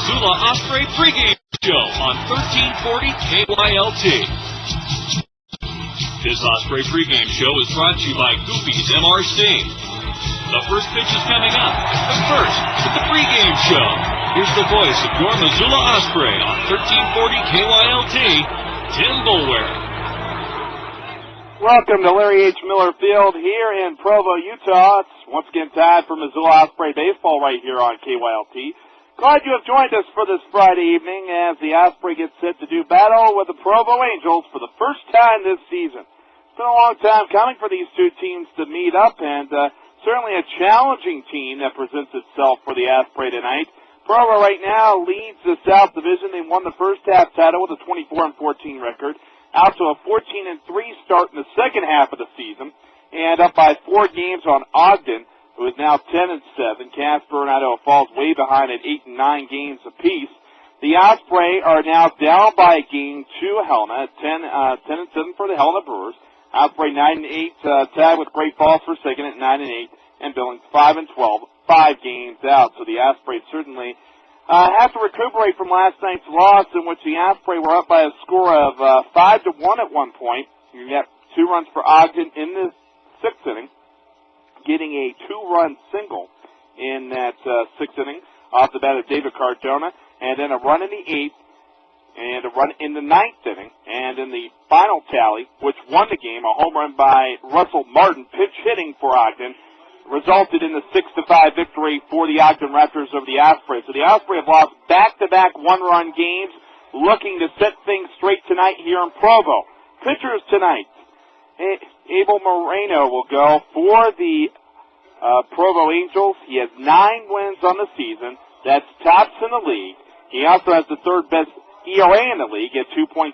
Missoula Osprey pregame show on 1340 KYLT. This Osprey pregame show is brought to you by Goofy's MRC. The first pitch is coming up. But first, with the pregame show, here's the voice of your Missoula Osprey on 1340 KYLT, Tim Bulwer. Welcome to Larry H. Miller Field here in Provo, Utah. It's once again time for Missoula Osprey baseball right here on KYLT. Glad you have joined us for this Friday evening as the Osprey gets set to do battle with the Provo Angels for the first time this season. It's been a long time coming for these two teams to meet up, and certainly a challenging team that presents itself for the Osprey tonight. Provo right now leads the South Division. They won the first half title with a 24-14 record. Out to a 14-3 start in the second half of the season, and up by 4 games on Ogden, who is now 10-7. Casper and Idaho Falls way behind at 8 and 9 games apiece. The Osprey are now down by a game to Helena, 10-7 for the Helena Brewers. Osprey 9-8, tied with Great Falls for second at 9-8, and Billings 5-12, 5 games out. So the Osprey certainly have to recuperate from last night's loss, in which the Osprey were up by a score of 5-1 at one point. You got 2 runs for Ogden in the 6th inning, getting a 2-run single in that 6th inning off the bat of David Cardona, and then a run in the 8th, and a run in the 9th inning, and in the final tally, which won the game, a home run by Russell Martin, pitch hitting for Ogden, resulted in the 6-5 victory for the Ogden Raptors over the Osprey. So the Osprey have lost back-to-back one-run games, looking to set things straight tonight here in Provo. Pitchers tonight, Abel Moreno will go for the Provo Angels. He has 9 wins on the season. That's tops in the league. He also has the third-best ERA in the league at 2.36.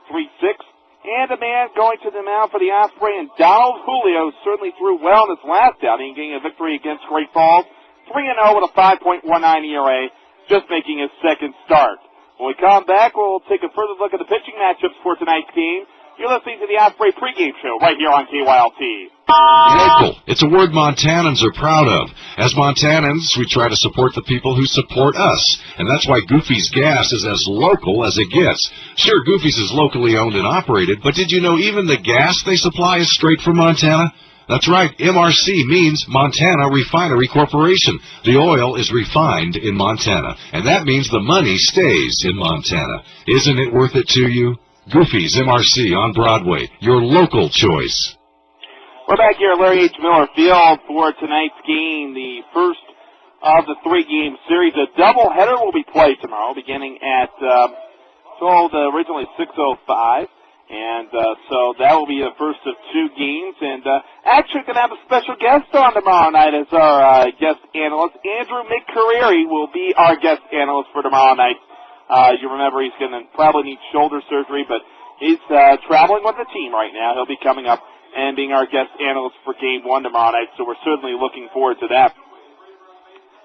And a man going to the mound for the Osprey, and Donald Julio certainly threw well in his last outing, getting a victory against Great Falls, 3-0 with a 5.19 ERA, just making his second start. When we come back, we'll take a further look at the pitching matchups for tonight's game. You're listening to the Osprey pregame show right here on KYLT. Local. It's a word Montanans are proud of. As Montanans, we try to support the people who support us. And that's why Goofy's Gas is as local as it gets. Sure, Goofy's is locally owned and operated, but did you know even the gas they supply is straight from Montana? That's right. MRC means Montana Refinery Corporation. The oil is refined in Montana. And that means the money stays in Montana. Isn't it worth it to you? Goofy's MRC on Broadway, your local choice. We're back here at Larry H. Miller Field for tonight's game, the first of the 3-game series. A doubleheader will be played tomorrow, beginning at told originally 6:05, and so that will be the first of 2 games. And actually, going to have a special guest on tomorrow night as our guest analyst. Andrew McCreary will be our guest analyst for tomorrow night. You remember he's going to probably need shoulder surgery, but he's traveling with the team right now. He'll be coming up and being our guest analyst for Game 1 tomorrow night, so we're certainly looking forward to that.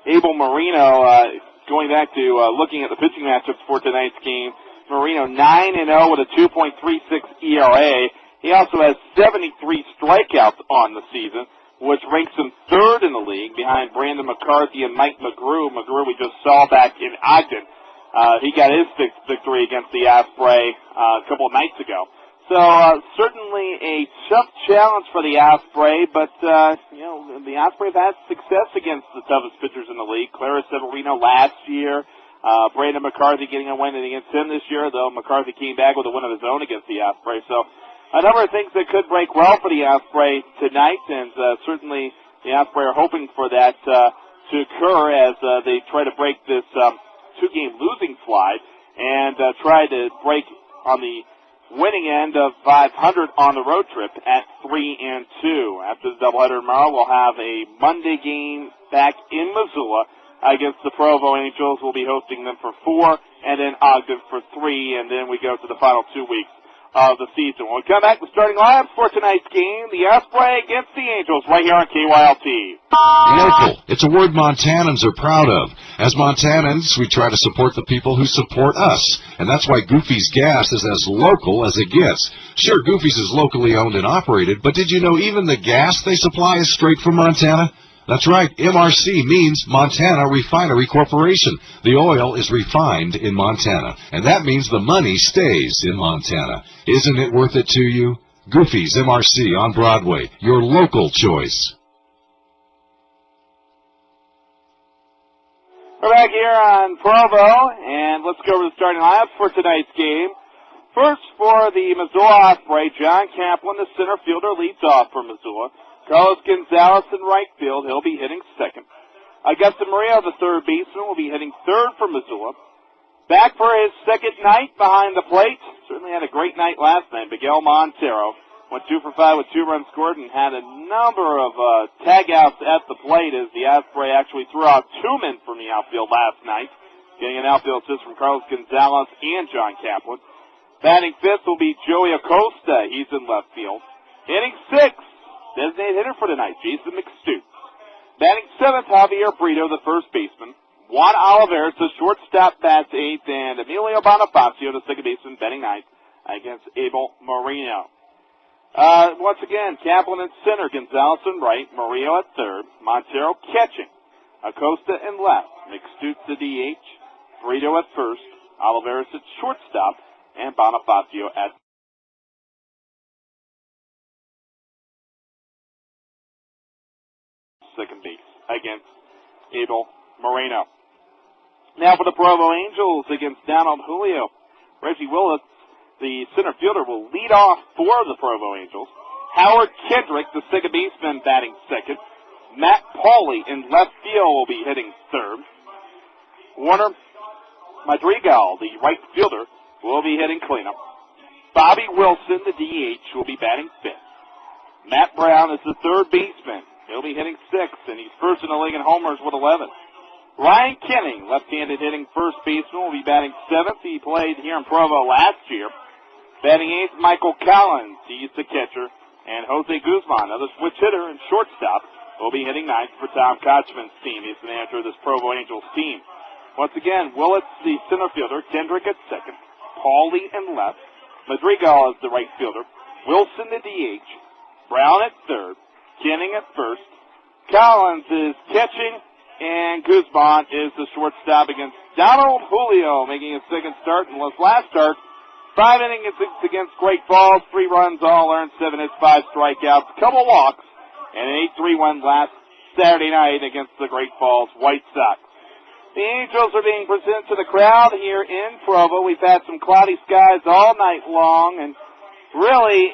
Abel Mourinho, going back to looking at the pitching matchups for tonight's game, Mourinho 9-0 with a 2.36 ERA. He also has 73 strikeouts on the season, which ranks him 3rd in the league behind Brandon McCarthy and Mike McGrew. McGrew we just saw back in Ogden. He got his 6th victory against the Osprey a couple of nights ago. So certainly a tough challenge for the Osprey, but the Osprey have had success against the toughest pitchers in the league. Clara Severino last year, Brandon McCarthy getting a win against him this year, though McCarthy came back with a win of his own against the Osprey. So a number of things that could break well for the Osprey tonight, and certainly the Osprey are hoping for that to occur as they try to break this 2-game losing slide and try to break on the winning end of 500 on the road trip at 3-2. After the doubleheader tomorrow, we'll have a Monday game back in Missoula against the Provo Angels. We'll be hosting them for 4, and then Ogden for 3, and then we go to the final 2 weeks of the season. When we come back, the starting lineups for tonight's game, the Osprey against the Angels, right here on KYLT. Local. It's a word Montanans are proud of. As Montanans, we try to support the people who support us. And that's why Goofy's Gas is as local as it gets. Sure, Goofy's is locally owned and operated, but did you know even the gas they supply is straight from Montana? That's right. MRC means Montana Refinery Corporation. The oil is refined in Montana, and that means the money stays in Montana. Isn't it worth it to you? Goofy's MRC on Broadway, your local choice. We're back here on Provo, and let's go over the starting lineup for tonight's game. First for the Missoula Osprey, John Kaplan, the center fielder, leads off for Missoula. Carlos Gonzalez in right field. He'll be hitting second. Abel Mourinho, the third baseman, will be hitting third for Missoula. Back for his second night behind the plate. Certainly had a great night last night. Miguel Montero went 2 for 5 with 2 runs scored and had a number of tag-outs at the plate as the Osprey actually threw out 2 men from the outfield last night, getting an outfield assist from Carlos Gonzalez and John Kaplan. Batting fifth will be Joey Acosta. He's in left field. Hitting sixth, designated hitter for tonight, Jason McStute. Batting seventh, Javier Brito, the first baseman. Juan Oliveras, the shortstop, bats eighth, and Emilio Bonifacio, the second baseman, batting ninth against Abel Moreno. Once again, Kaplan at center, Gonzalez in right, Murillo at third, Montero catching, Acosta in left, McStute the DH, Brito at first, Oliveras at shortstop, and Bonifacio at second base against Abel Moreno. Now for the Provo Angels against Donald Julio. Reggie Willits, the center fielder, will lead off for the Provo Angels. Howard Kendrick, the second baseman, batting second. Matt Pauley in left field will be hitting third. Warner Madrigal, the right fielder, will be hitting cleanup. Bobby Wilson, the DH, will be batting fifth. Matt Brown is the third baseman. He'll be hitting sixth, and he's first in the league in homers with 11. Ryan Kenning, left-handed hitting first baseman, will be batting seventh. He played here in Provo last year. Batting eighth, Michael Collins. He's the catcher. And Jose Guzman, another switch hitter and shortstop, will be hitting ninth for Tom Kochman's team. He's the manager of this Provo Angels team. Once again, Willits, the center fielder, Kendrick at second, Pauley in left, Madrigal is the right fielder, Wilson the DH, Brown at third, Kenning at first, Collins is catching, and Guzman is the shortstop against Donald Julio, making his second start in his last start. 5 innings against Great Falls, 3 runs all earned, 7 hits, 5 strikeouts, a couple walks, and an 8-3 win last Saturday night against the Great Falls White Sox. The Angels are being presented to the crowd here in Provo. We've had some cloudy skies all night long, and really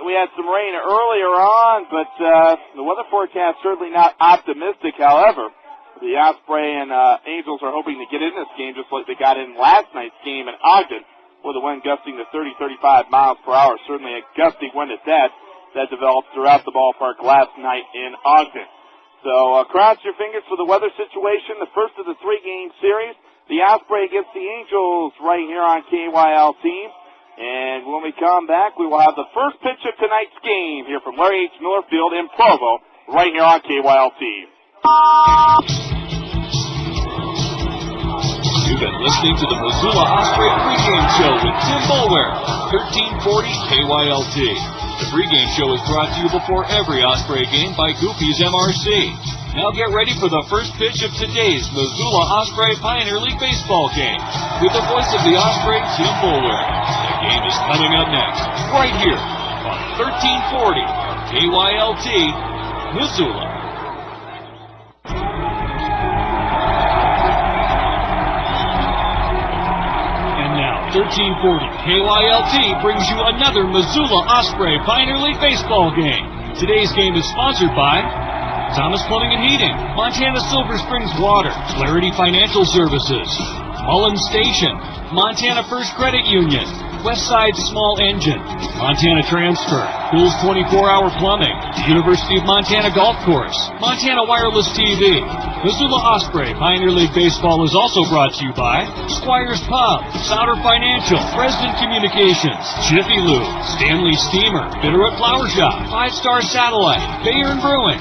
we had some rain earlier on, but the weather forecast certainly not optimistic. However, the Osprey and Angels are hoping to get in this game just like they got in last night's game in Ogden, with the wind gusting to 30-35 miles per hour. Certainly a gusty wind at that developed throughout the ballpark last night in Ogden. So cross your fingers for the weather situation. The first of the 3-game series, the Osprey against the Angels right here on KYLT. And when we come back, we will have the first pitch of tonight's game here from Larry H. Miller Field in Provo right here on KYLT. You've been listening to the Missoula Osprey pregame show with Tim Boulware, 1340 KYLT. The pregame show is brought to you before every Osprey game by Goofy's MRC. Now get ready for the first pitch of today's Missoula Osprey Pioneer League baseball game with the voice of the Osprey, Tim Boulware. The game is coming up next, right here on 1340 KYLT, Missoula. 1340 KYLT brings you another Missoula Osprey Pioneer League baseball game. Today's game is sponsored by Thomas Plumbing and Heating, Montana Silver Springs Water, Clarity Financial Services, Mullen Station, Montana First Credit Union, Westside Small Engine, Montana Transfer, Hills 24-Hour Plumbing, the University of Montana Golf Course, Montana Wireless TV. Missoula Osprey Pioneer League Baseball is also brought to you by Squires Pub, Souder Financial, President Communications, Jiffy Lube, Stanley Steamer, Bitterroot Flower Shop, 5-Star Satellite, Bayer and Brewing,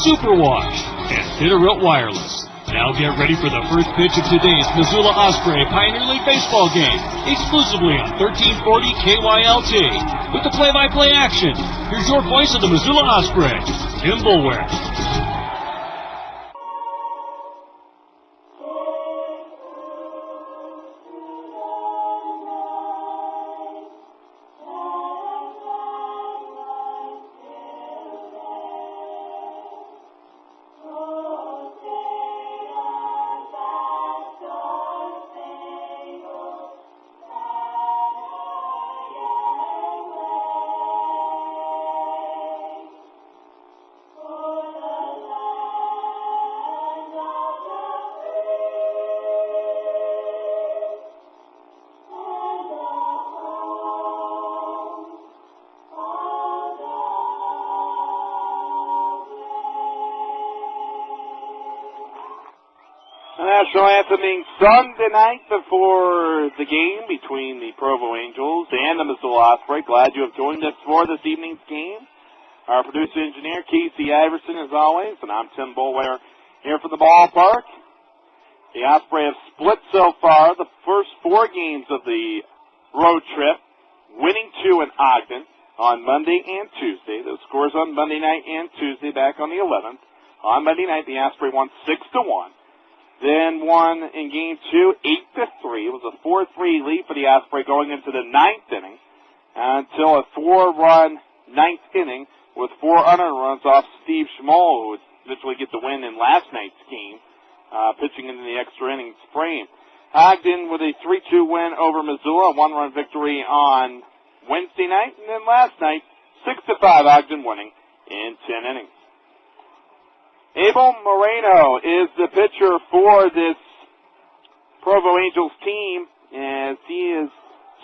Superwash, and Bitterroot Wireless. Now get ready for the first pitch of today's Missoula Osprey Pioneer League baseball game, exclusively on 1340 KYLT. With the play-by-play action, here's your voice of the Missoula Osprey, Tim Boulware. The national anthem being sung tonight before the game between the Provo Angels and the Missoula Osprey. Glad you have joined us for this evening's game. Our producer engineer, Casey Iverson, as always, and I'm Tim Boulware here from the ballpark. The Osprey have split so far the first 4 games of the road trip, winning 2 in Ogden on Monday and Tuesday. Those scores on Monday night and Tuesday back on the 11th. On Monday night, the Osprey won 6-1. Then won in game 2, 8-3. It was a 4-3 lead for the Osprey going into the 9th inning until a 4-run 9th inning with 4 unearned runs off Steve Schmoll, who would eventually get the win in last night's game, pitching into the extra innings frame. Ogden with a 3-2 win over Missoula, a 1-run victory on Wednesday night, and then last night, 6-5 Ogden winning in 10 innings. Abel Moreno is the pitcher for this Provo Angels team, as he has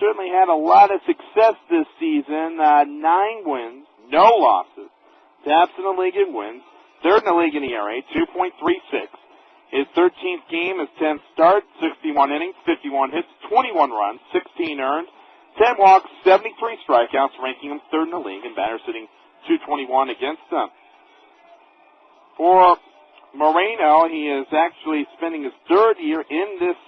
certainly had a lot of success this season. 9 wins, no losses, tops in the league in wins, 3rd in the league in ERA, 2.36. His 13th game, his 10th start, 61 innings, 51 hits, 21 runs, 16 earned, 10 walks, 73 strikeouts, ranking him 3rd in the league, and batter sitting 221 against them. For Moreno, he is actually spending his 3rd year in this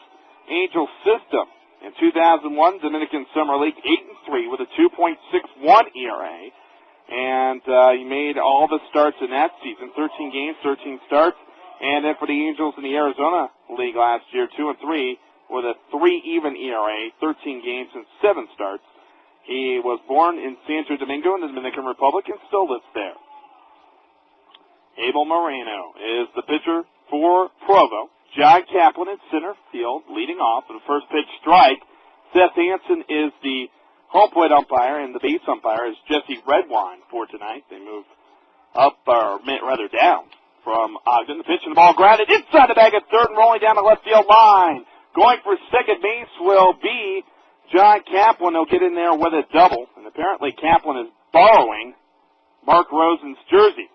Angel system. In 2001, Dominican Summer League, 8-3 with a 2.61 ERA. And he made all the starts in that season, 13 games, 13 starts. And then for the Angels in the Arizona League last year, 2-3 with a 3-even ERA, 13 games and 7 starts. He was born in Santo Domingo in the Dominican Republic and still lives there. Abel Moreno is the pitcher for Provo. John Kaplan in center field, leading off. And the first pitch strike. Seth Hansen is the home plate umpire, and the base umpire is Jesse Redwine for tonight. They move up, or rather down, from Ogden. The pitch and the ball grounded inside the bag at third and rolling down the left field line. Going for second base will be John Kaplan. He'll get in there with a double. And apparently Kaplan is borrowing Mark Rosen's jersey.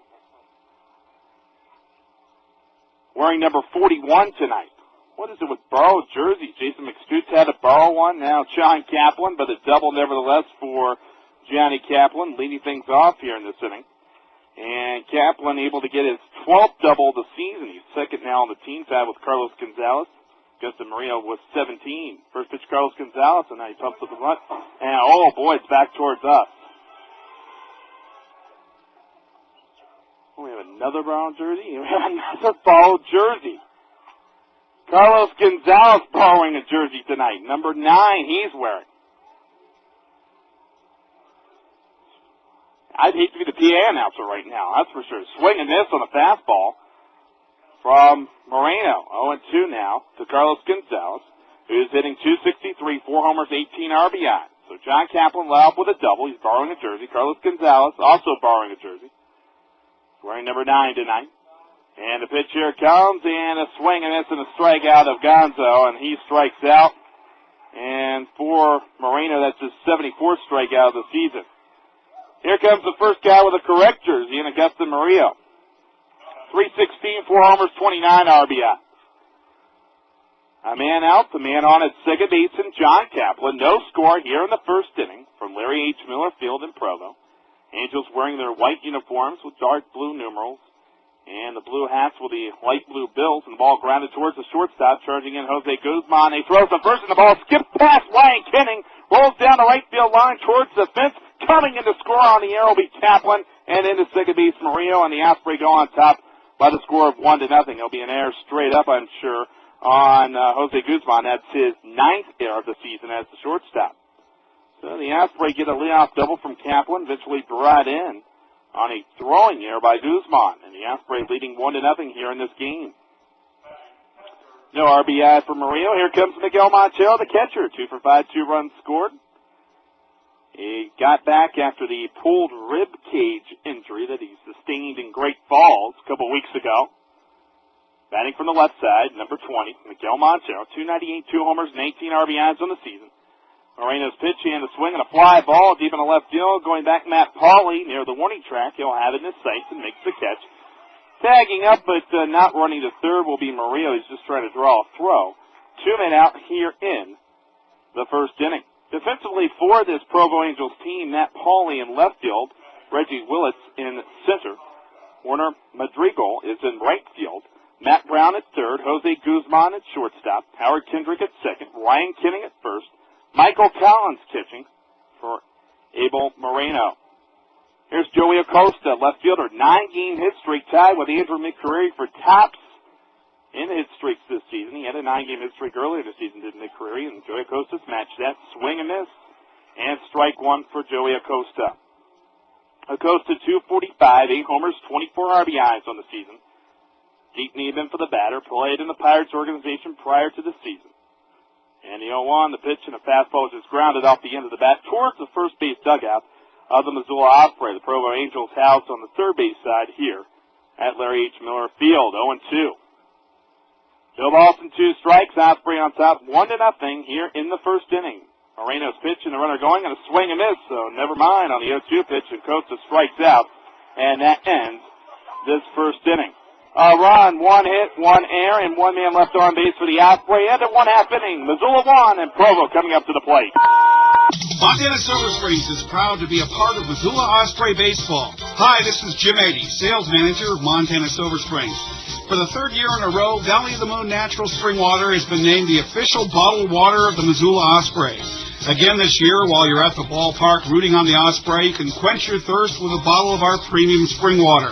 Wearing number 41 tonight. What is it with borrowed jerseys? Jason McStutz had to borrow one. Now John Kaplan, but a double nevertheless for Johnny Kaplan, leading things off here in this inning. And Kaplan able to get his 12th double of the season. He's second now on the team side with Carlos Gonzalez. Justin Murillo was 17. First pitch Carlos Gonzalez, and now he pumps up the front. And oh boy, it's back towards us. We have another brown jersey. We have another borrowed jersey. Carlos Gonzalez borrowing a jersey tonight. Number 9 he's wearing. I'd hate to be the PA announcer right now, that's for sure. Swinging this on a fastball from Moreno. 0-2 now to Carlos Gonzalez, who's hitting .263, 4 homers, 18 RBI. So John Kaplan led off with a double. He's borrowing a jersey. Carlos Gonzalez also borrowing a jersey. Wearing number 9 tonight. And the pitch here comes, and a swing and miss and a strikeout of Gonzo, and he strikes out. And for Moreno, that's his 74th strikeout of the season. Here comes the first guy with a correct jersey, and Augusta Murillo. 316, 4 homers, 29 RBI. A man out, the man on at second base, and John Kaplan. No score here in the first inning from Larry H. Miller Field in Provo. Angels wearing their white uniforms with dark blue numerals, and the blue hats with the light blue bills, and the ball grounded towards the shortstop, charging in Jose Guzman. He throws the first, and the ball skips past Ryan Kenning, rolls down the right field line towards the fence. Coming in to score on the air will be Kaplan, and into second base Murillo, and the Osprey go on top by the score of 1-0. It'll be an error straight up, I'm sure, on Jose Guzman. That's his 9th error of the season as the shortstop. So the Osprey get a leadoff double from Kaplan, eventually brought in on a throwing error by Guzman, and the Osprey leading 1-0 here in this game. No RBI for Murillo. Here comes Miguel Montero, the catcher. 2 for 5, 2 runs scored. He got back after the pulled rib cage injury that he sustained in Great Falls a couple weeks ago. Batting from the left side, number 20, Miguel Montero, 298, 2 homers, and 18 RBIs on the season. Moreno's pitch and a swing and a fly ball deep in the left field. Going back, Matt Pauley near the warning track. He'll have it in his sights and makes the catch. Tagging up, but not running to third will be Murillo. He's just trying to draw a throw. 2 men out here in the first inning. Defensively for this Provo Angels team, Matt Pauley in left field, Reggie Willits in center. Warner Madrigal is in right field. Matt Brown at third, Jose Guzman at shortstop, Howard Kendrick at second, Ryan Kinning at first, Michael Collins pitching for Abel Moreno. Here's Joey Acosta, left fielder, 9-game hit streak, tied with Andrew McCreary for tops in hit streaks this season. He had a 9-game hit streak earlier this season, did McCreary, and Joey Acosta's matched that. Swing and miss, and strike one for Joey Acosta. Acosta, 245, 8 homers, 24 RBIs on the season. Deep knee been for the batter, played in the Pirates organization prior to the season. And the 0-1, the pitch and a fastball is just grounded off the end of the bat towards the first base dugout of the Missoula Osprey. The Provo Angels housed on the third base side here at Larry H. Miller Field. 0-2. No balls and 2 strikes. Osprey on top, 1-0 here in the first inning. Moreno's pitch and the runner going and a swing and miss, so never mind on the 0-2 pitch, and Costa strikes out, and that ends this first inning. A run, 1 hit, 1 error, and 1 man left on base for the Osprey. And at 1/2 inning, Missoula 1 and Provo coming up to the plate. Montana Silver Springs is proud to be a part of Missoula Osprey Baseball. Hi, this is Jim Ady, sales manager of Montana Silver Springs. For the 3rd year in a row, Valley of the Moon Natural Spring Water has been named the official bottled water of the Missoula Osprey. Again this year, while you're at the ballpark rooting on the Osprey, you can quench your thirst with a bottle of our premium spring water.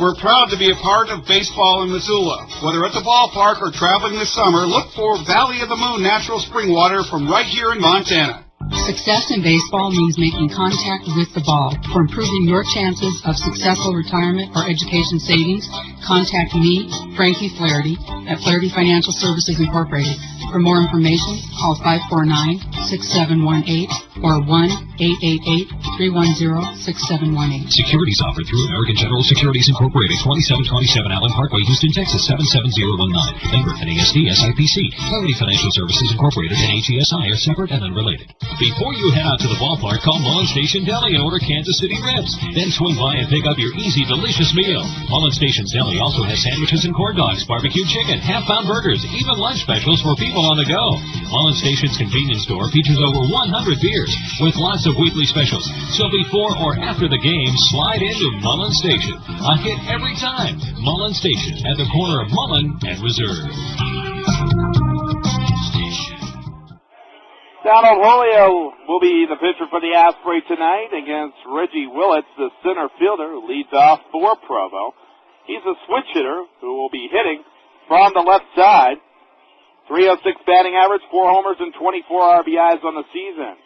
We're proud to be a part of baseball in Missoula. Whether at the ballpark or traveling this summer, look for Valley of the Moon Natural Spring Water from right here in Montana. Success in baseball means making contact with the ball. For improving your chances of successful retirement or education savings, contact me, Frankie Flaherty, at Flaherty Financial Services Incorporated. For more information, call 549-6718 or 1-888-310-6718. Securities offered through American General Securities Incorporated, 2727 Allen Parkway, Houston, Texas, 77019. Member NASD SIPC. Flaherty Financial Services Incorporated and HESI are separate and unrelated. Before you head out to the ballpark, call Mullen Station Deli and order Kansas City ribs. Then swing by and pick up your easy, delicious meal. Mullen Station Deli also has sandwiches and corn dogs, barbecue chicken, half-pound burgers, even lunch specials for people on the go. Mullen Station's convenience store features over 100 beers with lots of weekly specials. So before or after the game, slide into Mullen Station. A hit every time. Mullen Station at the corner of Mullen and Reserve. Donald Julio will be the pitcher for the Osprey tonight against Reggie Willits, the center fielder who leads off for Provo. He's a switch hitter who will be hitting from the left side. 306 batting average, 4 homers, and 24 RBIs on the season.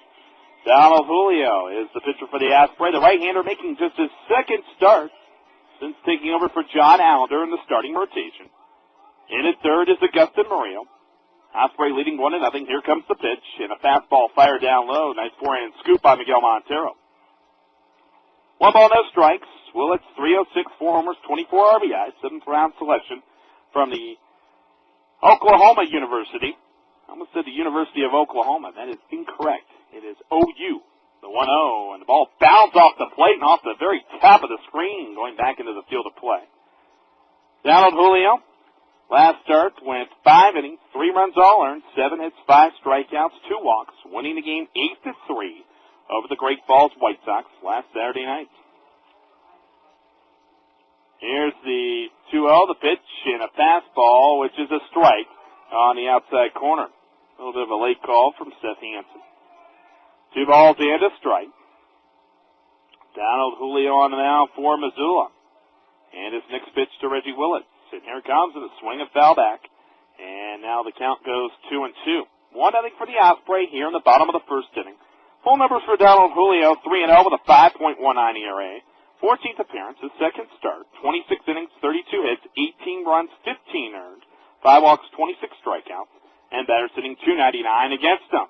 Donald Julio is the pitcher for the Osprey, the right-hander making just his second start since taking over for John Allender in the starting rotation. In at third is Augustin Murillo. Osprey leading 1-0. Here comes the pitch, and a fastball fired down low. Nice forehand scoop by Miguel Montero. 1 ball, no strikes. Willits, 306, 4 homers, 24 RBIs, 7th round selection from the Oklahoma University. I almost said the University of Oklahoma. That is incorrect. It is OU. The 1-0, and the ball bounced off the plate and off the very top of the screen, going back into the field of play. Donald Julio, last start, went 5 innings, 3 runs all earned, 7 hits, 5 strikeouts, 2 walks, winning the game 8-3 over the Great Falls White Sox last Saturday night. Here's the 2-0, the pitch, and a fastball, which is a strike on the outside corner. A little bit of a late call from Seth Hansen. 2 balls and a strike. Donald Julio on the mound for Missoula. And his next pitch to Reggie Willits. And here it comes, and a swing and foul back. And now the count goes 2-2. 1-0 for the Osprey here in the bottom of the first inning. Full numbers for Donald Julio, 3-0 with a 5.19 ERA. 14th appearance, his second start, 26 innings, 32 hits, 18 runs, 15 earned, 5 walks, 26 strikeouts, and batter sitting 299 against him.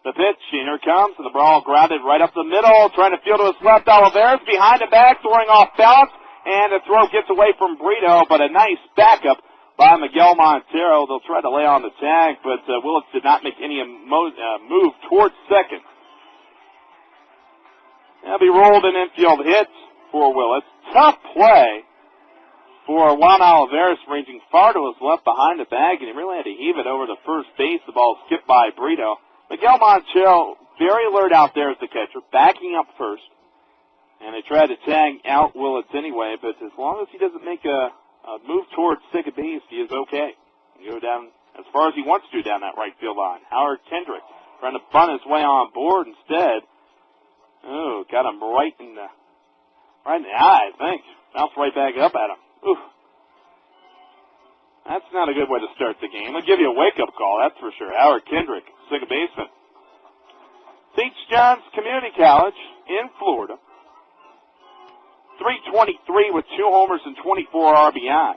The pitch, and here it comes, and the ball grounded right up the middle, trying to field to his left. Oliveras behind the back, throwing off balance, and the throw gets away from Brito, but a nice backup by Miguel Montero. They'll try to lay on the tag, but Willits did not make any move towards second. That'll be rolled an infield hit for Willits. Tough play for Juan Oliveras, ranging far to his left behind the bag, and he really had to heave it over to first base. The ball skipped by Brito. Miguel Montiel, very alert out there as the catcher, backing up first. And they tried to tag out Willits anyway, but as long as he doesn't make a move towards second base, he is okay. He go down as far as he wants to down that right field line. Howard Kendrick trying to bunt his way on board instead. Oh, got him right in the eye, I think. Bounced right back up at him. Oof. That's not a good way to start the game. I'll give you a wake-up call, that's for sure. Howard Kendrick, second baseman. St. John's Community College in Florida. 323 with 2 homers and 24 RBI.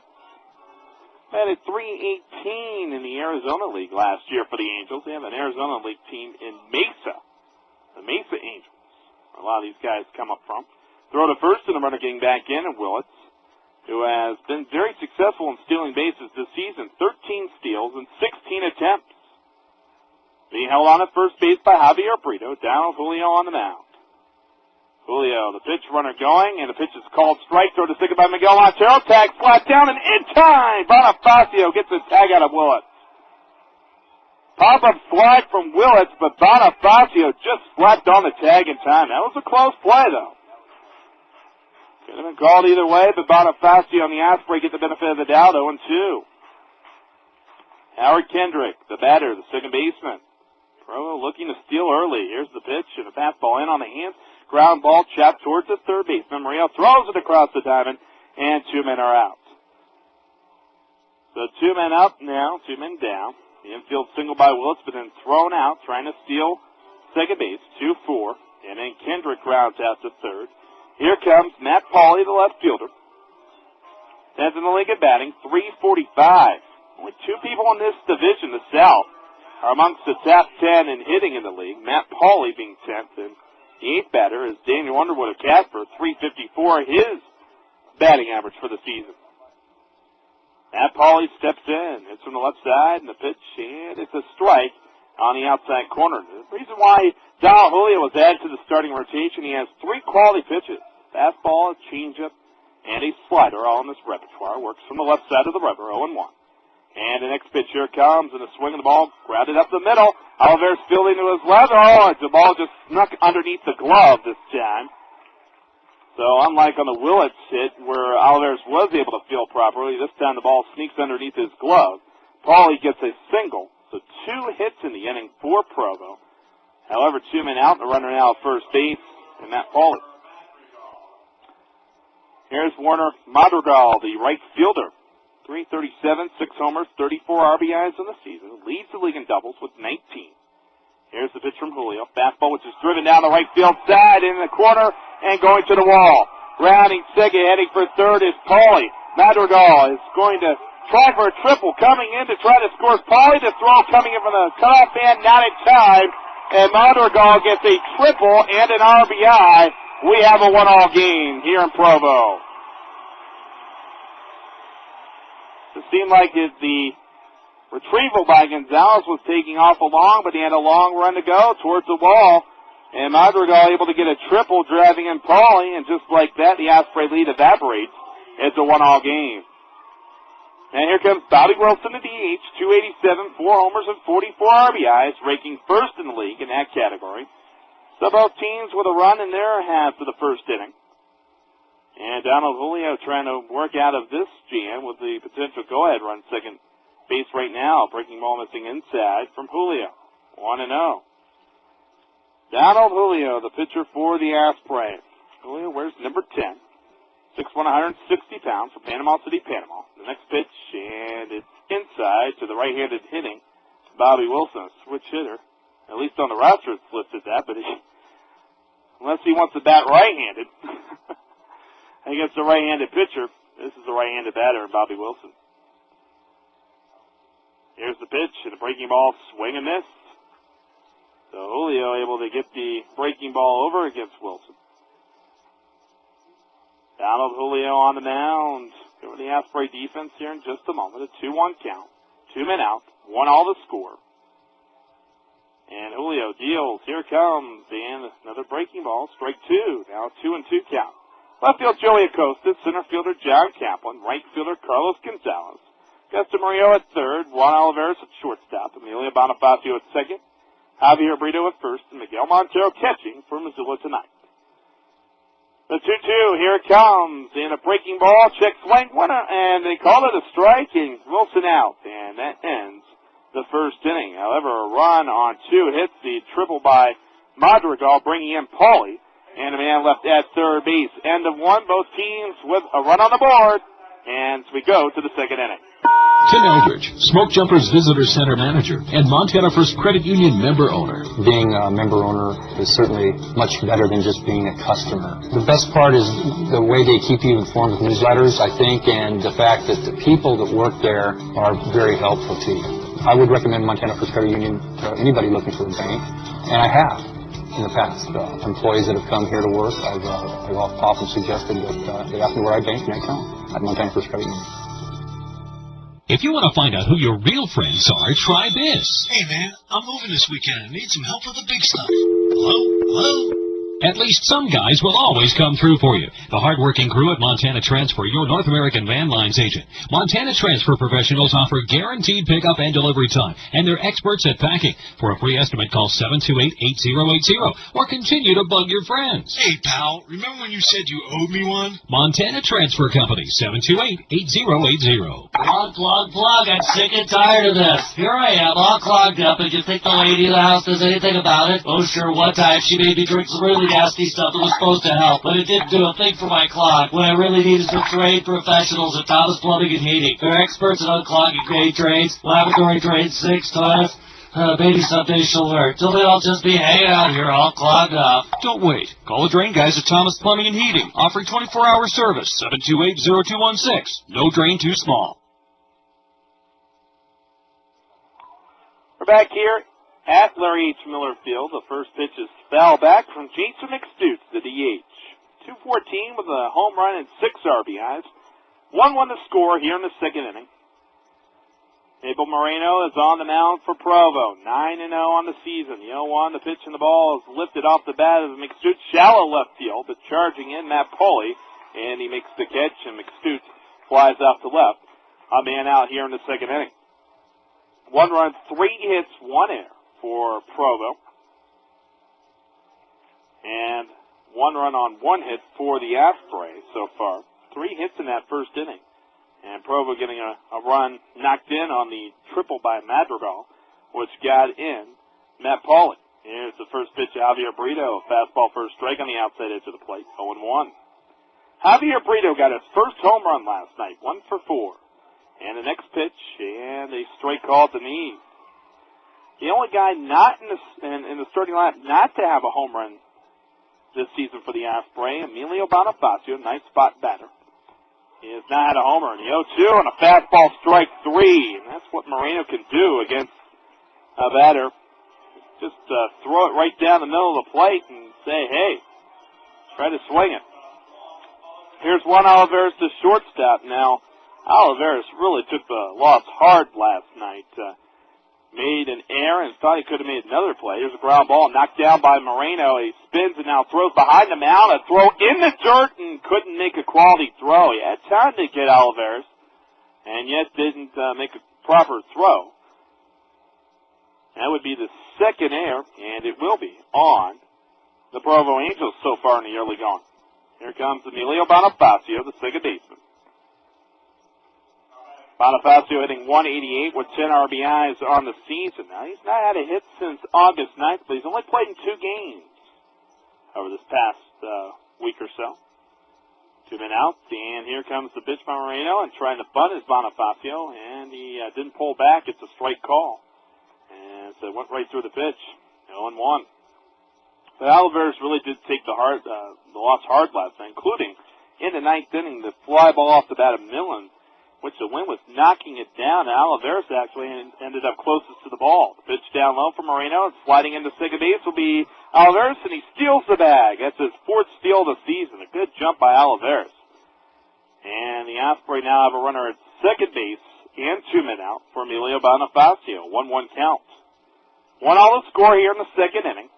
Batted .318 in the Arizona League last year for the Angels. They have an Arizona League team in Mesa. The Mesa Angels. A lot of these guys come up from. Throw to first and the runner getting back in, and Willits, who has been very successful in stealing bases this season. 13 steals and 16 attempts. Being held on at first base by Javier Brito. Down Julio on the mound. Julio, the pitch runner going, and the pitch is called strike. Throw to second by Miguel Montero. Tag flat down, and in time, Bonifacio gets the tag out of Willits. Pop-up slide from Willits, but Bonifacio just slapped on the tag in time. That was a close play, though. Could have been called either way, but Bonifacio and the Osprey get the benefit of the doubt, 0-2. Howard Kendrick, the batter, the second baseman. Provo looking to steal early. Here's the pitch, and a fastball in on the hands. Ground ball chopped towards the third baseman. Murillo throws it across the diamond, and 2 men are out. So 2 men up now, 2 men down. The infield single by Willits, but then thrown out, trying to steal second base, 2-4. And then Kendrick grounds out to third. Here comes Matt Pauley, the left fielder. 10th in the league at batting, .345. Only 2 people in this division, the South, are amongst the top 10 in hitting in the league. Matt Pauley being 10th, and the 8th batter is Daniel Underwood of Casper, .354, his batting average for the season. Matt Pauley steps in. It's from the left side, and the pitch, and it's a strike on the outside corner. The reason why Donald Julio was added to the starting rotation, he has 3 quality pitches. Fastball, a changeup, and a slider all in this repertoire. Works from the left side of the rubber, 0-1. And the next pitch here comes, and a swing of the ball, grounded up the middle. Oliveras fielding to his left. Oh, the ball just snuck underneath the glove this time. So unlike on the Willits hit, where Oliveras was able to field properly, this time the ball sneaks underneath his glove. Pauley gets a single, so 2 hits in the inning for Provo. However, 2 men out, and the runner now at first base, and Matt Pauley. Here's Warner Madrigal, the right fielder. .337, 6 homers, 34 RBIs in the season. Leads the league in doubles with 19. Here's the pitch from Julio. Fastball, which is driven down the right field side in the corner and going to the wall. Rounding second, heading for third is Pauley. Madrigal is going to try for a triple, coming in to try to score. Pauley to throw, coming in from the cutoff man, not in time. And Madrigal gets a triple and an RBI. We have a 1-all game here in Provo. It seemed like the retrieval by Gonzalez was taking off along, but he had a long run to go towards the wall. And Madrigal able to get a triple, driving in Pauley, and just like that, the Osprey lead evaporates. It's a 1-all game. And here comes Bobby Wilson, the DH, .287, 4 homers and 44 RBIs, ranking first in the league in that category. So both teams with a run in their half of the first inning. And Donald Julio trying to work out of this jam with the potential go-ahead run second base right now. Breaking ball missing inside from Julio. 1-0. Donald Julio, the pitcher for the Osprey. Julio wears number 10. 6'1", 160 pounds from Panama City, Panama. The next pitch, and it's inside to the right-handed hitting Bobby Wilson, a switch hitter. At least on the roster it's listed that, but unless he wants to bat right-handed. Against the right-handed pitcher, this is the right-handed batter, Bobby Wilson. Here's the pitch, and a breaking ball, swing and miss. So Julio able to get the breaking ball over against Wilson. Donald Julio on the mound. Over the Osprey defense here in just a moment. A 2-1 count. 2 men out. 1-all to score. And Julio deals. Here comes. And another breaking ball. Strike 2. Now a 2-2 count. Left field, Joey Acosta. Center fielder, John Kaplan. Right fielder, Carlos Gonzalez. Augusto Murillo at third. Juan Oliveros at shortstop. Emilio Bonifacio at second. Javier Brito at first. And Miguel Montero catching for Missoula tonight. The 2-2, here it comes. In a breaking ball, check swing winner, and they call it a strike, and Wilson out. And that ends the first inning. However, a run on 2 hits the triple by Madrigal, bringing in Pauly, and a man left at third base. End of one, both teams with a run on the board, and we go to the second inning. Tim Eldridge, Smoke Jumpers Visitor Center Manager and Montana First Credit Union member owner. Being a member owner is certainly much better than just being a customer. The best part is the way they keep you informed with newsletters, I think, and the fact that the people that work there are very helpful to you. I would recommend Montana First Credit Union to anybody looking for a bank, and I have in the past. Employees that have come here to work, I've often suggested that they ask me where I bank, and I tell them at Montana First Credit Union. If you want to find out who your real friends are, try this. Hey, man, I'm moving this weekend and need some help with the big stuff. Hello? Hello? At least some guys will always come through for you. The hardworking crew at Montana Transfer, your North American Van Lines agent. Montana Transfer professionals offer guaranteed pickup and delivery time, and they're experts at packing. For a free estimate, call 728-8080 or continue to bug your friends. Hey, pal, remember when you said you owed me one? Montana Transfer Company, 728-8080. Plug. I'm sick and tired of this. Here I am, all clogged up, and you think the lady of the house does anything about it? Oh, sure, one time she made me drink some really nasty stuff that was supposed to help, but it didn't do a thing for my clog. What I really need is some trained professionals at Thomas Plumbing and Heating. They're experts at unclogging gray drains, lavatory drains, sinks, toilets. Maybe someday she'll learn. Till then, I'll just be hanging out here all clogged up. Don't wait. Call the drain guys at Thomas Plumbing and Heating, offering 24-hour service, 728-0216. No drain too small. We're back here at Larry H. Miller Field. The first pitch is foul back from Jason McStutes, the DH. 214 with a home run and 6 RBIs. 1-1 to score here in the second inning. Abel Moreno is on the mound for Provo. 9-0 on the season. The 0-1, the pitch and the ball is lifted off the bat of McStutes. Shallow left field, but charging in Matt Pauly, and he makes the catch, and McStutes flies out to left. A man out here in the second inning. 1 run, 3 hits, 1 error for Provo. And 1 run on 1 hit for the Osprey so far. 3 hits in that first inning. And Provo getting a run knocked in on the triple by Madrigal, which got in Matt Pauly. Here's the first pitch, Javier Brito. Fastball first strike on the outside edge of the plate, 0-1. Javier Brito got his first home run last night, 1 for 4. And the next pitch, and a straight call at the knee. The only guy not in the starting lineup not to have a home run this season for the Osprey, Emilio Bonifacio, nice spot batter. He has not had a homer in the 0-2 and a fastball strike 3. And that's what Moreno can do against a batter. Just throw it right down the middle of the plate and say, hey, try to swing it. Here's Juan Oliveros to shortstop now. Oliveros really took the loss hard last night. Made an error and thought he could have made another play. Here's a ground ball knocked down by Moreno. He spins and now throws behind the mound. A throw in the dirt and couldn't make a quality throw. He had time to get Oliveros and yet didn't make a proper throw. That would be the second error, and it will be on the Provo Angels so far in the early going. Here comes Emilio Bonifacio, the second baseman. Bonifacio hitting 188 with 10 RBIs on the season. Now, he's not had a hit since August 9th, but he's only played in 2 games over this past week or so. 2 men out, and here comes the pitch by Moreno, and trying to bunt is Bonifacio, and he didn't pull back. It's a strike call. And so it went right through the pitch, 0-1. But Oliveros really did take the loss hard last night, including in the 9th inning, the fly ball off the bat of Millen, which the wind was knocking it down. And Oliveros actually ended up closest to the ball. The pitch down low for Moreno, and sliding into second base will be Oliveros, and he steals the bag. That's his 4th steal of the season. A good jump by Oliveros. And the Osprey now have a runner at second base and 2 men out for Emilio Bonifacio. 1-1 count. 1-all the score here in the second inning.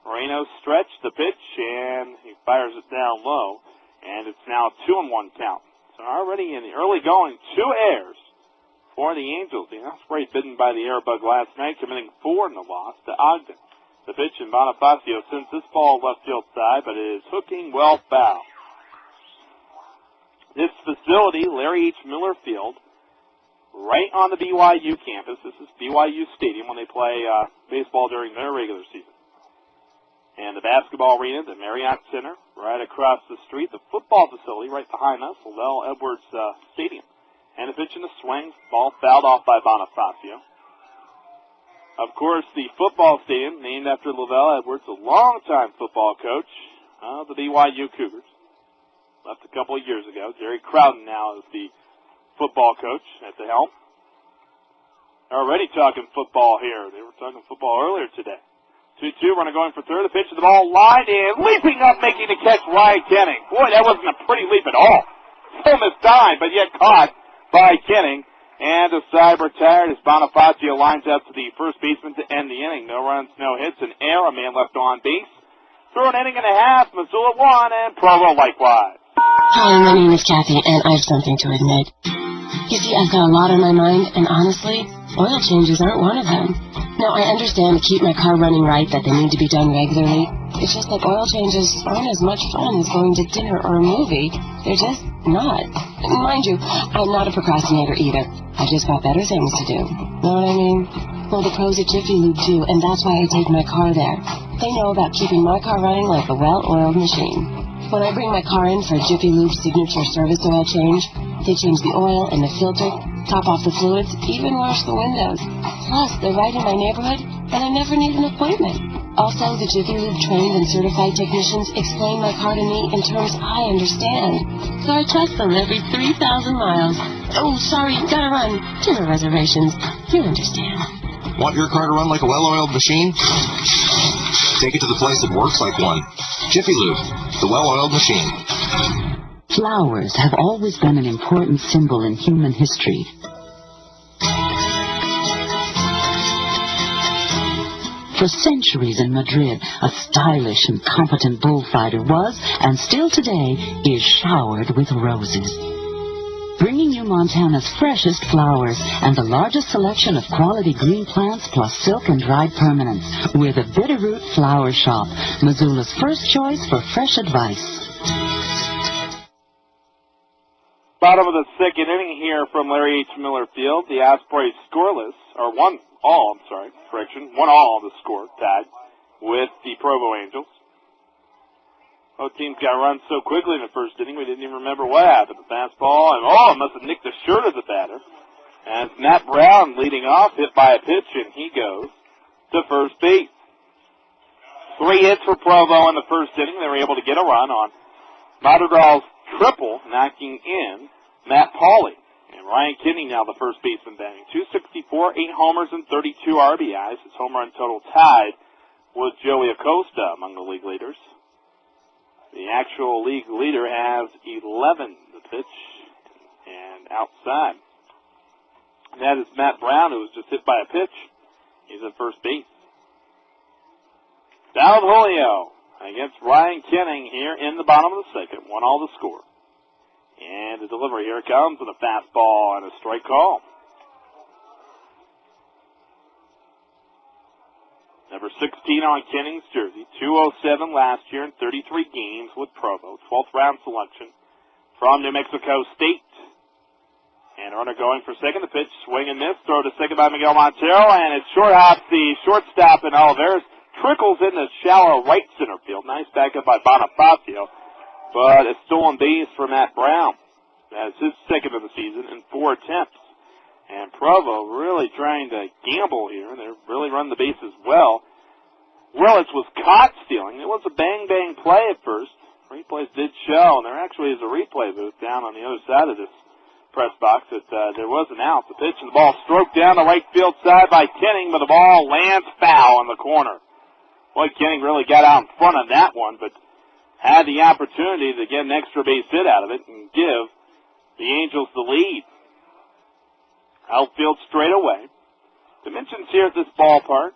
Moreno stretched the pitch, and he fires it down low. And it's now a 2-1 count. So already in the early going, 2 errors for the Angels. The Osprey bitten by the air bug last night, committing 4 in the loss to Ogden. The pitch in Bonifacio sends this ball left field side, but it is hooking well foul. This facility, Larry H. Miller Field, right on the BYU campus. This is BYU Stadium when they play baseball during their regular season. And the basketball arena, the Marriott Center, right across the street. The football facility right behind us, Lavelle Edwards Stadium. And a pitch in the swing, ball fouled off by Bonifacio. Of course, the football stadium, named after Lavelle Edwards, a longtime football coach of the BYU Cougars. Left a couple of years ago. Gary Crowden now is the football coach at the helm. They're already talking football here. They were talking football earlier today. 2-2, runner going for third. The pitch to the ball, lined in, leaping up, making the catch, Ryan Kenning. Boy, that wasn't a pretty leap at all. Almost time, but yet caught by Kenning. And the side retired as Bonifacio lines up to the first baseman to end the inning. No runs, no hits, an error, a man left on base. Through an inning and a half, Missoula won, and Provo likewise. Hi, my name is Kathy, and I have something to admit. You see, I've got a lot on my mind, and honestly, oil changes aren't one of them. Now, I understand to keep my car running right that they need to be done regularly. It's just that oil changes aren't as much fun as going to dinner or a movie. They're just not. Mind you, I'm not a procrastinator either. I've just got better things to do. Know what I mean? Well, the pros at Jiffy Lube do, and that's why I take my car there. They know about keeping my car running like a well-oiled machine. When I bring my car in for Jiffy Lube's signature service oil change, they change the oil and the filter, top off the fluids, even wash the windows. Plus, they're right in my neighborhood, and I never need an appointment. Also, the Jiffy Lube trained and certified technicians explain my car to me in terms I understand. So I trust them every 3,000 miles. Oh, sorry, gotta run. Dinner reservations. You understand. Want your car to run like a well-oiled machine? Take it to the place that works like one. Jiffy Lube, the well-oiled machine. Flowers have always been an important symbol in human history. For centuries in Madrid, a stylish and competent bullfighter was, and still today, is showered with roses. Bringing you Montana's freshest flowers and the largest selection of quality green plants plus silk and dried permanents. We're the Bitterroot Flower Shop, Missoula's first choice for fresh advice. Bottom of the second inning here from Larry H. Miller Field. The Osprey scoreless, or 1-all on the score, tied with the Provo Angels. Both teams got run so quickly in the first inning, we didn't even remember what happened. The fastball, and it must have nicked the shirt of the batter. And it's Matt Brown leading off, hit by a pitch, and he goes to first base. 3 hits for Provo in the first inning. They were able to get a run on Madrigal's triple, knocking in Matt Pauley. And Ryan Kinney now the first baseman batting. 264, 8 homers, and 32 RBIs. His home run total tied with Joey Acosta among the league leaders. The actual league leader has 11 the pitch and outside. And that is Matt Brown, who was just hit by a pitch. He's at first base. Down Julio against Ryan Kenning here in the bottom of the second. 1-all the score. And the delivery here comes with a fastball and a strike call. Number 16 on Kenning's jersey. 207 last year in 33 games with Provo. 12th round selection from New Mexico State. And runner going for second. The pitch, swing and miss. Throw to second by Miguel Montero. And it's short hops the shortstop in Oliveras. Trickles in the shallow right center field. Nice backup by Bonifacio. But a stolen base for Matt Brown. That's his second of the season in 4 attempts. And Provo really trying to gamble here. They really run the bases well. Willis was caught stealing. It was a bang-bang play at first. Replays did show, and there actually is a replay booth down on the other side of this press box that there was an out. The pitch and the ball stroked down the right field side by Kenning, but the ball lands foul in the corner. Boy, Kenning really got out in front of that one, but had the opportunity to get an extra base hit out of it and give the Angels the lead. Outfield straight away. Dimensions here at this ballpark.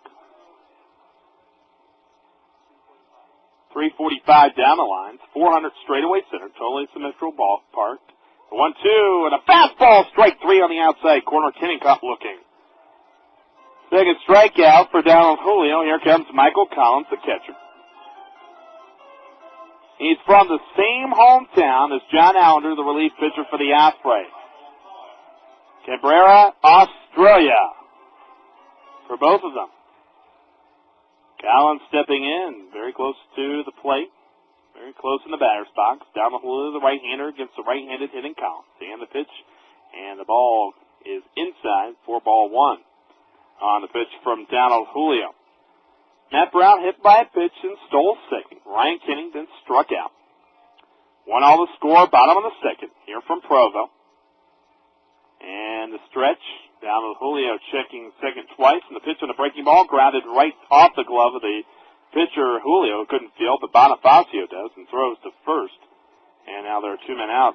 345 down the lines, 400 straightaway center, totally symmetrical ballpark. 1-2, and a fastball, strike three on the outside corner. Kennicott looking. Second strikeout for Donald Julio. Here comes Michael Collins, the catcher. He's from the same hometown as John Allender, the relief pitcher for the Osprey. Cabrera, Australia, for both of them. Collins stepping in, very close to the plate, very close in the batter's box. Down the hole of the right-hander against the right-handed hitting Collins. And the pitch, and the ball is inside for ball one on the pitch from Donald Julio. Matt Brown hit by a pitch and stole second. Ryan Kennington struck out. 1-all the score, bottom of the second, here from Provo. And the stretch, Donald Julio checking second twice, and the pitch on the breaking ball grounded right off the glove of the pitcher. Julio couldn't field, but Bonifacio does and throws to first. And now there are two men out.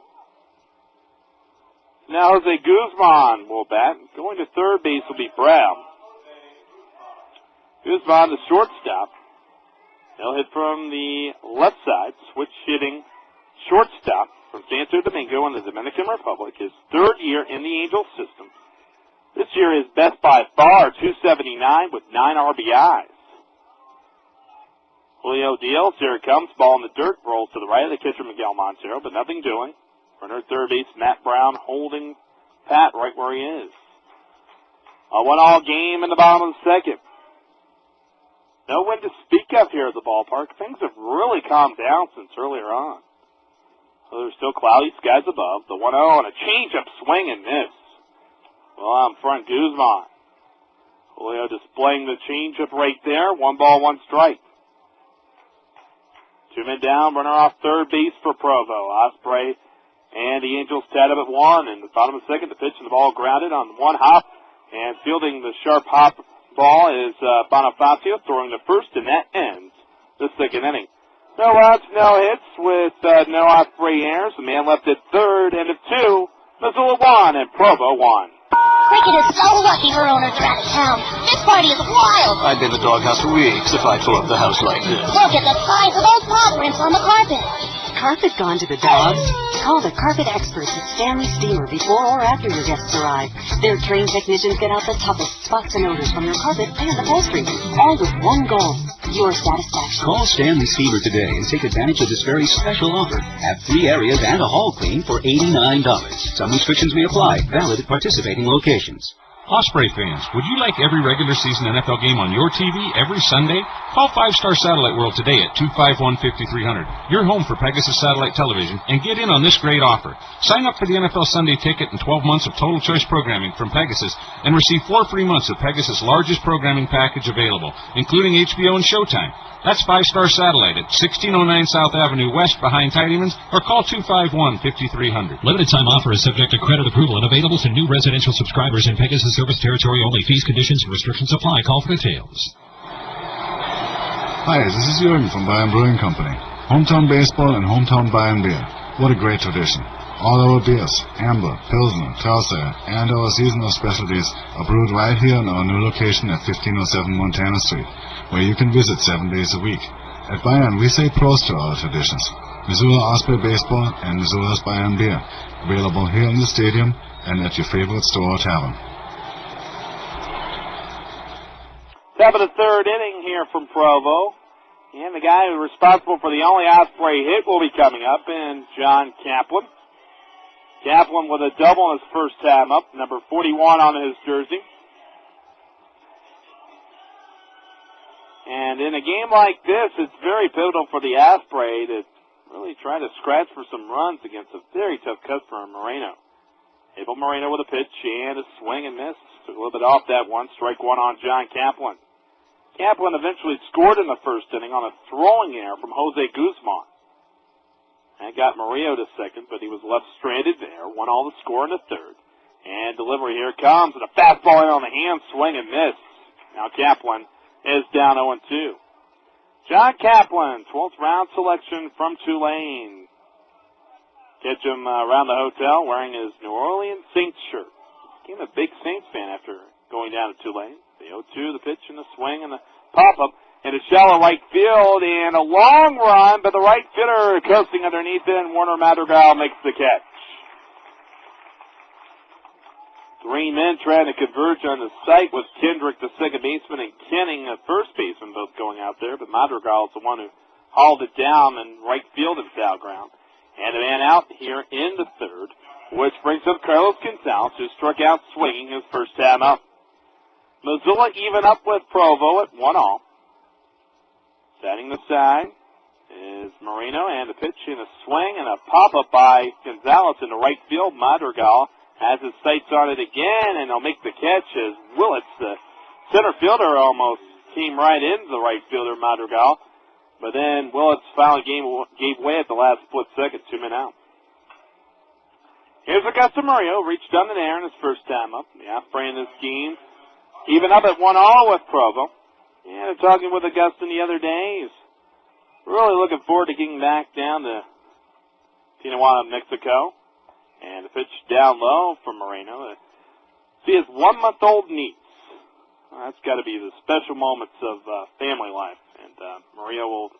Now Jose Guzman will bat. Going to third base will be Brown. Guzman, the shortstop. He'll hit from the left side, switch hitting shortstop from Santo Domingo in the Dominican Republic. His third year in the Angels system. This year is best by far, 279 with 9 RBIs. Julio deals. Here it comes. Ball in the dirt. Rolls to the right of the catcher, Miguel Montero, but nothing doing. Runner third base, Matt Brown holding pat right where he is. A 1-all game in the bottom of the second. No wind to speak of here at the ballpark. Things have really calmed down since earlier on. So there's still cloudy skies above. The 1-0 and a change-up swing and miss. Well, I'm front Guzman. Julio displaying the change-up right there. 1 ball, 1 strike. 2 men down, runner off third base for Provo. Osprey and the Angels tied up at 1. In the bottom of the second, the pitch and the ball grounded on 1 hop. And fielding the sharp hop ball is Bonifacio, throwing to first, and that ends the second inning. No outs, no hits with no Osprey errors. The man left at third, end of 2. Missoula 1 and Provo 1. Cricket is so lucky her owners are out of town. This party is wild. I'd be in the doghouse for weeks if I tore up the house like this. Look at the size of those paw prints on the carpet. Carpet gone to the dogs? Call the carpet experts at Stanley Steamer before or after your guests arrive. Their trained technicians get out the toughest spots and odors from your carpet and upholstery, all with one goal: your satisfaction. Call Stanley Steamer today and take advantage of this very special offer. Have 3 areas and a hall clean for $89. Some restrictions may apply. Valid at participating locations. Osprey fans, would you like every regular season NFL game on your TV every Sunday? Call 5-Star Satellite World today at 251-5300. Your home for Pegasus Satellite Television, and get in on this great offer. Sign up for the NFL Sunday Ticket and 12 months of total choice programming from Pegasus and receive 4 free months of Pegasus' largest programming package available, including HBO and Showtime. That's 5-Star Satellite at 1609 South Avenue West behind Tidyman's, or call 251-5300. Limited time offer is subject to credit approval and available to new residential subscribers in Pegasus service territory only. Fees, conditions, and restrictions apply. Call for details. Hi, this is Jürgen from Bayern Brewing Company. Hometown baseball and hometown Bayern beer. What a great tradition. All our beers, Amber, Pilsner, Corsair, and our seasonal specialties are brewed right here in our new location at 1507 Montana Street, where you can visit 7 days a week. At Bayern, we say pros to our traditions. Missoula Osprey Baseball and Missoula's Bayern Beer, available here in the stadium and at your favorite store or tavern. Top of the third inning here from Provo. And the guy who's responsible for the only Osprey hit will be coming up, and John Kaplan. Kaplan with a double his first time up, number 41 on his jersey. And in a game like this, it's very pivotal for the Osprey to really try to scratch for some runs against a very tough customer, Moreno. Abel Moreno with a pitch and a swing and miss. Took a little bit off that one. Strike 1 on John Kaplan. Kaplan eventually scored in the first inning on a throwing error from Jose Guzman. That got Murillo to second, but he was left stranded there. 1-all the score in the third. And delivery here comes, and a fastball on the hand, swing and miss. Now Kaplan is down 0-2. John Kaplan, 12th round selection from Tulane. Catch him around the hotel wearing his New Orleans Saints shirt. Became a big Saints fan after going down to Tulane. The 0-2, the pitch and the swing and the pop-up. in a shallow right field, and a long run, but the right fielder coasting underneath it, and Warner Madrigal makes the catch. Three men trying to converge on the site with Kendrick, the second baseman, and Kenning, the first baseman, both going out there, but Madrigal is the one who hauled it down in right field and foul ground. And a man out here in the third, which brings up Carlos Gonzalez, who struck out swinging his first time up. Missoula even up with Provo at 1-all. Setting the side is Moreno, and a pitch and a swing and a pop-up by Gonzalez in the right field. Madrigal has his sights on it again, and he'll make the catch as Willits, the center fielder, almost came right into the right fielder, Madrigal. But then Willits finally gave way at the last split second, 2 men out. Here's Augusta Murillo, reached down the air in his first time up. The Osprey in this game, even up at 1-all with Provo. Yeah, talking with Augusta the other day. He's really looking forward to getting back down to Tijuana, Mexico. And a pitch down low from Moreno. See his 1-month-old niece. Well, that's got to be the special moments of family life. And Maria will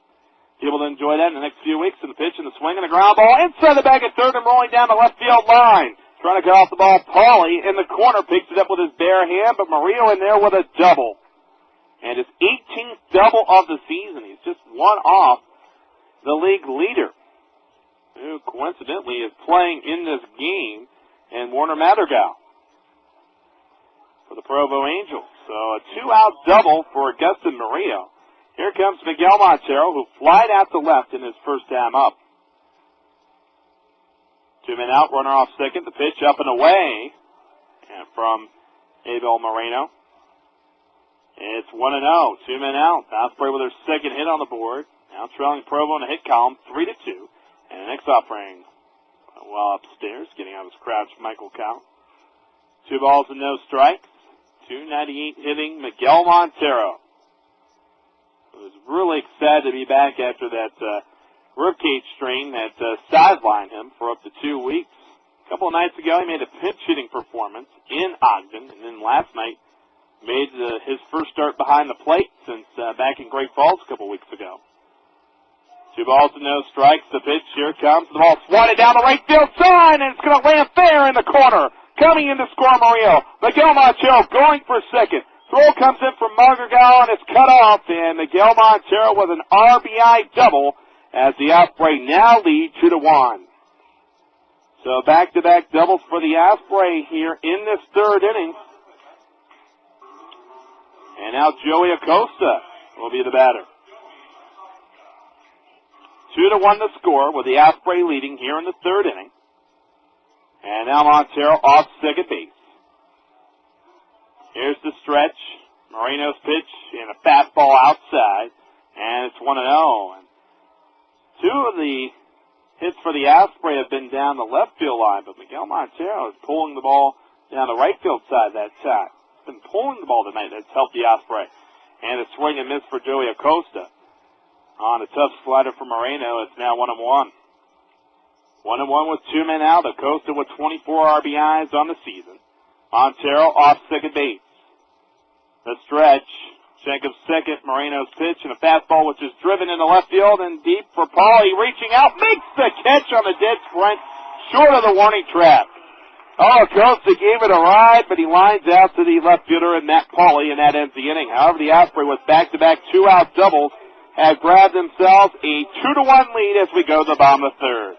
be able to enjoy that in the next few weeks. And the pitch and the swing and the ground ball inside the bag at third and rolling down the left field line. Trying to cut off the ball. Pauly in the corner picks it up with his bare hand, but Murillo in there with a double. And his 18th double of the season. He's just one off the league leader, who coincidentally is playing in this game, and Warner Madrigal for the Provo Angels. So a 2-out double for Augusta Murillo. Here comes Miguel Montero, who flied out to left in his first time up. 2 men out, runner off second. The pitch up and away, and from Abel Moreno. It's 1-0, 2 men out. Osprey with their second hit on the board. Now trailing Provo in the hit column, 3-2. And the next offering, well upstairs, getting out of his crouch, Michael Cow. 2 balls and no strikes. 298 hitting Miguel Montero, who was really excited to be back after that ribcage strain that sidelined him for up to 2 weeks. A couple of nights ago, he made a pinch hitting performance in Ogden, and then last night made his first start behind the plate since back in Great Falls a couple weeks ago. 2 balls and no strikes. The pitch, here it comes. The ball swatted down the right field side, and it's going to land fair in the corner. Coming in to score Murillo. Miguel Montero going for second. Throw comes in from Madrigal, and it's cut off, and Miguel Montero with an RBI double as the Osprey now lead 2-1. So back-to-back doubles for the Osprey here in this third inning. And now Joey Acosta will be the batter. 2-1 the score, with the Osprey leading here in the third inning. And now Montero off second base. Here's the stretch. Moreno's pitch and a fastball outside. And it's 1-0. And 2 of the hits for the Osprey have been down the left field line, but Miguel Montero is pulling the ball down the right field side that time. He's been pulling the ball tonight. That's helped the Osprey. And a swing and miss for Joey Acosta. On a tough slider for Moreno, it's now 1-1. 1-1 with 2 men out. Acosta with 24 RBIs on the season. Montero off second base. The stretch. Jenkins second. Moreno's pitch and a fastball which is driven into left field and deep for Pauly. Reaching out. Makes the catch on the dead sprint. Short of the warning track. Oh, Acosta gave it a ride, but he lines out to the left fielder and Matt Pauly, and that ends the inning. However, the Osprey with back-to-back 2-out doubles have grabbed themselves a 2-1 lead as we go to the bottom of the third.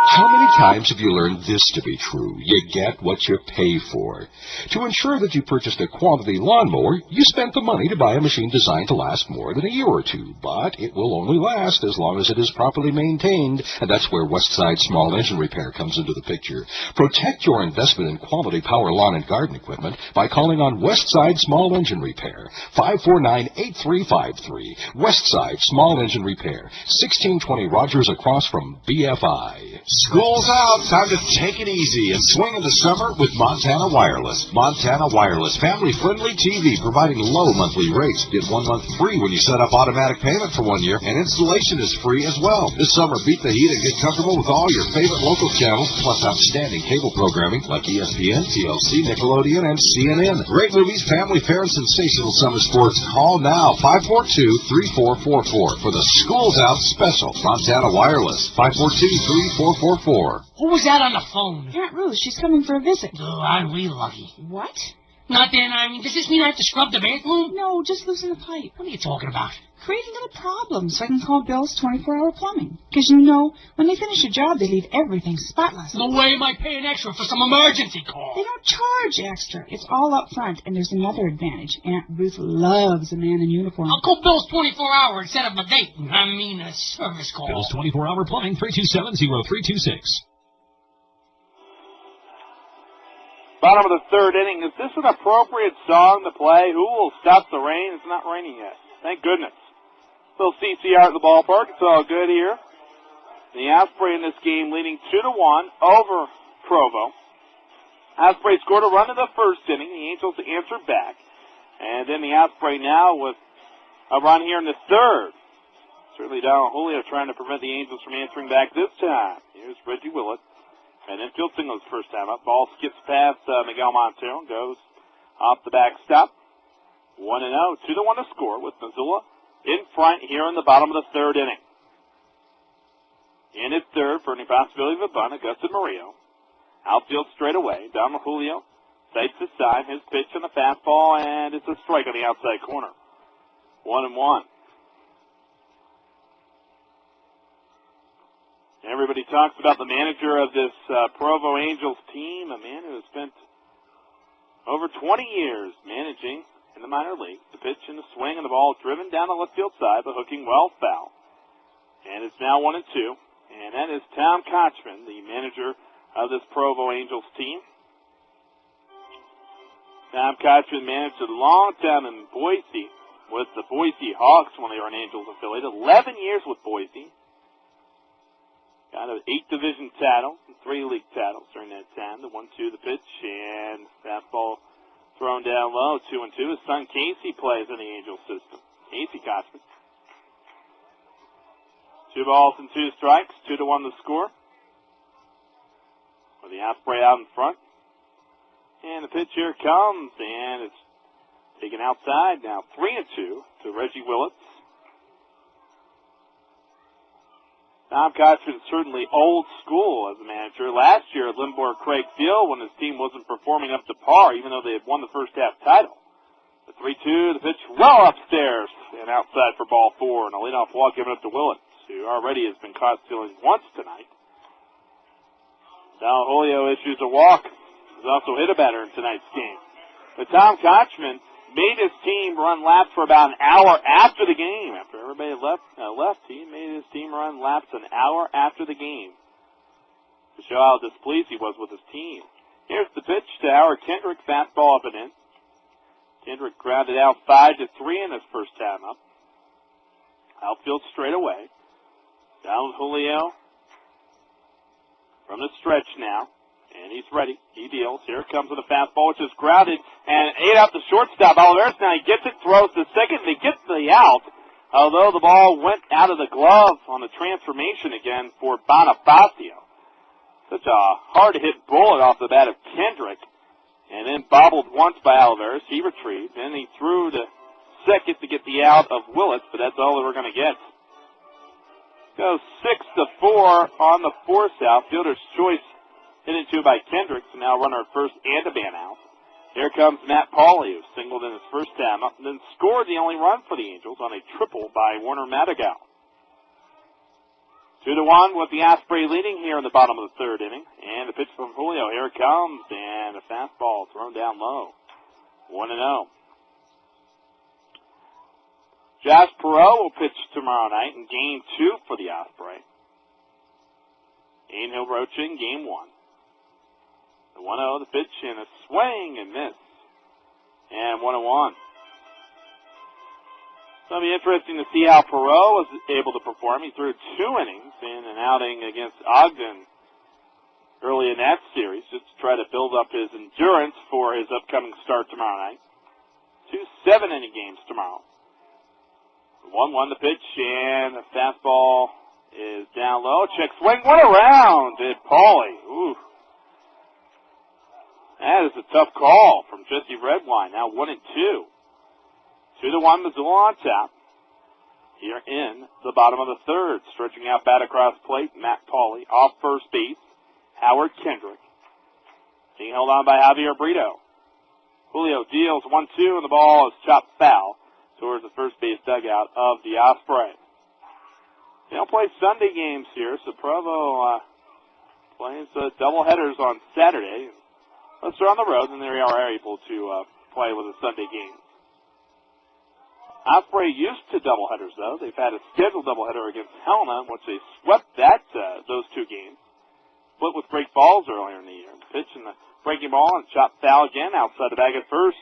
How many times have you learned this to be true? You get what you pay for. To ensure that you purchased a quality lawnmower, you spent the money to buy a machine designed to last more than a year or two. But it will only last as long as it is properly maintained, and that's where Westside Small Engine Repair comes into the picture. Protect your investment in quality power lawn and garden equipment by calling on Westside Small Engine Repair, 549-8353. Westside Small Engine Repair, 1620 Rogers across from BFI. School's out. Time to take it easy and swing into summer with Montana Wireless. Montana Wireless, family-friendly TV providing low monthly rates. Get 1 month free when you set up automatic payment for 1 year, and installation is free as well. This summer, beat the heat and get comfortable with all your favorite local channels, plus outstanding cable programming like ESPN, TLC, Nickelodeon, and CNN. Great movies, family fare, and sensational summer sports. Call now, 542-3444 for the School's Out special. Montana Wireless, 542-3444. Who was that on the phone? Aunt Ruth, she's coming for a visit. Oh, aren't we lucky? What? Nothing. I mean, does this mean I have to scrub the bathroom? No, just loosen the pipe. What are you talking about? Create a little problem so I can call Bill's 24-hour plumbing. Because, you know, when they finish a job, they leave everything spotless. No way am I paying extra for some emergency call. They don't charge extra. It's all up front, and there's another advantage. Aunt Ruth loves a man in uniform. I'll call Bill's 24-hour instead of a date. I mean, a service call. Bill's 24-hour plumbing, 327-0326. Bottom of the third inning. Is this an appropriate song to play? Who will stop the rain? It's not raining yet. Thank goodness. Little CCR at the ballpark. It's all good here. The Osprey in this game leading 2-1 over Provo. Osprey scored a run in the first inning. The Angels answered back. And then the Osprey now with a run here in the third. Certainly Donald Julio trying to prevent the Angels from answering back this time. Here's Reggie Willett. An infield single his first time up. Ball skips past Miguel Montero. Goes off the backstop. 1-0. 2-1 to score with Missoula in front here in the bottom of the third inning. In his third, for any possibility of a bunt, Abel Mourinho. Outfield straight away. Donald Julio sights the side. His pitch on the fastball, and it's a strike on the outside corner. 1-1. Everybody talks about the manager of this Provo Angels team, a man who has spent over 20 years managing in the minor league. The pitch and the swing and the ball driven down the left field side, but hooking well foul. And it's now 1-2. And that is Tom Kochman, the manager of this Provo Angels team. Tom Kochman managed a long time in Boise with the Boise Hawks when they were an Angels affiliate. 11 years with Boise. Got an 8 division title and 3 league titles during that time. The 1-2, the pitch, and fastball thrown down low. 2-2. His son Casey plays in the Angels system. Casey Kochman. 2 balls and 2 strikes. 2-1 the score. With the Osprey out in front. And the pitch here comes, and it's taken outside. Now 3-2 to Reggie Willett. Tom Kochman certainly old school as a manager. Last year at Limborg Craig Field when his team wasn't performing up to par, even though they had won the first half title. The 3-2, the pitch well upstairs and outside for ball 4, and a leadoff walk given up to Willett, who already has been caught stealing once tonight. Now Julio issues a walk. He's also hit a batter in tonight's game. But Tom Kochman made his team run laps for about an hour after the game. After everybody left, he made his team run laps an hour after the game to show how displeased he was with his team. Here's the pitch to Howard Kendrick, fastball up and in. Kendrick grounded out 5-3 in his first time up. Outfield straight away. Down Julio from the stretch now. And he's ready. He deals. Here it comes with a fastball, which is grounded and ate out the shortstop. Oliveras now he gets it, throws to second, and he gets the out. Although the ball went out of the glove on the transformation again for Bonifacio. Such a hard-hit bullet off the bat of Kendrick. And then bobbled once by Oliveras. He retrieved. Then he threw to second to get the out of Willett, but that's all they were going to get. Goes 6-4 on the force out. Fielder's choice. Hit into by Kendrick, so now runner at first and a man out. Here comes Matt Pauley, who singled in his first time up and then scored the only run for the Angels on a triple by Warner Madigal. 2-1 with the Osprey leading here in the bottom of the third inning. And the pitch from Julio. Here it comes, and a fastball thrown down low. 1-0. Josh Perot will pitch tomorrow night in Game 2 for the Osprey. Ainhill Rocha in Game 1. The 1-0, the pitch, and a swing and miss. And 1-1. So it'll be interesting to see how Perot was able to perform. He threw 2 innings in an outing against Ogden early in that series, just to try to build up his endurance for his upcoming start tomorrow night. 2 7-inning games tomorrow. 1-1 the pitch, and the fastball is down low. Check swing, one around. Did Pauly. Ooh. That is a tough call from Jesse Redwine. Now 1-2. 2-1 Missoula on top. Here in the bottom of the third. Stretching out bat across plate, Matt Pauly. Off first base, Howard Kendrick. Being held on by Javier Brito. Julio deals 1-2, and the ball is chopped foul towards the first base dugout of the Osprey. They don't play Sunday games here, so Provo plays double headers on Saturday. Unless they're on the road, and they are able to play with a Sunday game. Osprey used to doubleheaders, though. They've had a scheduled doubleheader against Helena, in which they swept those 2 games. Split with break balls earlier in the year. Pitch and the breaking ball and chopped foul again outside the bag at first.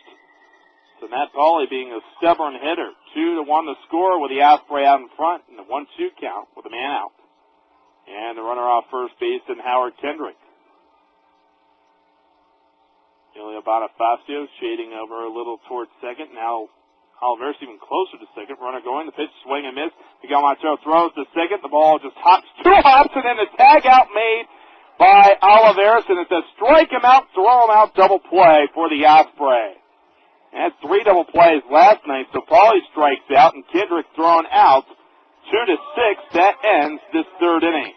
So Matt Pauly being a stubborn hitter. 2-1 the score with the Osprey out in front and the 1-2 count with a man out. And the runner off first base and Howard Kendrick. Ilya Bonifacio shading over a little towards second. Now Oliveris even closer to second. Runner going. The pitch, swing and miss. Miguel Montero throws to second. The ball just hops 2 hops, and then the tag out made by Oliveris, and it's a strike him out, throw him out double play for the Osprey. Had 3 double plays last night, so Pauly strikes out and Kendrick thrown out. 2-6. That ends this third inning.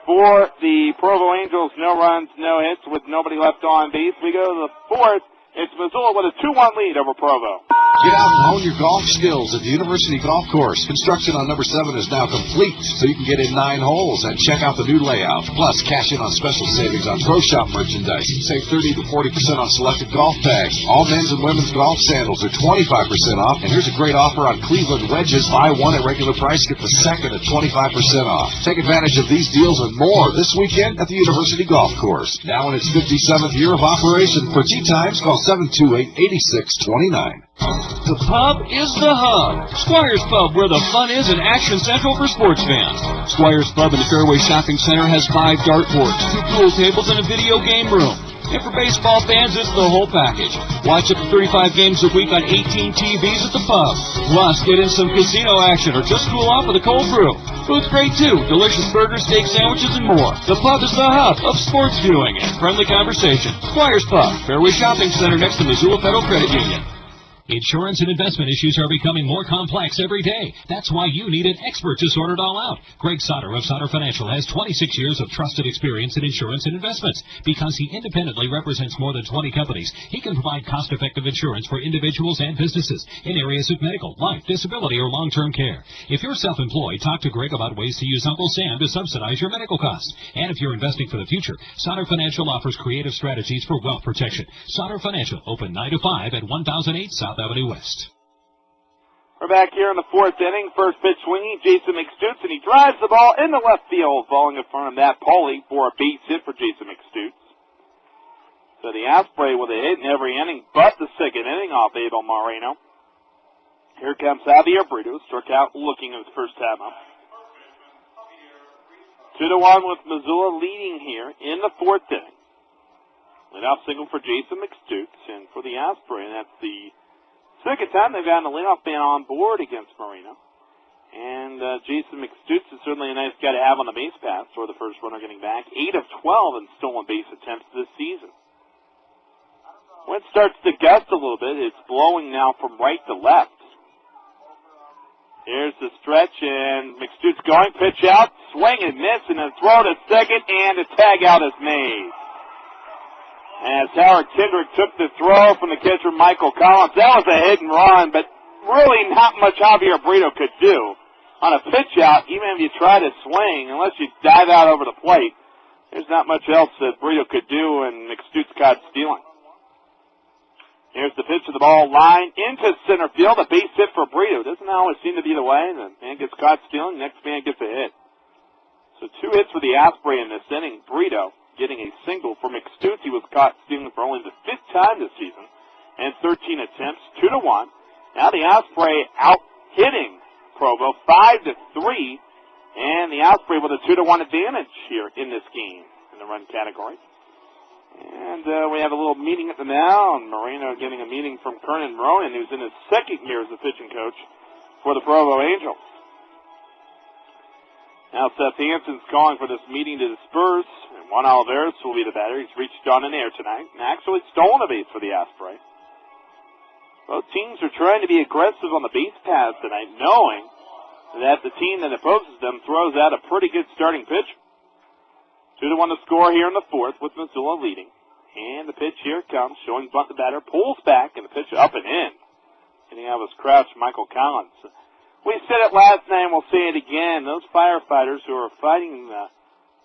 For the Provo Angels, no runs, no hits with nobody left on base. We go to the fourth. It's Missoula with a 2-1 lead over Provo. Get out and hone your golf skills at the University Golf Course. Construction on number 7 is now complete, so you can get in 9 holes and check out the new layout. Plus, cash in on special savings on Pro Shop merchandise. Save 30 to 40% on selected golf bags. All men's and women's golf sandals are 25% off. And here's a great offer on Cleveland wedges. Buy 1 at regular price, get the second at 25% off. Take advantage of these deals and more this weekend at the University Golf Course. Now in its 57th year of operation. For tee times, call 728-8629. The pub is the hub. Squire's Pub, where the fun is and action central for sports fans. Squire's Pub in the Fairway Shopping Center has 5 dartboards, 2 pool tables, and a video game room. And for baseball fans, it's the whole package. Watch up to 35 games a week on 18 TVs at the pub. Plus, get in some casino action or just cool off with a cold brew. Food's great, too. Delicious burgers, steak sandwiches, and more. The pub is the hub of sports viewing and friendly conversation. Squire's Pub, Fairway Shopping Center next to Missoula Federal Credit Union. Insurance and investment issues are becoming more complex every day. That's why you need an expert to sort it all out. Greg Sauter of Sauter Financial has 26 years of trusted experience in insurance and investments. Because he independently represents more than 20 companies, he can provide cost-effective insurance for individuals and businesses in areas of medical, life, disability, or long-term care. If you're self-employed, talk to Greg about ways to use Uncle Sam to subsidize your medical costs. And if you're investing for the future, Sauter Financial offers creative strategies for wealth protection. Sauter Financial, open 9 to 5 at 1008 South Avenue West. We're back here in the fourth inning. First pitch swinging, Jason McStutz, and he drives the ball into left field, falling in front of that Pauly for a base hit for Jason McStutz. So the Osprey with a hit in every inning, but the second inning off Abel Moreno. Here comes Javier Brito, struck out looking at his first time up. 2-1 with Missoula leading here in the fourth inning. Leadoff single for Jason McStutz, and for the Osprey, and that's the second time they've gotten a leadoff man on board against Marino. And Jason McStutz is certainly a nice guy to have on the base pass for the first runner getting back. 8 of 12 in stolen base attempts this season. Wind starts to gust a little bit. It's blowing now from right to left. Here's the stretch, and McStutz going, pitch out, swing and miss, and then throw to second, and the tag out is made. As Howard Kendrick took the throw from the catcher Michael Collins. That was a hit and run, but really not much Javier Brito could do. On a pitch out, even if you try to swing, unless you dive out over the plate, there's not much else that Brito could do, and McStutz caught stealing. Here's the pitch of the ball, line into center field, a base hit for Brito. Doesn't always seem to be the way. The man gets caught stealing, next man gets a hit. So 2 hits for the Osprey in this inning. Brito getting a single for McStutz. He was caught stealing for only the 5th time this season, and 13 attempts, 2-1. Now the Osprey out hitting Provo 5-3, and the Osprey with a 2-1 advantage here in this game in the run category. And we have a little meeting at the mound. Moreno getting a meeting from Kernan Ronan, who's in his second year as a pitching coach for the Provo Angels. Now Seth Hansen's calling for this meeting to disperse, and Juan Oliveras will be the batter. He's reached on an air tonight and actually stolen a base for the Osprey. Both teams are trying to be aggressive on the base paths tonight, knowing that the team that opposes them throws out a pretty good starting pitch. 2-1 to score here in the fourth with Missoula leading. And the pitch here comes, showing bunt the batter, pulls back, and the pitch up and in. Getting out of his crouch, Michael Collins. We said it last night, and we'll say it again. Those firefighters who are fighting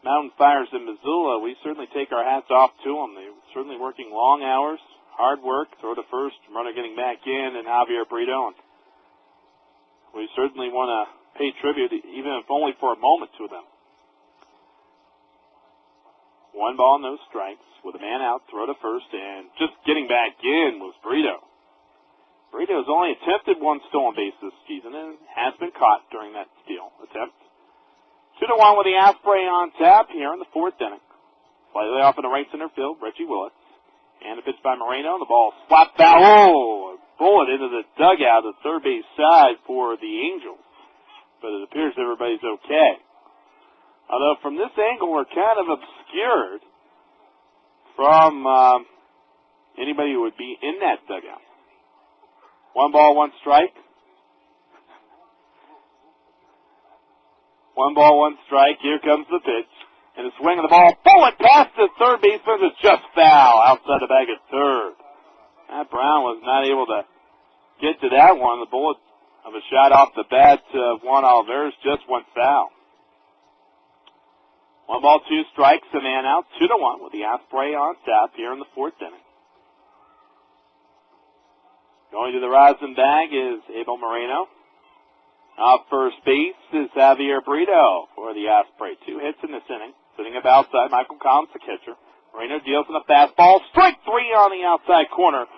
mountain fires in Missoula, we certainly take our hats off to them. They're certainly working long hours, hard work, throw to first, runner getting back in, and Javier Brito. And we certainly want to pay tribute, even if only for a moment, to them. 1 ball, no strikes, with a man out, throw to first, and just getting back in was Brito. Brito has only attempted 1 stolen base this season and has been caught during that steal attempt. 2-1 with the Osprey on tap here in the fourth inning. Slightly off in the right center field, Reggie Willis. And a pitch by Moreno. The ball slapped foul. Oh, a bullet into the dugout, the third base side for the Angels. But it appears everybody's okay. Although from this angle, we're kind of obscured from anybody who would be in that dugout. 1 ball, 1 strike. 1 ball, 1 strike. Here comes the pitch. And the swing of the ball. Bullet past the third baseman is just foul outside the bag at third. Matt Brown was not able to get to that one. The bullet of a shot off the bat of Juan Oliveras just went foul. 1 ball, 2 strikes. A man out. 2-1 with the Osprey on tap here in the fourth inning. Going to the rosin bag is Abel Moreno. Off first base is Javier Brito for the Osprey. 2 hits in this inning. Sitting up outside, Michael Collins, the catcher. Moreno deals in a fastball. Strike 3 on the outside corner.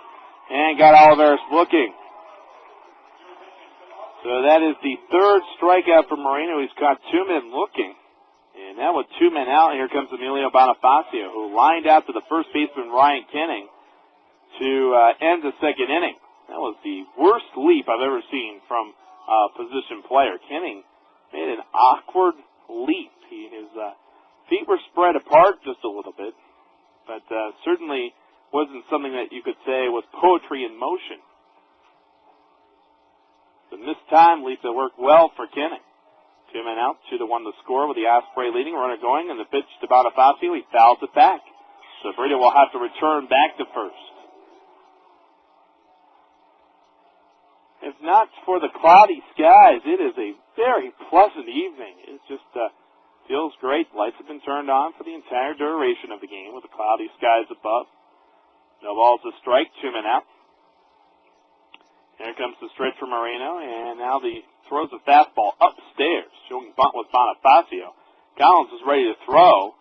And got Oliveras looking. So that is the third strikeout for Moreno. He's caught 2 men looking. And now with 2 men out, here comes Emilio Bonifacio, who lined out to the first baseman, Ryan Kenning, to end the second inning. That was the worst leap I've ever seen from a position player. Kenning made an awkward leap. His feet were spread apart just a little bit, but certainly wasn't something that you could say was poetry in motion. But this time, leap that worked well for Kenning. 2 men out, 2-1 to score with the Osprey leading. Runner going, and the pitch to Bonifacio. He fouls it back. So Brito will have to return back to first. If not for the cloudy skies, it is a very pleasant evening. It just feels great. Lights have been turned on for the entire duration of the game with the cloudy skies above. No balls to strike, 2 men out. Here comes the stretch for Moreno, and now the throws a fastball upstairs, showing bunt with Bonifacio. Collins is ready to throw,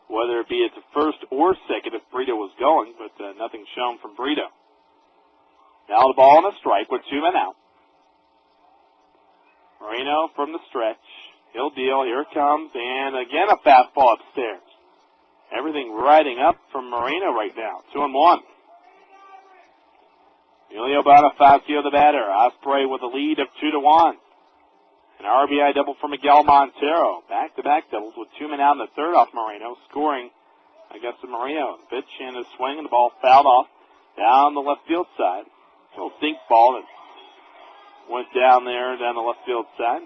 whether it be at the first or second if Brito was going, but nothing shown from Brito. Now the ball and a strike with 2 men out. Moreno from the stretch. He'll deal. Here it comes. And again a fastball upstairs. Everything riding up from Moreno right now. 2-1. Emilio Bonifacio the batter. Osprey with a lead of 2-1. An RBI double for Miguel Montero. Back-to-back doubles with 2 men out in the third off Moreno. Scoring against the Moreno. Pitch and a swing and the ball fouled off down the left field side. A little dink ball that went down there, down the left field side.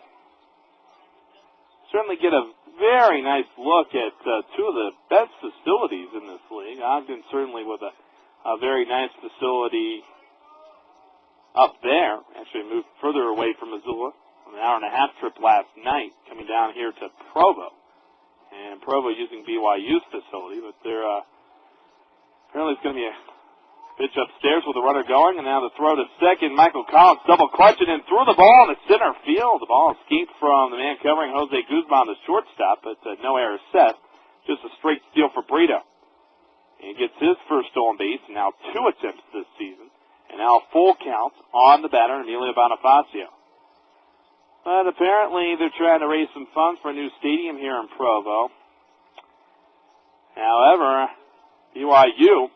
Certainly get a very nice look at 2 of the best facilities in this league. Ogden certainly with a very nice facility up there. Actually moved further away from Missoula. An hour-and-a-half trip last night coming down here to Provo. And Provo using BYU's facility, but they're apparently it's going to be a pitch upstairs with the runner going, and now the throw to second. Michael Collins double clutch it and threw the ball in the center field. The ball escaped from the man covering Jose Guzman, the shortstop, but no error set. Just a straight steal for Brito. He gets his first stolen base, and now 2 attempts this season. And now a full count on the batter, Emilio Bonifacio. But apparently they're trying to raise some funds for a new stadium here in Provo. However, BYU,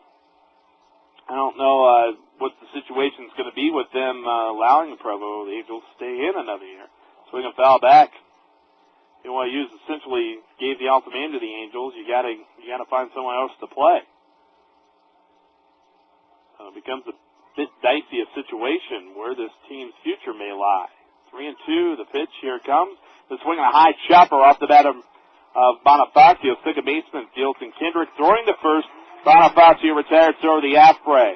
I don't know what the situation's going to be with them allowing the Provo the Angels to stay in another year. Swing and foul back. BYU essentially gave the ultimatum to the Angels. You got to find someone else to play. It becomes a bit dicey a situation where this team's future may lie. 3-2, the pitch, here it comes. The swing and a high chopper off the bat of Bonifacio. Second baseman Gilson Kendrick throwing to first. Bonifacio retired over the Osprey.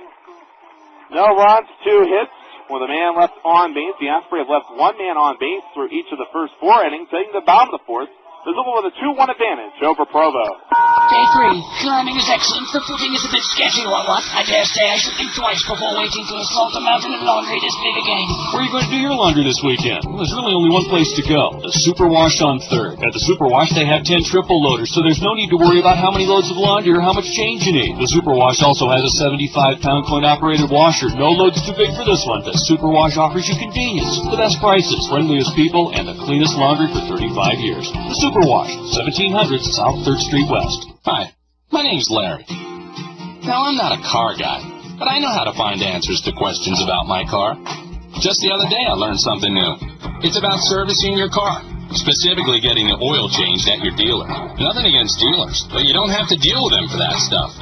No runs, 2 hits with a man left on base. The Osprey have left one man on base through each of the first 4 innings, taking the bottom of the 4th. Missoula with a 2-1 advantage over Provo. Day 3. Climbing is excellent. The footing is a bit sketchy, what? I dare say I should think twice before waiting to assault a mountain of laundry this big again. Where are you going to do your laundry this weekend? Well, there's really only one place to go. The Super Wash on 3rd. At the Super Wash, they have 10 triple loaders, so there's no need to worry about how many loads of laundry or how much change you need. The Super Wash also has a 75-pound coin-operated washer. No load's too big for this one. The Super Wash offers you convenience, the best prices, friendliest people, and the cleanest laundry for 35 years. The Super Wash, 1700 South 3rd Street West. Hi, my name's Larry. Now, I'm not a car guy, but I know how to find answers to questions about my car. Just the other day, I learned something new. It's about servicing your car, specifically getting the oil changed at your dealer. Nothing against dealers, but you don't have to deal with them for that stuff.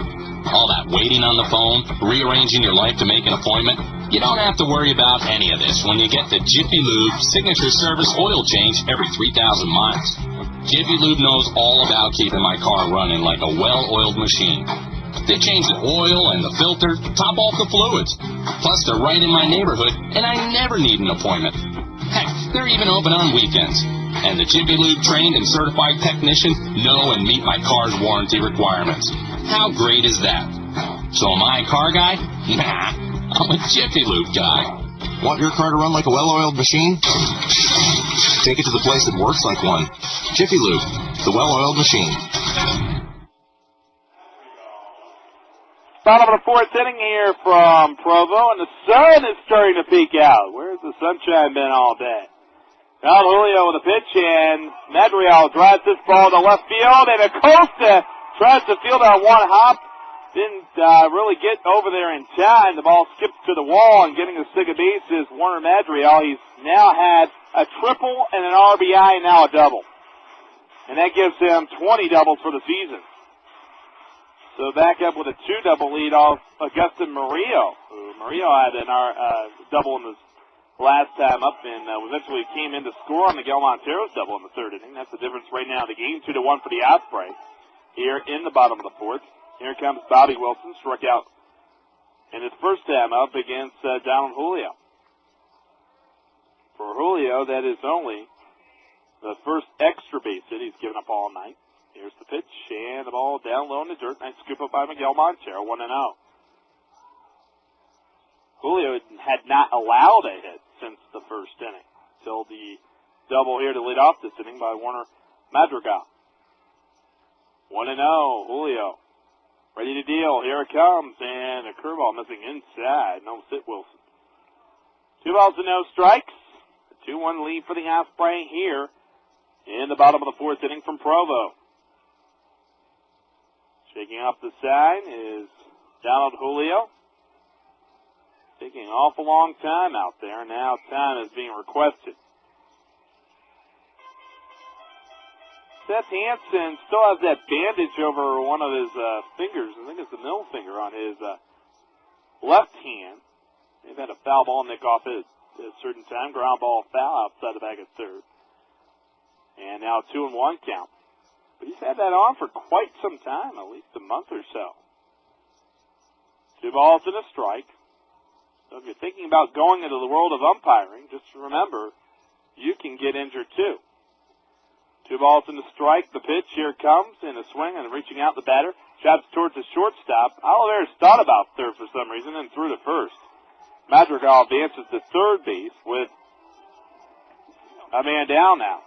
All that waiting on the phone, rearranging your life to make an appointment. You don't have to worry about any of this when you get the Jiffy Lube Signature Service oil change every 3,000 miles. Jiffy Lube knows all about keeping my car running like a well-oiled machine. They change the oil and the filter, top off the fluids. Plus, they're right in my neighborhood, and I never need an appointment. Heck, they're even open on weekends. And the Jiffy Lube trained and certified technicians know and meet my car's warranty requirements. How great is that? So am I a car guy? Nah, I'm a Jiffy Lube guy. Want your car to run like a well-oiled machine? Take it to the place that works like one. Jiffy Lube, the well-oiled machine. Bottom of the 4th inning here from Provo, and the sun is starting to peek out. Where's the sunshine been all day? Now Julio with a pitch, and Madrigal drives this ball to left field, and Acosta tries to field on one hop. Didn't really get over there in time. The ball skips to the wall, and getting the second base is Warner Madrigal. He's now had a triple and an RBI, and now a double. And that gives him 20 doubles for the season. So back up with a 2-double lead off Augustin Murillo. Murillo had a double in the last time up, and eventually came in to score on Miguel Montero's double in the 3rd inning. That's the difference right now in the game, 2-1 for the Osprey here in the bottom of the 4th. Here comes Bobby Wilson, struck out in his first time up against Donald Julio. For Julio, that is only the first extra base hit he's given up all night. Here's the pitch, and the ball down low in the dirt. Nice scoop up by Miguel Montero, 1-0. Julio had not allowed a hit since the first inning, till the double here to lead off this inning by Warner Madrigal. 1-0, Julio. Ready to deal. Here it comes, and a curveball missing inside. No sit, Wilson. 2 balls and no strikes. A 2-1 lead for the Osprey here in the bottom of the 4th inning from Provo. Shaking off the sign is Donald Julio. Taking an awful long time out there. Now time is being requested. Seth Hansen still has that bandage over one of his fingers. I think it's the middle finger on his left hand. They've had a foul ball nick off it at a certain time. Ground ball foul outside the bag at 3rd. And now 2-1 count. But he's had that on for quite some time, at least a month or so. 2 balls and a strike. So if you're thinking about going into the world of umpiring, just remember, you can get injured too. 2 balls and a strike. The pitch, here it comes, in a swing, and reaching out the batter. Chops towards the shortstop. Oliveira's thought about 3rd for some reason and threw to 1st. Madrigal advances to 3rd base with a man down now.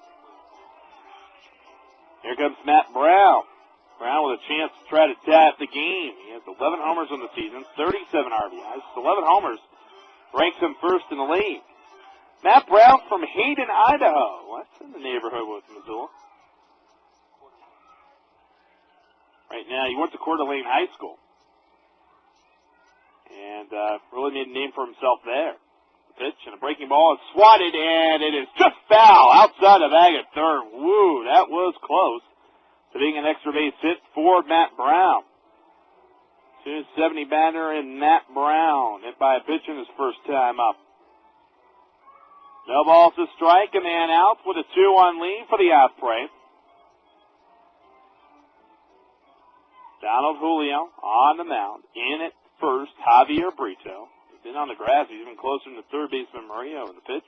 Here comes Matt Brown. Brown with a chance to try to tie up the game. He has 11 homers on the season, 37 RBIs. 11 homers ranks him 1st in the league. Matt Brown from Hayden, Idaho. That's in the neighborhood with Missoula. Right now, he went to Coeur d'Alene High School. And really made a name for himself there. The pitch and a breaking ball is swatted, and it is just foul outside of bag at third. Woo, that was close to being an extra base hit for Matt Brown. 270 batter and Matt Brown hit by a pitch in his first time up. No balls to strike, a man out with a 2-1 lead for the Osprey. Donald Julio on the mound. In at first, Javier Brito. He's been on the grass. He's even closer than the third baseman Murillo in the pitch.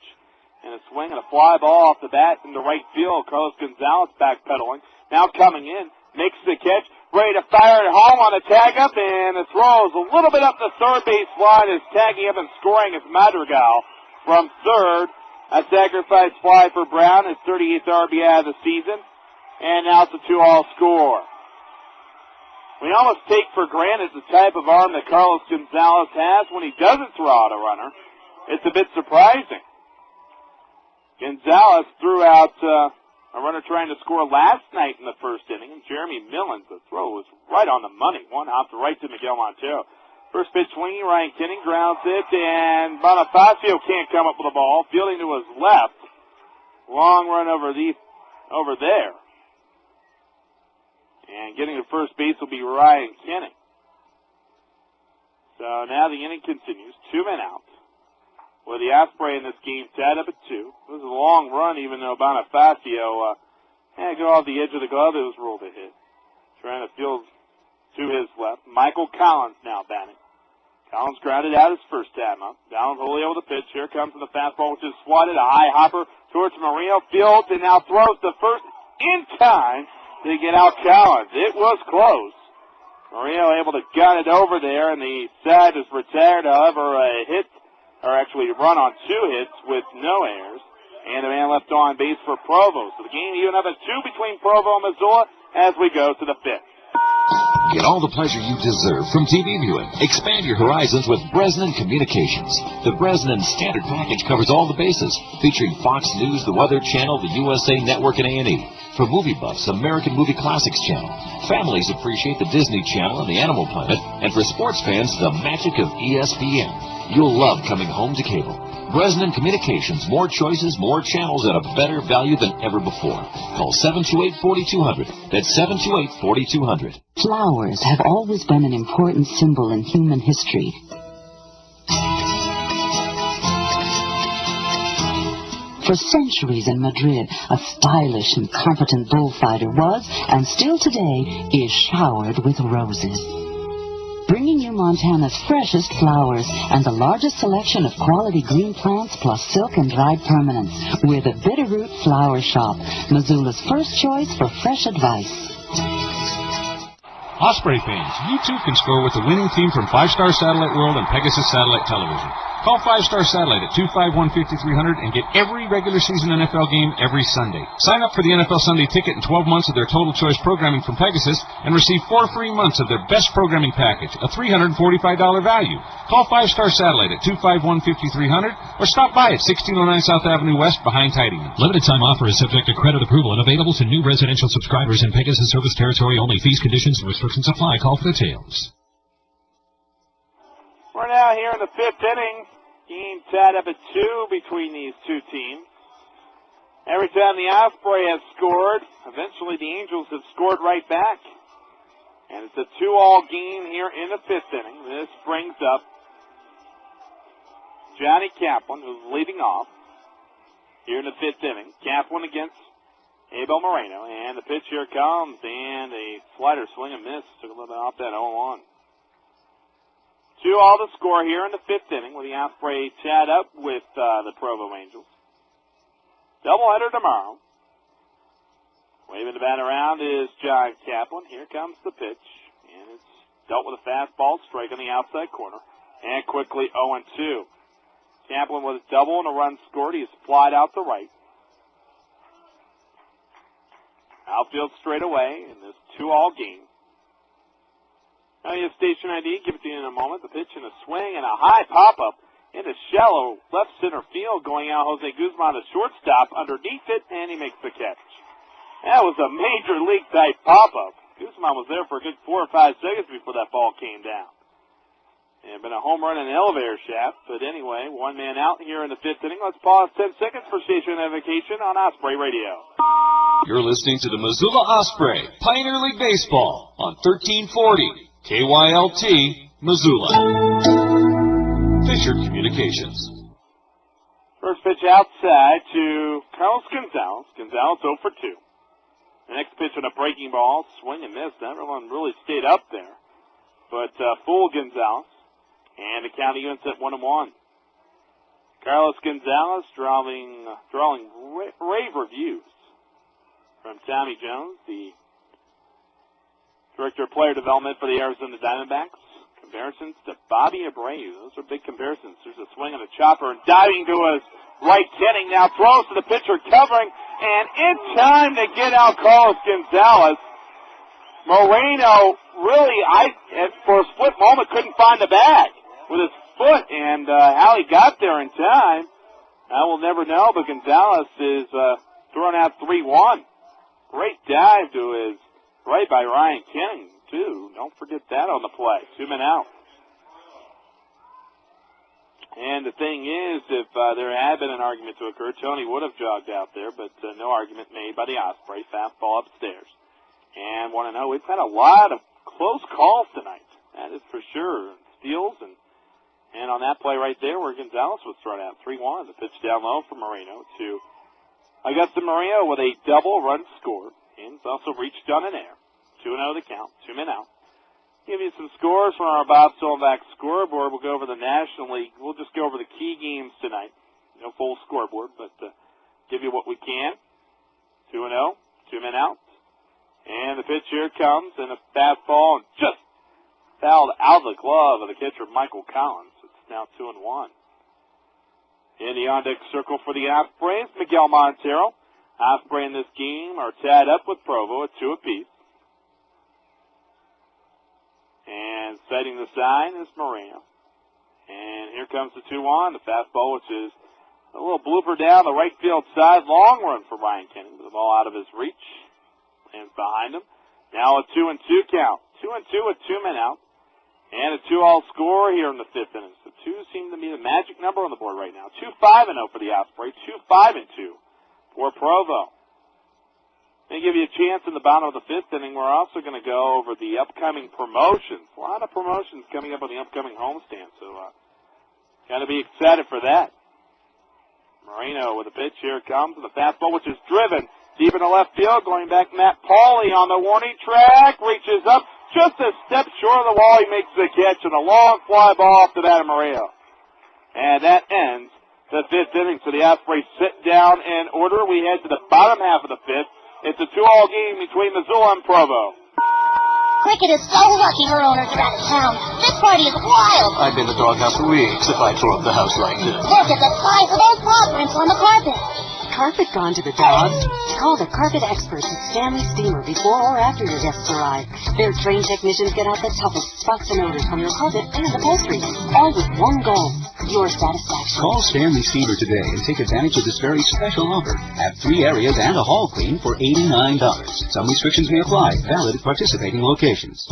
And a swing and a fly ball off the bat into right field. Carlos Gonzalez backpedaling. Now coming in. Makes the catch. Ready to fire it home on a tag up. And the throw is a little bit up the third base line. Is tagging up and scoring is Madrigal from third. A sacrifice fly for Brown. His 38th RBI of the season. And now it's a 2-all score. We almost take for granted the type of arm that Carlos Gonzalez has when he doesn't throw out a runner. It's a bit surprising. Gonzalez threw out a runner trying to score last night in the first inning, and Jeremy Millens, the throw was right on the money. One hop to right to Miguel Montero. First pitch swinging, Ryan Kinning grounds it, and Bonifacio can't come up with the ball. Fielding to his left. Long run over there. And getting to first base will be Ryan Kinning. So now the inning continues. 2 men out. With the Osprey in this game tied up at 2. It was a long run, even though Bonifacio had to go off the edge of the glove. It was ruled a hit. Trying to field to his left. Michael Collins now batting. Collins grounded out his first time up. Down Julio with the pitch. Here comes the fastball, which is swatted. A high hopper towards Murillo. Fields and now throws the first in time to get out Collins. It was close. Murillo able to gun it over there, and the side is retired. However, a hit, or actually a run on 2 hits with no errors. And the man left on base for Provo. So the game even up at 2 between Provo and Missoula as we go to the 5th. Get all the pleasure you deserve from TV viewing. Expand your horizons with Bresnan Communications. The Bresnan Standard Package covers all the bases, featuring Fox News, the Weather Channel, the USA Network, and A&E. For movie buffs, American Movie Classics Channel. Families appreciate the Disney Channel and the Animal Planet. And for sports fans, the magic of ESPN. You'll love coming home to cable. Bresnan Communications, more choices, more channels at a better value than ever before. Call 728-4200. That's 728-4200. Flowers have always been an important symbol in human history. For centuries in Madrid, a stylish and competent bullfighter was, and still today, is showered with roses. Bringing you Montana's freshest flowers and the largest selection of quality green plants plus silk and dried permanents. We're the Bitterroot Flower Shop, Missoula's first choice for fresh advice. Osprey fans, you too can score with the winning team from 5-Star Satellite World and Pegasus Satellite Television. Call 5-Star Satellite at 251-5300 and get every regular season NFL game every Sunday. Sign up for the NFL Sunday Ticket and 12 months of their Total Choice programming from Pegasus and receive 4 free months of their best programming package, a $345 value. Call 5-Star Satellite at 251-5300 or stop by at 1609 South Avenue West behind Tidyman. Limited time offer is subject to credit approval and available to new residential subscribers in Pegasus service territory only. Fees, conditions, and restrictions apply. Call for details. We're now here in the 5th inning. Game tied up at 2 between these two teams. Every time the Osprey has scored, eventually the Angels have scored right back. And it's a 2-all game here in the 5th inning. This brings up Johnny Kaplan, who's leading off here in the 5th inning. Kaplan against Abel Moreno. And the pitch here comes, and a slider swing and miss. Took a little bit off that 0-1. 2-all to score here in the 5th inning with the Osprey tied up with the Provo Angels. Doubleheader tomorrow. Waving the bat around is John Kaplan. Here comes the pitch. And it's dealt with a fastball, strike on the outside corner. And quickly 0-2. Kaplan with a double and a run scored. He's flied out to right. Outfield straight away in this 2-all game. Now you have station ID. Give it to you in a moment. The pitch and a swing and a high pop-up into shallow left center field. Going out Jose Guzman, the shortstop, underneath it, and he makes the catch. That was a major league type pop-up. Guzman was there for a good 4 or 5 seconds before that ball came down. And been a home run in an elevator shaft. But anyway, one man out here in the 5th inning. Let's pause 10 seconds for station identification on Osprey Radio. You're listening to the Missoula Osprey Pioneer League Baseball on 1340 KYLT Missoula. Fisher Communications. First pitch outside to Carlos Gonzalez. Gonzalez 0 for 2. The next pitch on a breaking ball, swing and miss. Everyone really stayed up there. But full Gonzalez. And the count evens at 1-1. Carlos Gonzalez drawing rave reviews from Tommy Jones, the Director of Player Development for the Arizona Diamondbacks. Comparisons to Bobby Abreu. Those are big comparisons. There's a swing on a chopper and diving to his right. Kenning now throws to the pitcher covering, and in time to get out Carlos Gonzalez. Moreno really, for a split moment, couldn't find the bag with his foot, and how he got there in time, I will never know, but Gonzalez is thrown out 3-1. Great dive to his right by Ryan Kenning, too. Don't forget that on the play. 2 men out. And the thing is, if there had been an argument to occur, Tony would have jogged out there, but no argument made by the Osprey. Fastball upstairs. And 1-0. We've had a lot of close calls tonight. That is for sure. Steals and on that play right there where Gonzalez was thrown out 3-1. The pitch down low from Moreno to Augusto Murillo with a double run score. And he's also reached on an air. 2-0 the count. 2 men out. Give you some scores from our Bob Silvac scoreboard. We'll go over the National League. We'll just go over the key games tonight. No full scoreboard, but give you what we can. 2-0. 2 men out. And the pitch here comes, and a fastball just fouled out of the glove of the catcher, Michael Collins. It's now 2-1. In the on-deck circle for the Ospreys, Miguel Montero. Osprey in this game are tied up with Provo at 2 apiece. And setting the sign is Moreno. And here comes the 2-1, the fastball, which is a little blooper down the right field side. Long run for Ryan Kenning, with the ball out of his reach. And behind him. Now a 2-2 count. 2-2 with 2 men out. And a 2-all score here in the 5th inning. So 2 seem to be the magic number on the board right now. 2-5-0 for the Osprey. 2-5-2 for Provo. They give you a chance in the bottom of the 5th inning. We're also going to go over the upcoming promotions. A lot of promotions coming up on the upcoming homestand. So got to be excited for that. Moreno with a pitch. Here it comes. And the fastball, which is driven deep in the left field, going back. Matt Pauley on the warning track, reaches up just a step short of the wall. He makes the catch, and a long fly ball off the bat of Murillo. And that ends the 5th inning. So the Ospreys sit down in order. We head to the bottom half of the 5th. It's a 2-all game between Missoula and Provo. Cricket is so lucky her owners are out of town. This party is wild. I'd be in the doghouse for weeks if I tore up the house like this. Look at the size of those paw prints on the carpet. Carpet gone to the dogs? Call the carpet experts at Stanley Steamer before or after your guests arrive. Their trained technicians get out the toughest spots and odors from your carpet and upholstery, all with one goal: your satisfaction. Call Stanley Steamer today and take advantage of this very special offer. Have 3 areas and a hall clean for $89. Some restrictions may apply. Valid at participating locations.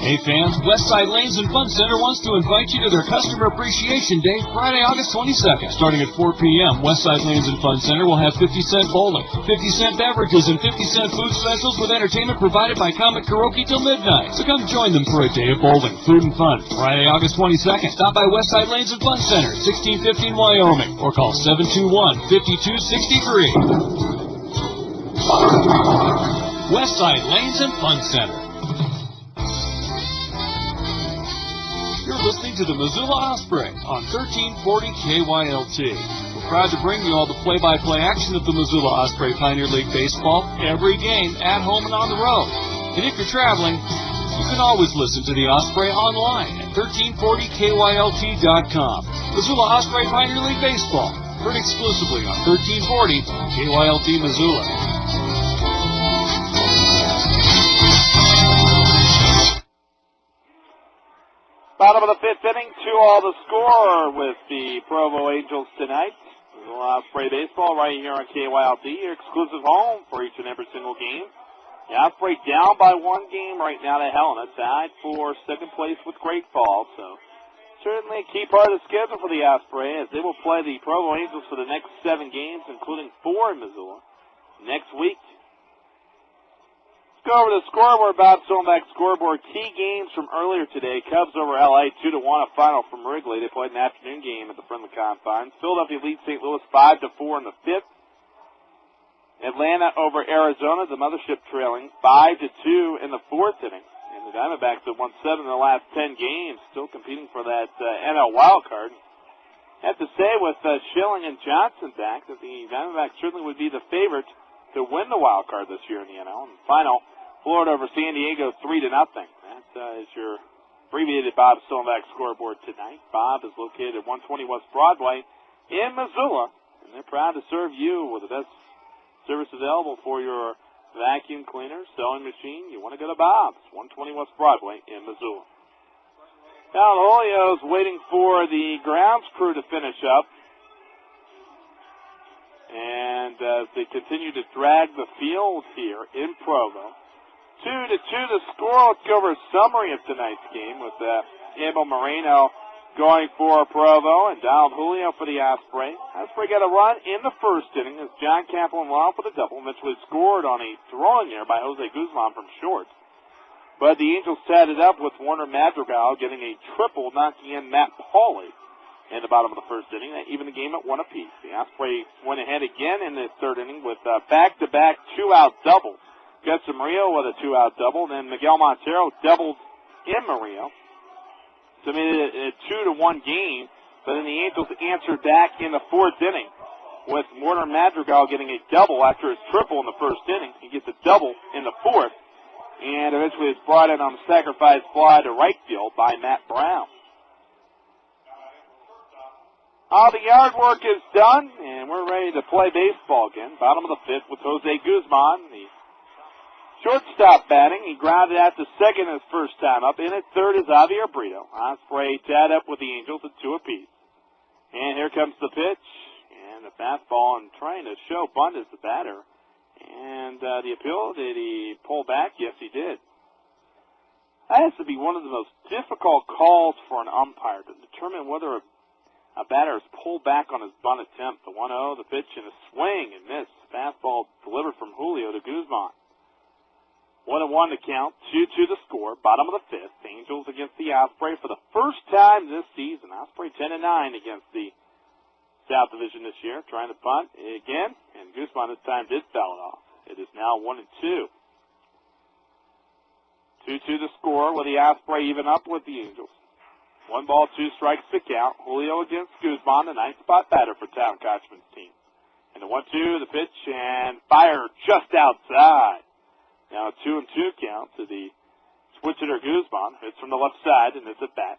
Hey fans, Westside Lanes and Fun Center wants to invite you to their Customer Appreciation Day, Friday, August 22nd. Starting at 4 p.m., Westside Lanes and Fun Center will have 50-cent bowling, 50-cent beverages, and 50-cent food specials with entertainment provided by Comic Karaoke till midnight. So come join them for a day of bowling, food, and fun. Friday, August 22nd. Stop by Westside Lanes and Fun Center, 1615 Wyoming, or call 721-5263. Westside Lanes and Fun Center. You're listening to the Missoula Osprey on 1340 KYLT. We're proud to bring you all the play-by-play action of the Missoula Osprey Pioneer League Baseball every game, at home and on the road. And if you're traveling, you can always listen to the Osprey online at 1340KYLT.com. Missoula Osprey Pioneer League Baseball, heard exclusively on 1340 KYLT Missoula. Bottom of the 5th inning, 2-all the score with the Provo Angels tonight. Missoula Osprey Baseball right here on KYLT, your exclusive home for each and every single game. The Osprey down by 1 game right now to Helena, tied for second place with Great Falls. So certainly a key part of the schedule for the Osprey as they will play the Provo Angels for the next 7 games, including 4 in Missoula next week. Let's go over the scoreboard. Bob Sollenbach scoreboard. Key games from earlier today. Cubs over LA 2-1, a final from Wrigley. They played an afternoon game at the friendly confines. Philadelphia leads St. Louis 5-4 in the 5th. Atlanta over Arizona, the mothership trailing 5-2 in the 4th inning. And the Diamondbacks have won 7 in the last 10 games, still competing for that NL wild card. I have to say, with Schilling and Johnson back, that the Diamondbacks certainly would be the favorite to win the wild card this year in the NL. And final, Florida over San Diego 3-0. That is your abbreviated Bob Sollenbach scoreboard tonight. Bob is located at 120 West Broadway in Missoula, and they're proud to serve you with the best service available for your vacuum cleaner, sewing machine. You want to go to Bob's, 120 West Broadway in Missoula. Now Julio's waiting for the grounds crew to finish up. And they continue to drag the field here in Provo. 2-2 the score. Let's go over a summary of tonight's game with Abel Moreno going for Provo and Donald Julio for the Osprey. Osprey got a run in the first inning as John Kaplan went off with a double, eventually scored on a throwing error by Jose Guzman from short. But the Angels set it up with Warner Madrigal getting a triple, knocking in Matt Pauley in the bottom of the first inning. That evened the game at 1 apiece. The Osprey went ahead again in the third inning with back-to-back 2-out doubles. Gus Murillo with a 2-out double, then Miguel Montero doubled in Murillo. So made it a 2-1 game, but then the Angels answered back in the 4th inning with Warner Madrigal getting a double after his triple in the first inning. He gets a double in the 4th, and eventually is brought in on a sacrifice fly to right field by Matt Brown. All the yard work is done, and we're ready to play baseball again. Bottom of the 5th with Jose Guzman, the shortstop batting. He grounded out to second his first time up. In at third is Javier Brito. Osprey tied up with the Angels at 2 apiece. And here comes the pitch. And the fastball and trying to show bunt as the batter. And the appeal, did he pull back? Yes, he did. That has to be one of the most difficult calls for an umpire to determine whether a batter has pulled back on his bunt attempt. The 1-0, the pitch, and a swing and miss. Fastball delivered from Julio to Guzman. 1-1 to count, 2-2 the score, bottom of the 5th. Angels against the Osprey for the first time this season. Osprey 10-9 against the South Division this year, trying to punt again, and Guzman this time did foul it off. It is now 1-2. 2-2 the score with the Osprey even up with the Angels. 1 ball, 2 strikes to count. Julio against Guzman, the 9th spot batter for Tom Kochman's team. And the 1-2, the pitch, and fire just outside. Now a 2-2 count to the switch hitter Guzman. Hits from the left side and it's at bat.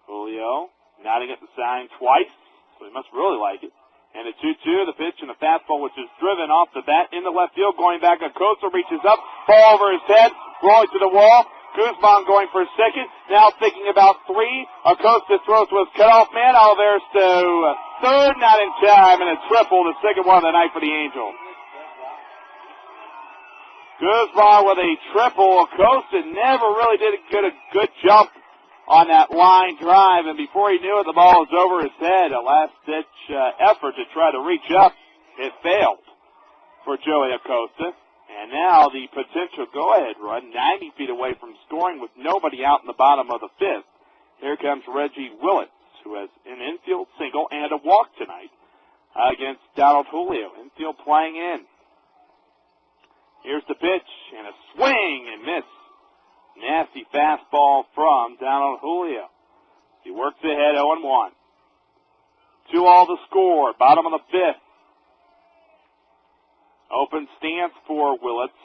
Julio nodding at the sign twice, so he must really like it. And a 2-2, the pitch and the fastball, which is driven off the bat into left field, going back. Acosta reaches up, ball over his head, rolling to the wall. Guzman going for second, now thinking about 3. Acosta throws to his cutoff man. Olivares to third, not in time, and a triple, the second one of the night for the Angels. Guzman with a triple. Acosta never really did a good jump on that line drive, and before he knew it, the ball was over his head. A last-ditch effort to try to reach up. It failed for Joey Acosta. And now the potential go-ahead run, 90 feet away from scoring with nobody out in the bottom of the 5th. Here comes Reggie Willits, who has an infield single and a walk tonight against Donald Julio. Infield playing in. Here's the pitch, and a swing and miss. Nasty fastball from Donald Julio. He works ahead 0-1. 2-all the score, bottom of the 5th. Open stance for Willits.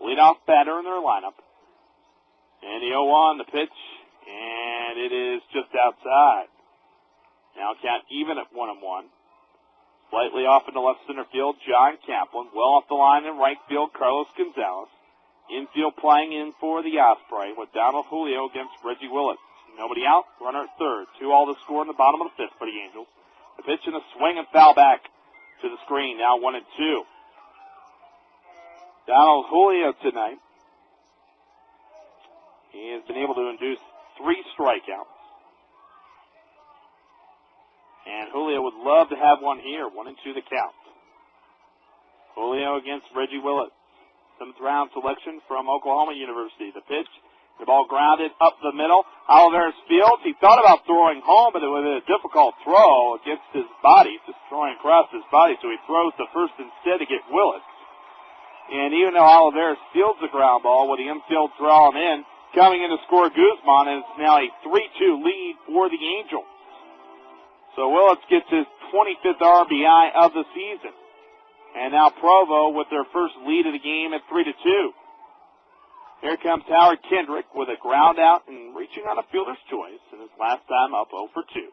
Leadoff batter in their lineup. And the 0-1, the pitch, and it is just outside. Now count even at 1-1. Slightly off into left center field, John Kaplan. Well off the line in right field, Carlos Gonzalez. Infield playing in for the Osprey with Donald Julio against Reggie Willits. Nobody out, runner at third. 2-all the score in the bottom of the 5th for the Angels. The pitch and a swing and foul back to the screen. Now 1-2. Donald Julio tonight. He has been able to induce 3 strikeouts. And Julio would love to have one here, 1-2 the count. Julio against Reggie Willett. 7th round selection from Oklahoma University. The pitch, the ball grounded up the middle. Oliveras fields. He thought about throwing home, but it was a difficult throw against his body, just throwing across his body, so he throws to first instead to get Willett. And even though Oliveras fields the ground ball with the infield throw him in, coming in to score Guzman, and it's now a 3-2 lead for the Angels. So Willett gets his 25th RBI of the season. And now Provo with their first lead of the game at 3-2. Here comes Howard Kendrick with a ground out and reaching on a fielder's choice, and his last time up 0 for 2.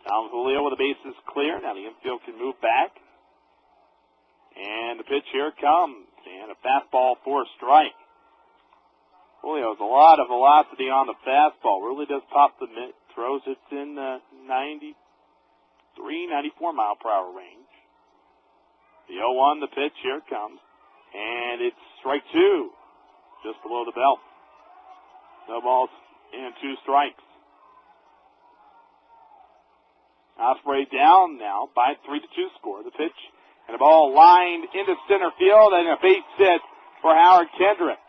Down Julio with the bases clear. Now the infield can move back. And the pitch here comes, and a fastball for a strike. Julio has a lot of velocity on the fastball. Really does pop the mitt. Throws it in the 93, 94 mile per hour range. The 0-1, the pitch, here it comes. And it's strike 2, just below the belt. No balls and 2 strikes. Osprey down now by 3-2 score. The pitch and the ball lined into center field and a base hit for Howard Kendrick.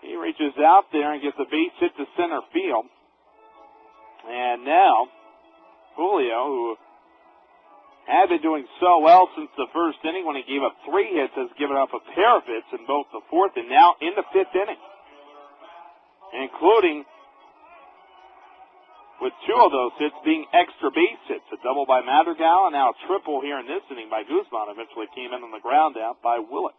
He reaches out there and gets a base hit to center field. And now Julio, who had been doing so well since the first inning when he gave up 3 hits, has given up a pair of hits in both the 4th and now in the 5th inning, including with 2 of those hits being extra base hits, a double by Madrigal and now a triple here in this inning by Guzman. Eventually came in on the ground out by Willett.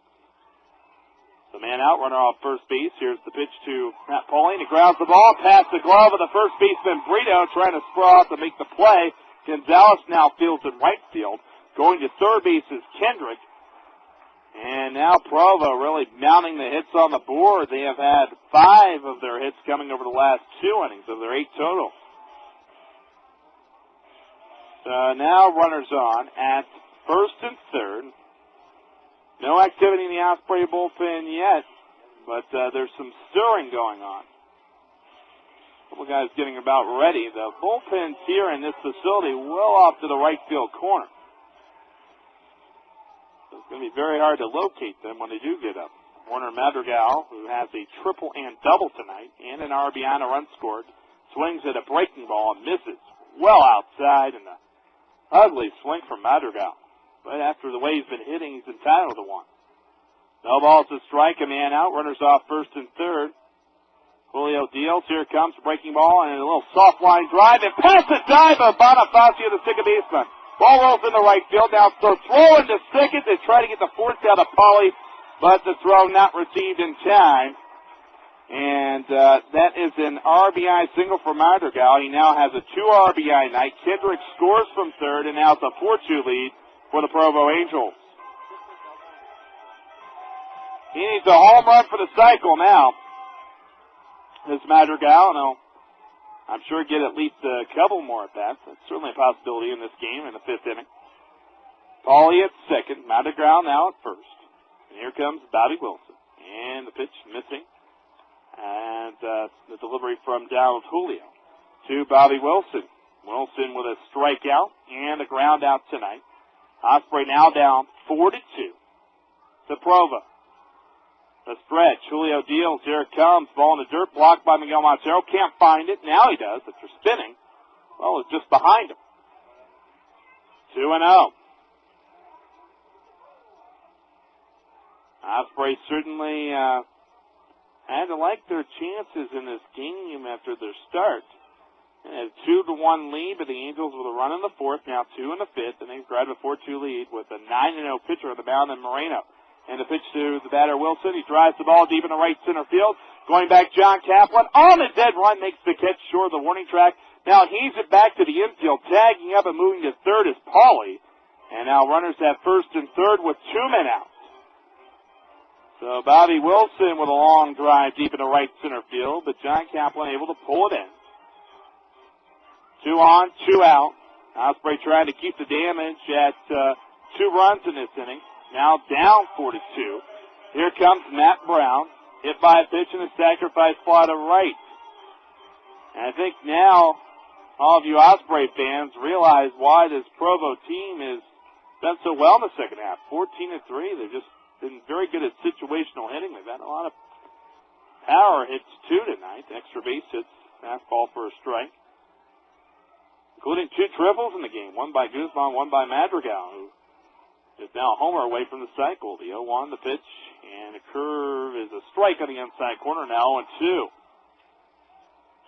The man out, runner off first base. Here's the pitch to Matt Pauling. He grounds the ball past the glove of the first baseman Brito, trying to sprawl out to make the play. Gonzalez now fields in right field. Going to third base is Kendrick. And now Provo really mounting the hits on the board. They have had 5 of their hits coming over the last 2 innings of their 8 total. So now runners on at first and third. No activity in the Osprey bullpen yet, but there's some stirring going on. A couple guys getting about ready. The bullpens here in this facility well off to the right field corner. So it's going to be very hard to locate them when they do get up. Warner Madrigal, who has a triple and double tonight, and an RBI and a run scored, swings at a breaking ball and misses well outside, and an ugly swing from Madrigal. But after the way he's been hitting, he's entitled to one. No balls to strike, a man out, runners off first and third. Julio deals, here comes the breaking ball, and a little soft line drive, and past the dive of Bonifacio, the second baseman. Ball rolls in the right field, now so throw into second, they try to get the fourth out of Pauly, but the throw not received in time. And that is an RBI single for Madrigal. He now has a 2 RBI night. Kendrick scores from third, and now it's a 4-2 lead for the Provo Angels. He needs a home run for the cycle now. This Madrigal, and I'm sure get at least a couple more at bats. That's certainly a possibility in this game in the 5th inning. Pauly at second, Madrigal now at first. And here comes Bobby Wilson. And the pitch missing. And the delivery from Donald Julio to Bobby Wilson. Wilson with a strikeout and a ground out tonight. Osprey now down 4-2 to Provo. The stretch. Julio deals. Here it comes. Ball in the dirt. Blocked by Miguel Montero. Can't find it. Now he does. After spinning. Well, it's just behind him. 2-0. Osprey certainly had to like their chances in this game after their start. And a 2-1 lead, but the Angels with a run in the 4th, now 2 in the 5th, and they've grabbed a 4-2 lead with a 9-0 pitcher on the mound in Moreno. And the pitch to the batter Wilson. He drives the ball deep in the right center field. Going back, John Kaplan on the dead run, makes the catch short of the warning track. Now heaves it back to the infield, tagging up and moving to third is Pauly. And now runners at first and third with 2 men out. So Bobby Wilson with a long drive deep in the right center field, but John Kaplan able to pull it in. 2 on, 2 out. Osprey trying to keep the damage at 2 runs in this inning. now down 42. Here comes Matt Brown, hit by a pitch and a sacrifice fly to right. And I think now all of you Osprey fans realize why this Provo team has done so well in the second half. 14-3. They've just been very good at situational hitting. They've had a lot of power hits too tonight. Extra base hits, fastball for a strike, including 2 triples in the game. One by Guzman, one by Madrigal, who is now a homer away from the cycle. The 0-1, the pitch, and a curve is a strike on the inside corner now, 0-2.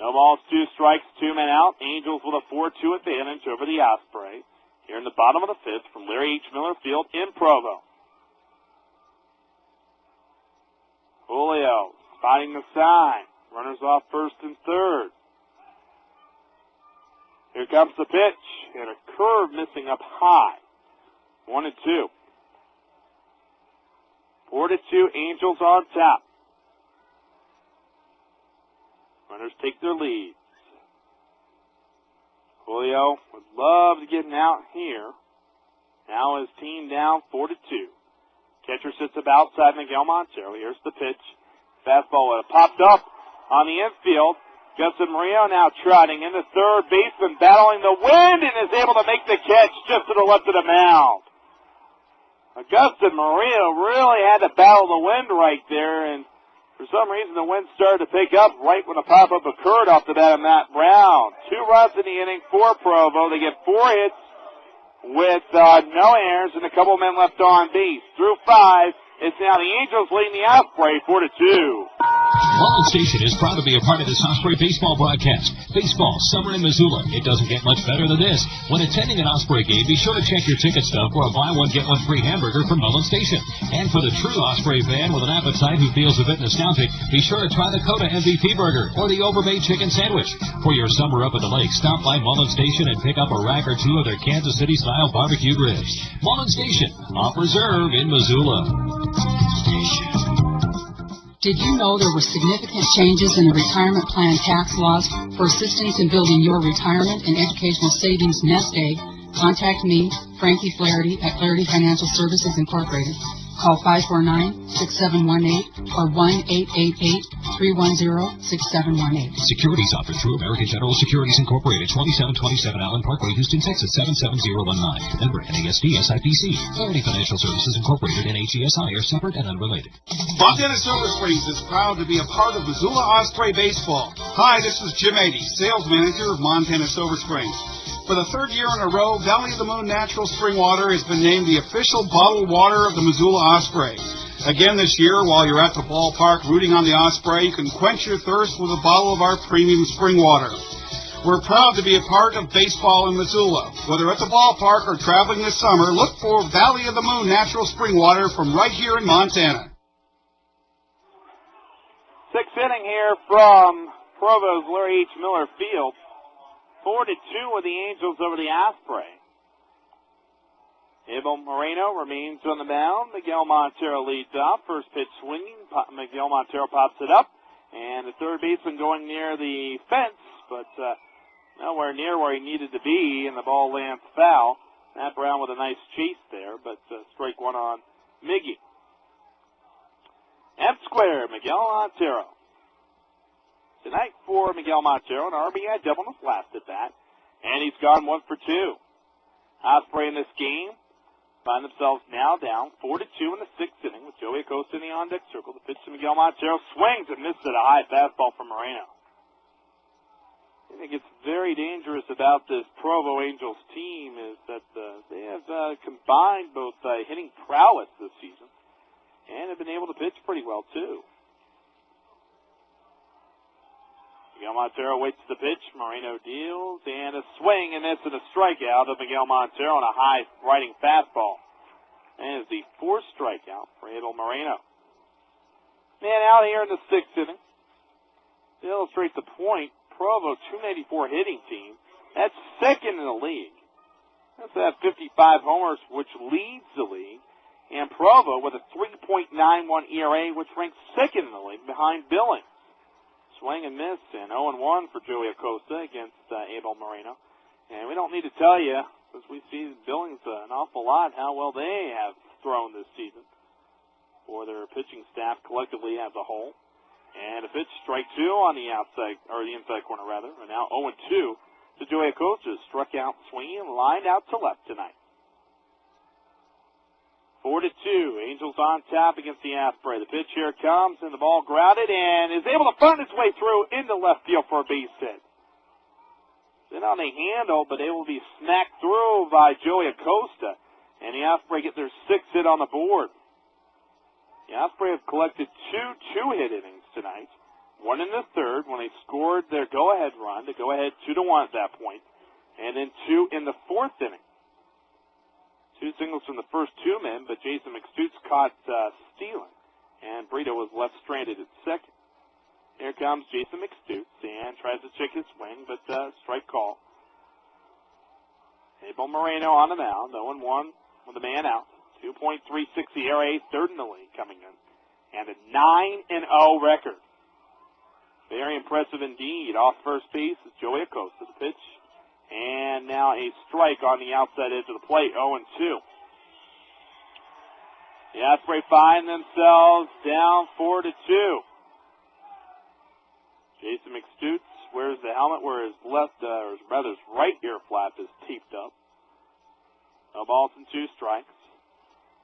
No balls, 2 strikes, 2 men out. Angels with a 4-2 advantage over the Osprey here in the bottom of the 5th from Larry H. Miller Field in Provo. Julio spotting the sign. Runners off first and third. Here comes the pitch, and a curve missing up high. 1-2. 4-2, Angels on top. Runners take their leads. Julio would love to get an out here. Now his team down 4-2. Catcher sits up outside Miguel Montero. Here's the pitch. Fastball popped up on the infield. Justin Murillo now trotting into third baseman, battling the wind, and is able to make the catch just to the left of the mound. Justin Murillo really had to battle the wind right there, and for some reason the wind started to pick up right when the pop-up occurred off the bat of Matt Brown. 2 runs in the inning for Provo. They get 4 hits with no errors and a couple men left on base. Through 5, it's now the Angels leading the Osprey 4-2. Mullen Station is proud to be a part of this Osprey baseball broadcast. Baseball, summer in Missoula. It doesn't get much better than this. When attending an Osprey game, be sure to check your ticket stub for a buy one, get one free hamburger from Mullen Station. And for the true Osprey fan with an appetite who feels a bit nostalgic, be sure to try the Coda MVP burger or the Overbay chicken sandwich. For your summer up at the lake, stop by Mullen Station and pick up a rack or 2 of their Kansas City-style barbecued ribs. Mullen Station, off reserve in Missoula. Did you know there were significant changes in the retirement plan tax laws for assistance in building your retirement and educational savings nest egg? Contact me, Frankie Flaherty, at Flaherty Financial Services Incorporated. Call 549-6718 or 1-888-310-6718. Securities offered through American General Securities Incorporated, 2727 Allen Parkway, Houston, Texas, 77019. Member NASD SIPC. Flaherty Financial Services Incorporated and HESI are separate and unrelated. Montana Silver Springs is proud to be a part of Missoula Osprey Baseball. Hi, this is Jim Ady, sales manager of Montana Silver Springs. For the 3rd year in a row, Valley of the Moon Natural Spring Water has been named the official bottled water of the Missoula Osprey. Again this year, while you're at the ballpark rooting on the Osprey, you can quench your thirst with a bottle of our premium spring water. We're proud to be a part of baseball in Missoula. Whether at the ballpark or traveling this summer, look for Valley of the Moon Natural Spring Water from right here in Montana. 6th inning here from Provo's Larry H. Miller Field. 4-2 with the Angels over the Osprey. Abel Moreno remains on the mound. Miguel Montero leads off. First pitch swinging. Miguel Montero pops it up. And the third baseman going near the fence, but nowhere near where he needed to be, and the ball lands foul. Matt Brown with a nice chase there, but strike 1 on Miggy. M-square, Miguel Montero. Tonight for Miguel Montero, an RBI double in his last at bat, and he's gone 1 for 2. Osprey in this game find themselves now down 4-2 in the 6th inning with Joey Acosta in the on-deck circle. The pitch to Miguel Montero swings and misses a high fastball from Moreno. I think it's very dangerous about this Provo Angels team is that they have combined both hitting prowess this season and have been able to pitch pretty well too. Miguel Montero waits the pitch. Moreno deals, and a swing and miss and a strikeout of Miguel Montero on a high riding fastball. And is the 4th strikeout for Abel Moreno. Man out here in the 6th inning. To illustrate the point, Provo, 284 hitting team. That's 2nd in the league. That's at 55 homers, which leads the league. And Provo with a 3.91 ERA, which ranks 2nd in the league behind Billings. Swing and miss, and 0-1 for Joey Acosta against Abel Moreno. And we don't need to tell you, because we see Billings an awful lot, how well they have thrown this season for their pitching staff collectively as a whole. And a pitch, strike two on the outside, or the inside corner rather. And now 0-2 to Joey Acosta. Struck out swinging and lined out to left tonight. 4-2. Angels on top against the Osprey. The pitch here comes, and the ball grounded, and is able to find its way through into left field for a base hit. Then on the handle, but able to be smacked through by Joey Acosta. And the Osprey get their sixth hit on the board. The Osprey have collected two two-hit innings tonight. One in the third when they scored their go-ahead run to go ahead 2-1 at that point. And then two in the fourth inning. Two singles from the first two men, but Jason McStutes caught stealing. And Brito was left stranded at second. Here comes Jason McStutes and tries to check his swing, but strike call. Abel Moreno on the mound, 0-1 with a man out. 2.36 ERA, third in the league coming in. And a 9-0 record. Very impressive indeed. Off first base is Joey Acosta, the pitch. And now a strike on the outside edge of the plate, 0-2. The Osprey find themselves down 4-2. Jason McStutes wears the helmet where his left, or his brother's right ear flap is taped up. No balls and two strikes.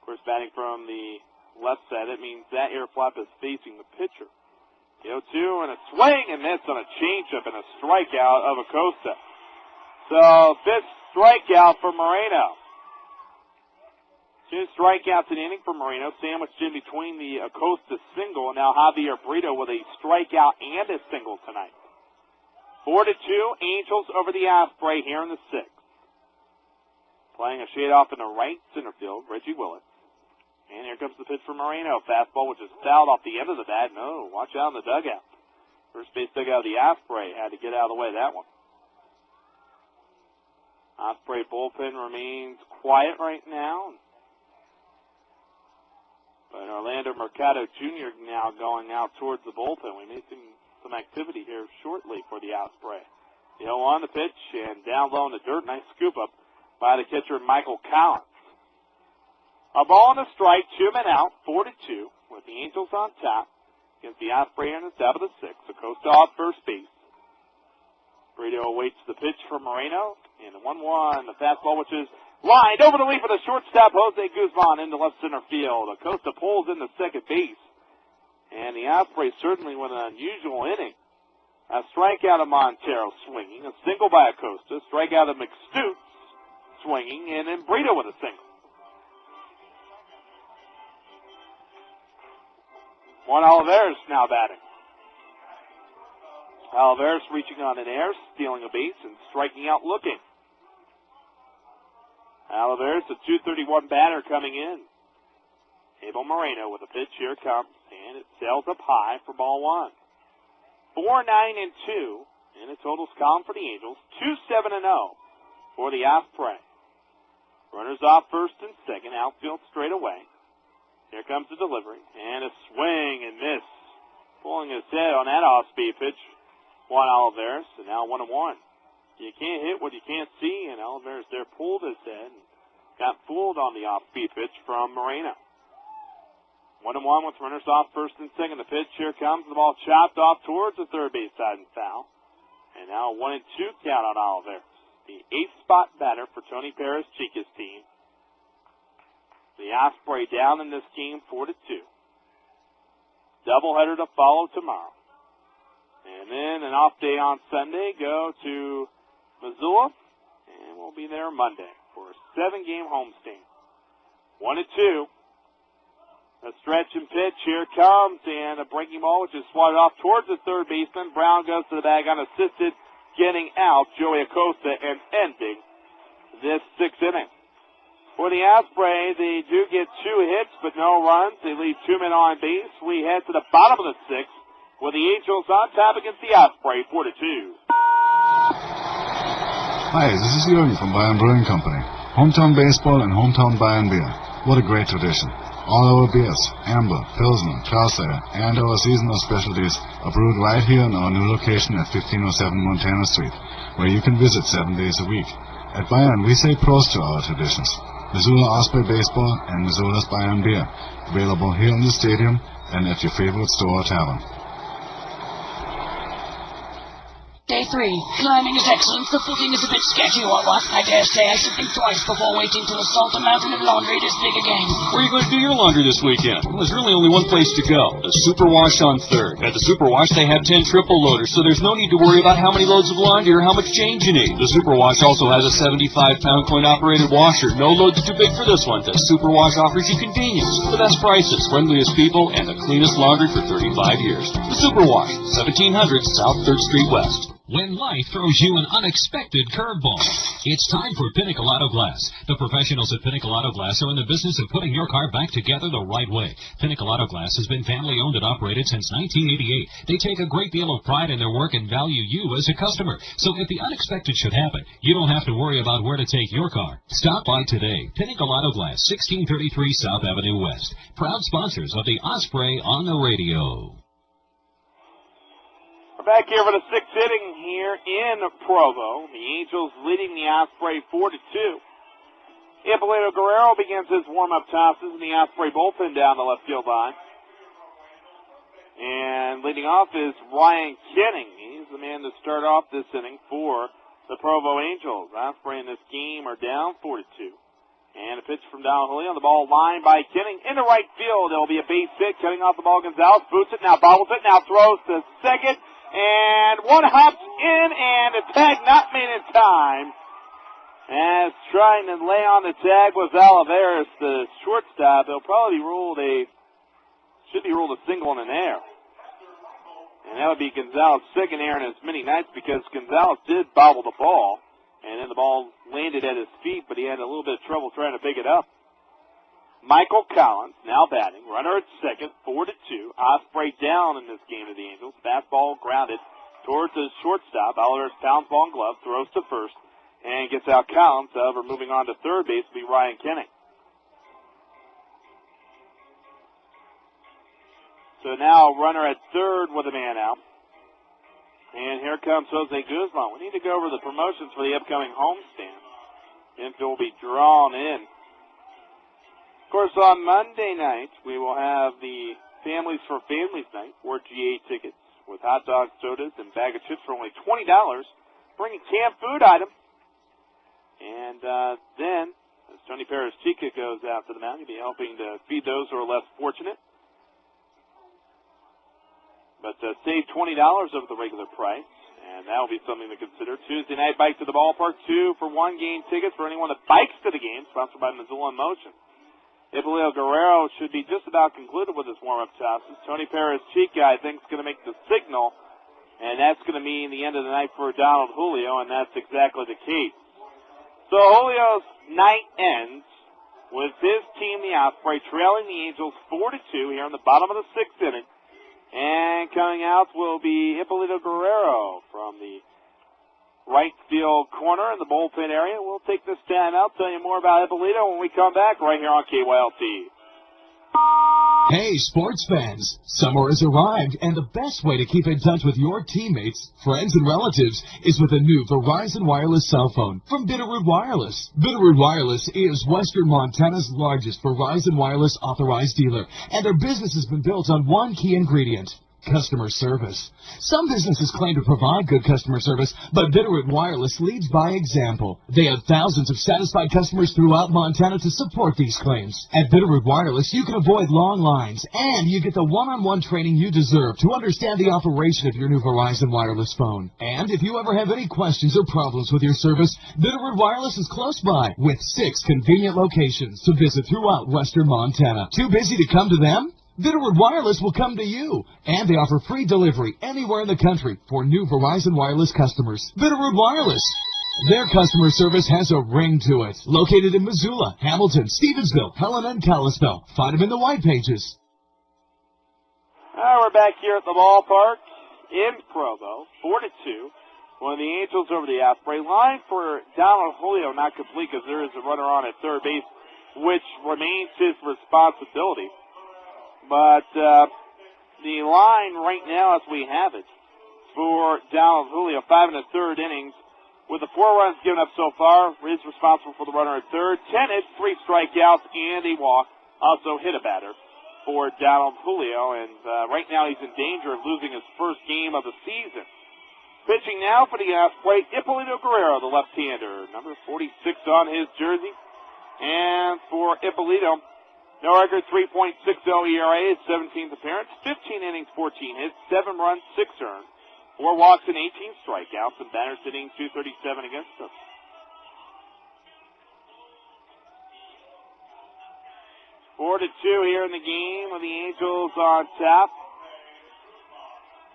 Of course, batting from the left side, it means that ear flap is facing the pitcher. The 0-2 and a swing and miss on a changeup and a strikeout of Acosta. So, fifth strikeout for Moreno. Two strikeouts in the inning for Moreno, sandwiched in between the Acosta single, and now Javier Brito with a strikeout and a single tonight. 4-2, Angels over the Osprey here in the sixth. Playing a shade off in the right center field, Reggie Willett. And here comes the pitch for Moreno. Fastball, which is fouled off the end of the bat. No, watch out in the dugout. First base dugout of the Osprey had to get out of the way of that one. Osprey bullpen remains quiet right now. But Orlando Mercado Jr. now going out towards the bullpen. We may see some activity here shortly for the Osprey. The 0-1 the pitch, and down low in the dirt. Nice scoop up by the catcher Michael Collins. A ball and a strike, 2 men out, 4-2, with the Angels on top against the Osprey in the top of the sixth. Acosta off first base. Brito awaits the pitch from Moreno, and the 1-1, the fastball, which is lined over the lead for the shortstop, Jose Guzman, into left center field. Acosta pulls into second base, and the Osprey certainly with an unusual inning. A strikeout of Montero swinging, a single by Acosta, strikeout of McStutes swinging, and then Brito with a single. Juan Olivares now batting. Olivares reaching on an air, stealing a base, and striking out looking. Olivares, a .231 batter coming in. Abel Moreno with a pitch. Here it comes, and it sails up high for ball one. 4-9-2 in the totals column for the Angels. 2-7-0 for the Osprey. Runners off first and second, outfield straight away. Here comes the delivery, and a swing and miss. Pulling his head on that off-speed pitch, Juan Olivares, and now 1-1. You can't hit what you can't see, and Olivares there pulled his head and got fooled on the off-speed pitch from Moreno. 1-1 with runners off first and second. The pitch, here comes, the ball chopped off towards the third base side and foul. And now a 1-2 count on Olivares. The 8th spot batter for Tony Perez-Chica's team. The Osprey down in this game 4-2. Doubleheader to follow tomorrow. And then an off day on Sunday, go to Missoula, and we'll be there Monday for a 7-game homestand. 1-2. A stretch and pitch, here it comes, and a breaking ball, which is swatted off towards the third baseman. Brown goes to the bag unassisted, getting out Joey Acosta and ending this 6th inning. For the Osprey, they do get 2 hits, but no runs. They leave 2 men on base. We head to the bottom of the 6th, with the Angels on top against the Osprey, 4-2. Hi, this is Jürgen from Bayern Brewing Company. Hometown baseball and hometown Bayern beer. What a great tradition. All our beers, Amber, Pilsner, Clauser, and our seasonal specialties are brewed right here in our new location at 1507 Montana Street, where you can visit 7 days a week. At Bayern, we say prost to our traditions. Missoula Osprey Baseball and Missoula's Bayern Beer. Available here in the stadium and at your favorite store or tavern. Day 3. Climbing is excellent. The footing is a bit sketchy, what? I dare say I should think twice before waiting to assault a mountain of laundry this big again. Where are you going to do your laundry this weekend? Well, there's really only one place to go. The Super Wash on 3rd. At the Super Wash, they have 10 triple loaders, so there's no need to worry about how many loads of laundry or how much change you need. The Super Wash also has a 75-pound coin-operated washer. No load's too big for this one. The Super Wash offers you convenience, the best prices, friendliest people, and the cleanest laundry for 35 years. The Super Wash, 1700 South 3rd Street West. When life throws you an unexpected curveball, it's time for Pinnacle Auto Glass. The professionals at Pinnacle Auto Glass are in the business of putting your car back together the right way. Pinnacle Auto Glass has been family-owned and operated since 1988. They take a great deal of pride in their work and value you as a customer. So if the unexpected should happen, you don't have to worry about where to take your car. Stop by today. Pinnacle Auto Glass, 1633 South Avenue West. Proud sponsors of the Osprey on the Radio. We're back here for the 6th inning here in Provo. The Angels leading the Osprey 4-2. Hippolito Guerrero begins his warm-up tosses in the Osprey bullpen down the left field line. And leading off is Ryan Kenning. He's the man to start off this inning for the Provo Angels. Osprey in this game are down 4-2. And a pitch from Donald Julio on the ball line by Kenning into right field. There will be a base hit cutting off the ball. Gonzalez boots it, now bobbles it, now throws to second. And one hops in, and a tag not made in time. As trying to lay on the tag was Oliveras, the shortstop. It'll probably be ruled should be ruled a single and an error. And that would be Gonzalez' second error in as many nights because Gonzalez did bobble the ball. And then the ball landed at his feet, but he had a little bit of trouble trying to pick it up. Michael Collins now batting. Runner at second, 4-2. Osprey down in this game of the Angels. Fastball grounded towards the shortstop. Oliver's pounds ball and glove, throws to first, and gets out Collins. However, moving on to third base will be Ryan Kenning. So now a runner at third with a man out. And here comes Jose Guzman. We need to go over the promotions for the upcoming homestand. Infield will be drawn in. Of course, on Monday night, we will have the Families for Families Night, or GA tickets, with hot dogs, sodas, and bag of chips for only $20. Bring a canned food item. And then, as Tony Perez Chica goes out to the mound, he'll be helping to feed those who are less fortunate. But save $20 over the regular price, and that will be something to consider. Tuesday night, Bike to the Ballpark, 2-for-1 game tickets for anyone that bikes to the game, sponsored by Missoula in Motion. Hippolito Guerrero should be just about concluded with his warm-up tosses. Tony Perez Chica, I think, is going to make the signal, and that's going to mean the end of the night for Donald Julio, and that's exactly the case. So Julio's night ends with his team, the Osprey, trailing the Angels 4-2 here in the bottom of the 6th inning. And coming out will be Hippolito Guerrero from the right field corner in the bullpen area. We'll take this time out, tell you more about Hippolito when we come back right here on KYLT. Hey, sports fans! Summer has arrived, and the best way to keep in touch with your teammates, friends, and relatives is with a new Verizon Wireless cell phone from Bitterroot Wireless. Bitterroot Wireless is Western Montana's largest Verizon Wireless authorized dealer, and their business has been built on one key ingredient: customer service. Some businesses claim to provide good customer service, but Bitterroot Wireless leads by example. They have thousands of satisfied customers throughout Montana to support these claims. At Bitterroot Wireless, you can avoid long lines, and you get the one-on-one training you deserve to understand the operation of your new Verizon Wireless phone. And if you ever have any questions or problems with your service, Bitterroot Wireless is close by with 6 convenient locations to visit throughout Western Montana. Too busy to come to them? Bitterroot Wireless will come to you, and they offer free delivery anywhere in the country for new Verizon Wireless customers. Bitterroot Wireless. Their customer service has a ring to it. Located in Missoula, Hamilton, Stevensville, Helena, and Kalispell. Find them in the white pages. We're back here at the ballpark in Provo, 4-2. One of the Angels over the Osprey. Line for Donald Julio not complete because there is a runner on at third base, which remains his responsibility. But the line right now as we have it for Donald Julio, 5 1/3 innings, with the 4 runs given up so far, is responsible for the runner at third. 10 hits, 3 strikeouts, and a walk. Also hit a batter for Donald Julio, and right now he's in danger of losing his first game of the season. Pitching now for the Osprey, Ippolito Guerrero, the left-hander, number 46 on his jersey. And for Ippolito, no record, 3.60 ERA, his 17th appearance, 15 innings, 14 hits, 7 runs, 6 earned, 4 walks and 18 strikeouts, and batters hitting .237 against them. 4-2 here in the game with the Angels on top.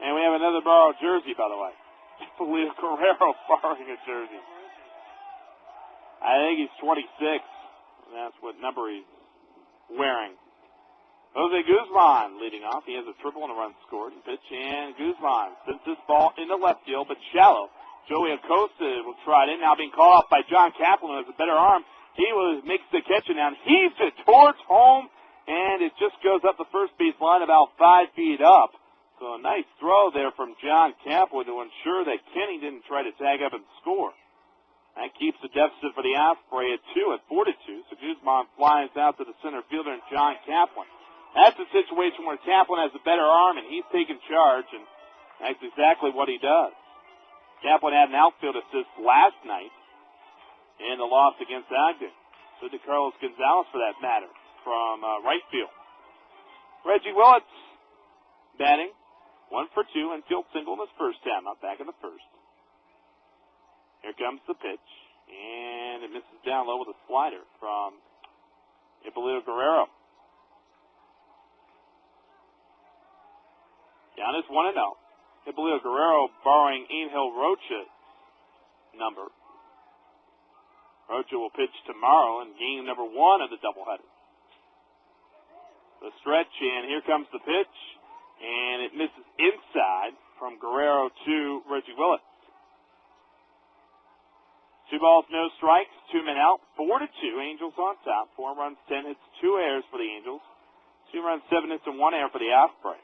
And we have another borrowed jersey, by the way. Ippolito Guerrero borrowing a jersey. I think he's 26. And that's what number he's wearing. Jose Guzman leading off. He has a triple and a run scored. Pitch, and Guzman sends this ball into left field, but shallow. Joey Acosta will try it in. Now being called off by John Kaplan, who has a better arm. He makes the catch and now heaves it towards home, and it just goes up the first base line about 5 feet up. So a nice throw there from John Kaplan to ensure that Kenny didn't try to tag up and score. That keeps the deficit for the Osprey at 2 at 4-2. So Guzman flies out to the center fielder and John Kaplan. That's a situation where Kaplan has a better arm and he's taking charge, and that's exactly what he does. Kaplan had an outfield assist last night in the loss against Ogden. So did Carlos Gonzalez, for that matter, from right field. Reggie Willits batting 1 for 2 and field single in his first time, not back in the first. Here comes the pitch, and it misses down low with a slider from Ippolito Guerrero. Down is 1-0. Ippolito Guerrero borrowing Angel Rocha's number. Rocha will pitch tomorrow in game number 1 of the doubleheader. The stretch, and here comes the pitch, and it misses inside from Guerrero to Reggie Willits. 2 balls, no strikes, 2 men out, 4-2. Angels on top. 4 runs, 10 hits, 2 errors for the Angels. 2 runs, 7 hits, and 1 error for the Osprey.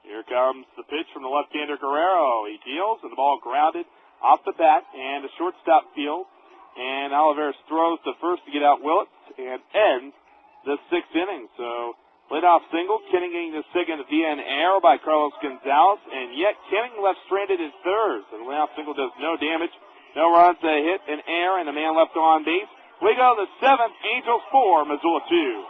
Here comes the pitch from the left-hander Guerrero. He deals, and the ball grounded off the bat, and a shortstop field. And Oliveros throws to first to get out Willits and ends the 6th inning. So, leadoff single, Kenning getting the second via an error by Carlos Gonzalez, and yet Kenning left stranded in third. So the leadoff single does no damage. No runs, a hit, an error, and a man left on base. We go to the 7th, Angels 4, Missoula 2.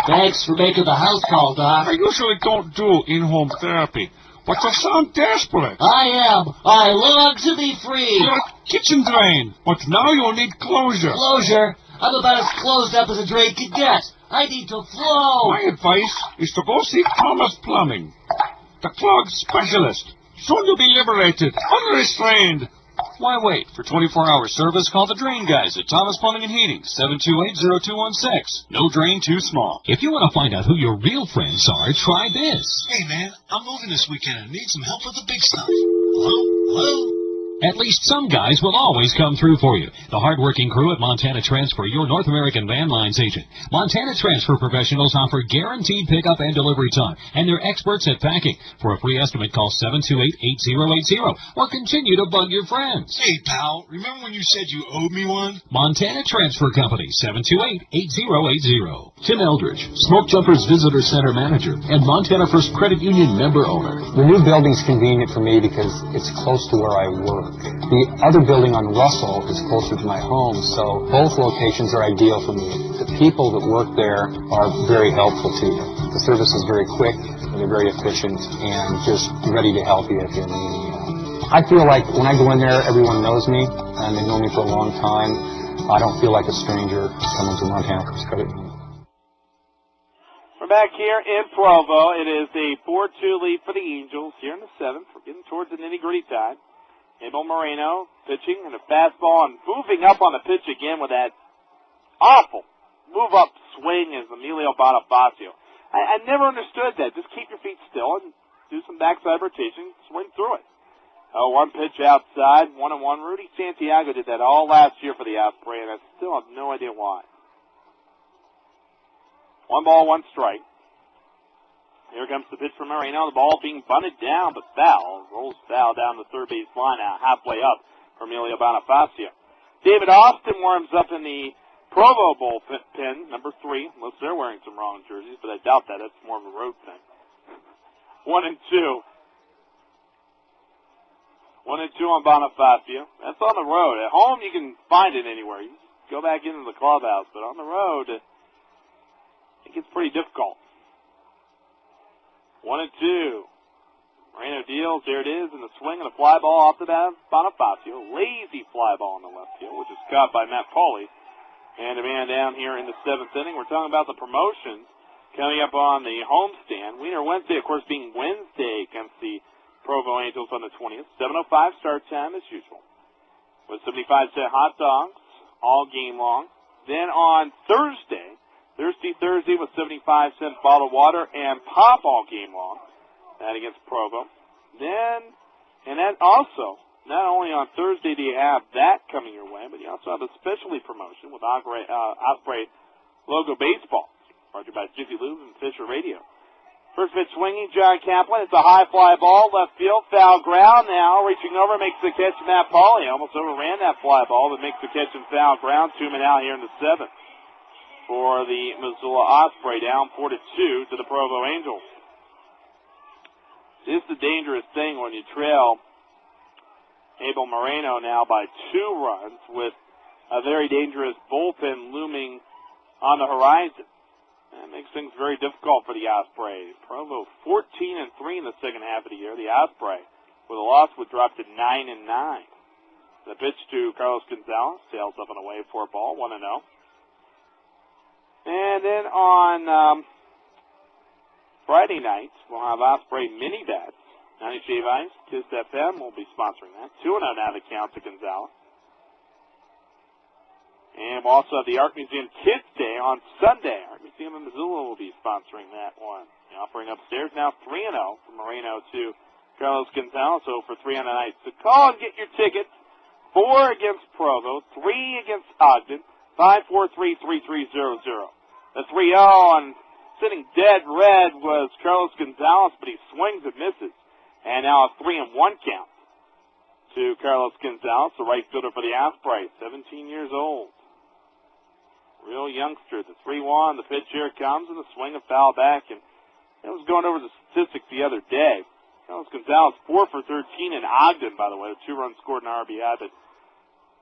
Thanks for making the house call, Doc. I usually don't do in-home therapy, but you sound desperate. I am. I long to be free. You're a kitchen drain, but now you'll need closure. Closure? I'm about as closed up as a drain can get. I need to flow. My advice is to go see Thomas Plumbing, the clog specialist. Soon you'll be liberated, unrestrained. Why wait? For 24-hour service, call the Drain Guys at Thomas Plumbing and Heating, 728-0216. No drain too small. If you want to find out who your real friends are, try this. Hey, man, I'm moving this weekend and need some help with the big stuff. Hello? Hello? At least some guys will always come through for you. The hard-working crew at Montana Transfer, your North American van lines agent. Montana Transfer professionals offer guaranteed pickup and delivery time, and they're experts at packing. For a free estimate, call 728-8080 or continue to bug your friends. Hey, pal, remember when you said you owed me one? Montana Transfer Company, 728-8080. Tim Eldridge, Smoke Jumpers Visitor Center Manager and Montana First Credit Union member owner. The new building's convenient for me because it's close to where I work. The other building on Russell is closer to my home, so both locations are ideal for me. The people that work there are very helpful to you. The service is very quick, and they're very efficient, and just ready to help you if you need any. I feel like when I go in there, everyone knows me, and they've known me for a long time. I don't feel like a stranger coming to Montana First Credit Union. We're back here in Provo. It is a 4-2 lead for the Angels here in the 7th. We're getting towards the nitty-gritty time. Abel Moreno pitching and a fastball and moving up on the pitch again with that awful move-up swing as Emilio Bonifacio. I never understood that. Just keep your feet still and do some backside rotation, swing through it. One pitch outside, 1-1. Rudy Santiago did that all last year for the Osprey, and I still have no idea why. 1 ball, 1 strike. Here comes the pitch from Moreno. The ball being bunted down, but foul. Roll Angels. Foul down the third base line now, halfway up for Emilio Bonifacio. David Austin warms up in the Provo bullpen, number 3, unless they're wearing some wrong jerseys, but I doubt that. That's more of a road thing. 1-2. 1-2 on Bonifacio. That's on the road. At home, you can find it anywhere. You go back into the clubhouse, but on the road, it gets pretty difficult. 1-2. Moreno deals. There it is in the swing and a fly ball off the bat of Bonifacio. Lazy fly ball in the left field, which is caught by Matt Pauly. And a man down here in the 7th inning. We're talking about the promotions coming up on the homestand. Winter Wednesday, of course, being Wednesday against the Provo Angels on the 20th. 7:05 start time as usual. With 75-cent hot dogs all game long. Then on Thursday with 75-cent bottled water and pop all game long. That against Provo. And then also, not only on Thursday do you have that coming your way, but you also have a specialty promotion with Osprey logo baseball, brought to you by Jiffy Lube and Fisher Radio. First pitch swinging, John Kaplan. It's a high fly ball, left field, foul ground now. Reaching over, makes the catch, Matt Pauly. Almost overran that fly ball, but makes the catch in foul ground. 2 men out here in the 7th for the Missoula Osprey, down 4-2 to the Provo Angels. This is the dangerous thing when you trail Abel Moreno now by 2 runs with a very dangerous bullpen looming on the horizon. That makes things very difficult for the Osprey. Provo 14-3 in the second half of the year. The Osprey, with a loss, would drop to 9-9. The pitch to Carlos Gonzalez sails up and away for a ball, 1-0. And then on Friday night, we'll have Osprey mini bats. 90 Shave Ice, KISS FM will be sponsoring that. 2-0 now to count to Gonzalez. And we'll also have the Art Museum Kids Day on Sunday. Art Museum in Missoula will be sponsoring that one. The offering upstairs now 3-0 from Moreno to Carlos Gonzalez. So for 3 on the night. So call and get your tickets. 4 against Provo, 3 against Ogden, 543-3300. The 3-0 on sitting dead red was Carlos Gonzalez, but he swings and misses. And now a 3-1 count to Carlos Gonzalez, the right fielder for the Osprey, 17 years old. Real youngster. The 3-1, the pitch here comes, and the swing and foul back. And I was going over the statistics the other day. Carlos Gonzalez, 4 for 13 in Ogden, by the way, 2 runs scored in RBI. But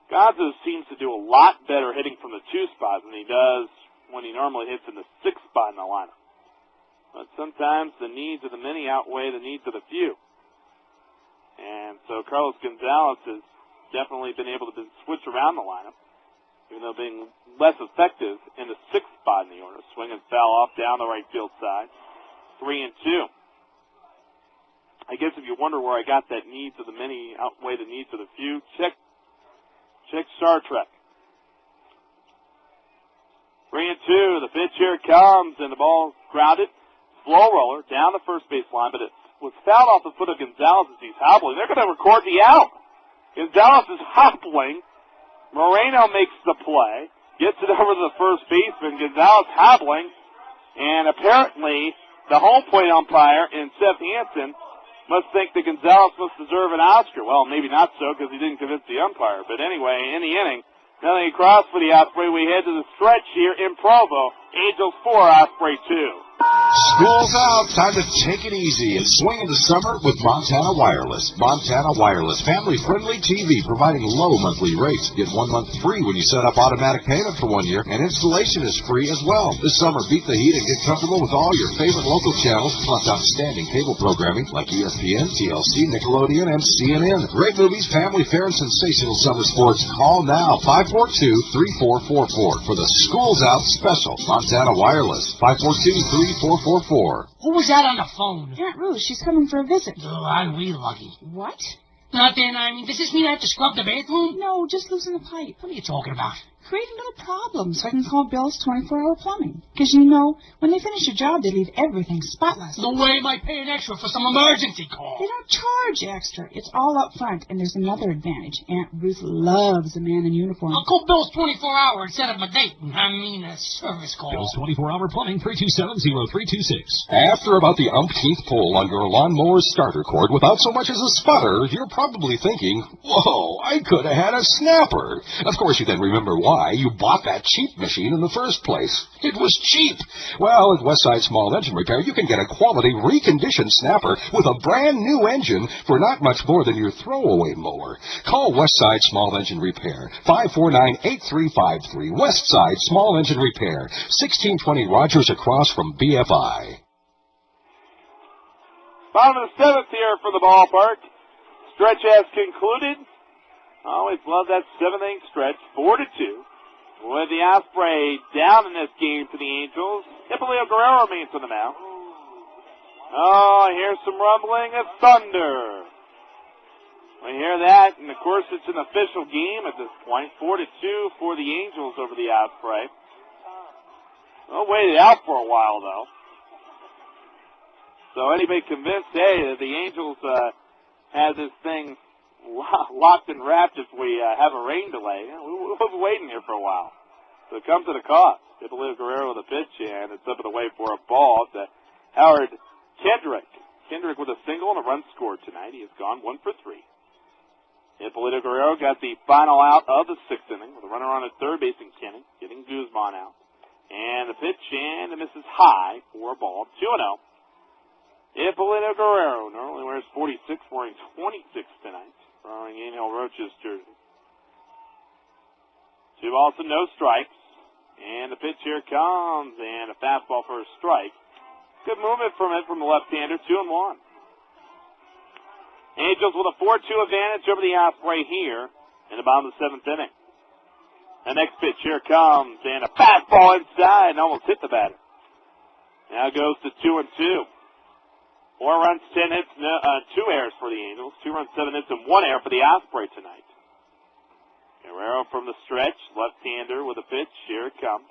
Gonzo seems to do a lot better hitting from the 2 spot than he does when he normally hits in the 6th spot in the lineup. But sometimes the needs of the many outweigh the needs of the few. And so Carlos Gonzalez has definitely been able to switch around the lineup, even though being less effective in the 6th spot in the order. Swing and foul off down the right field side. 3-2. I guess if you wonder where I got that needs of the many outweigh the needs of the few, check Star Trek. 3-2. The pitch here comes, and the ball grounded. Slow roller down the first base line, but it was fouled off the foot of Gonzalez as he's hobbling. They're going to record the out. Gonzalez is hobbling. Moreno makes the play, gets it over to the first baseman. Gonzalez hobbling, and apparently the home plate umpire in Seth Hansen must think that Gonzalez must deserve an Oscar. Well, maybe not so because he didn't convince the umpire. But anyway, in the inning, nothing across for the Osprey. We head to the stretch here in Provo. Angels 4, Osprey 2. School's out. Time to take it easy and swing into summer with Montana Wireless. Montana Wireless, family-friendly TV providing low monthly rates. Get 1 month free when you set up automatic payment for 1 year, and installation is free as well. This summer, beat the heat and get comfortable with all your favorite local channels, plus outstanding cable programming like ESPN, TLC, Nickelodeon, and CNN. Great movies, family fare, and sensational summer sports. Call now, 542-3444 for the School's Out special. Montana Wireless, 542-3444. Who was that on the phone? Aunt Ruth, she's coming for a visit. Oh, aren't we lucky? What? Nothing. I mean, does this mean I have to scrub the bathroom? No, just loosen the pipe. What are you talking about? creating little problems so I can call Bill's 24-hour plumbing. Because you know, when they finish a job, they leave everything spotless. No way am I paying extra for some emergency call. They don't charge extra. It's all up front, and there's another advantage. Aunt Ruth loves a man in uniform. I'll call Bill's 24-hour instead of a date. I mean a service call. Bill's 24-hour plumbing, 327-0326. After about the umpteenth pull on your lawnmower's starter cord without so much as a sputter, you're probably thinking, whoa, I could have had a snapper. Of course, you then remember why you bought that cheap machine in the first place. It was cheap. Well, at Westside Small Engine Repair, you can get a quality reconditioned snapper with a brand new engine for not much more than your throwaway mower. Call Westside Small Engine Repair, 549-8353. Westside Small Engine Repair, 1620 Rogers across from BFI. Bottom of the seventh here for the ballpark. Stretch has concluded. Always love that seventh-inning stretch, 4-2. With the Osprey down in this game for the Angels, Hippolito Guerrero remains on the mound. Oh, here's some rumbling of thunder. We hear that, and of course it's an official game at this point, 4-2 for the Angels over the Osprey. We'll wait it out for a while, though. So anybody convinced, hey, that the Angels had this thing locked and wrapped if we have a rain delay, we'll be waiting here for a while. So it comes at a cost. Hippolito Guerrero with a pitch, and it's up and away for a ball to Howard Kendrick. Kendrick with a single and a run scored tonight. He has gone 1 for 3. Hippolito Guerrero got the final out of the sixth inning with a runner on at third base in Kenny, getting Guzman out. And the pitch, and it misses high for a ball, 2-0. Hippolito Guerrero normally wears 46, wearing 26 tonight, throwing Angel Roach's jersey. 2 balls and no strikes. And the pitch here comes, and a fastball for a strike. Good movement from the left-hander, 2-1. Angels with a 4-2 advantage over the Osprey here in the bottom of the seventh inning. The next pitch here comes, and a fastball inside and almost hit the batter. Now goes to 2-2. 4 runs, 10 hits, 2 errors for the Angels. 2 runs, 7 hits, and 1 error for the Osprey tonight. Guerrero from the stretch, left-hander with a pitch. Here it comes.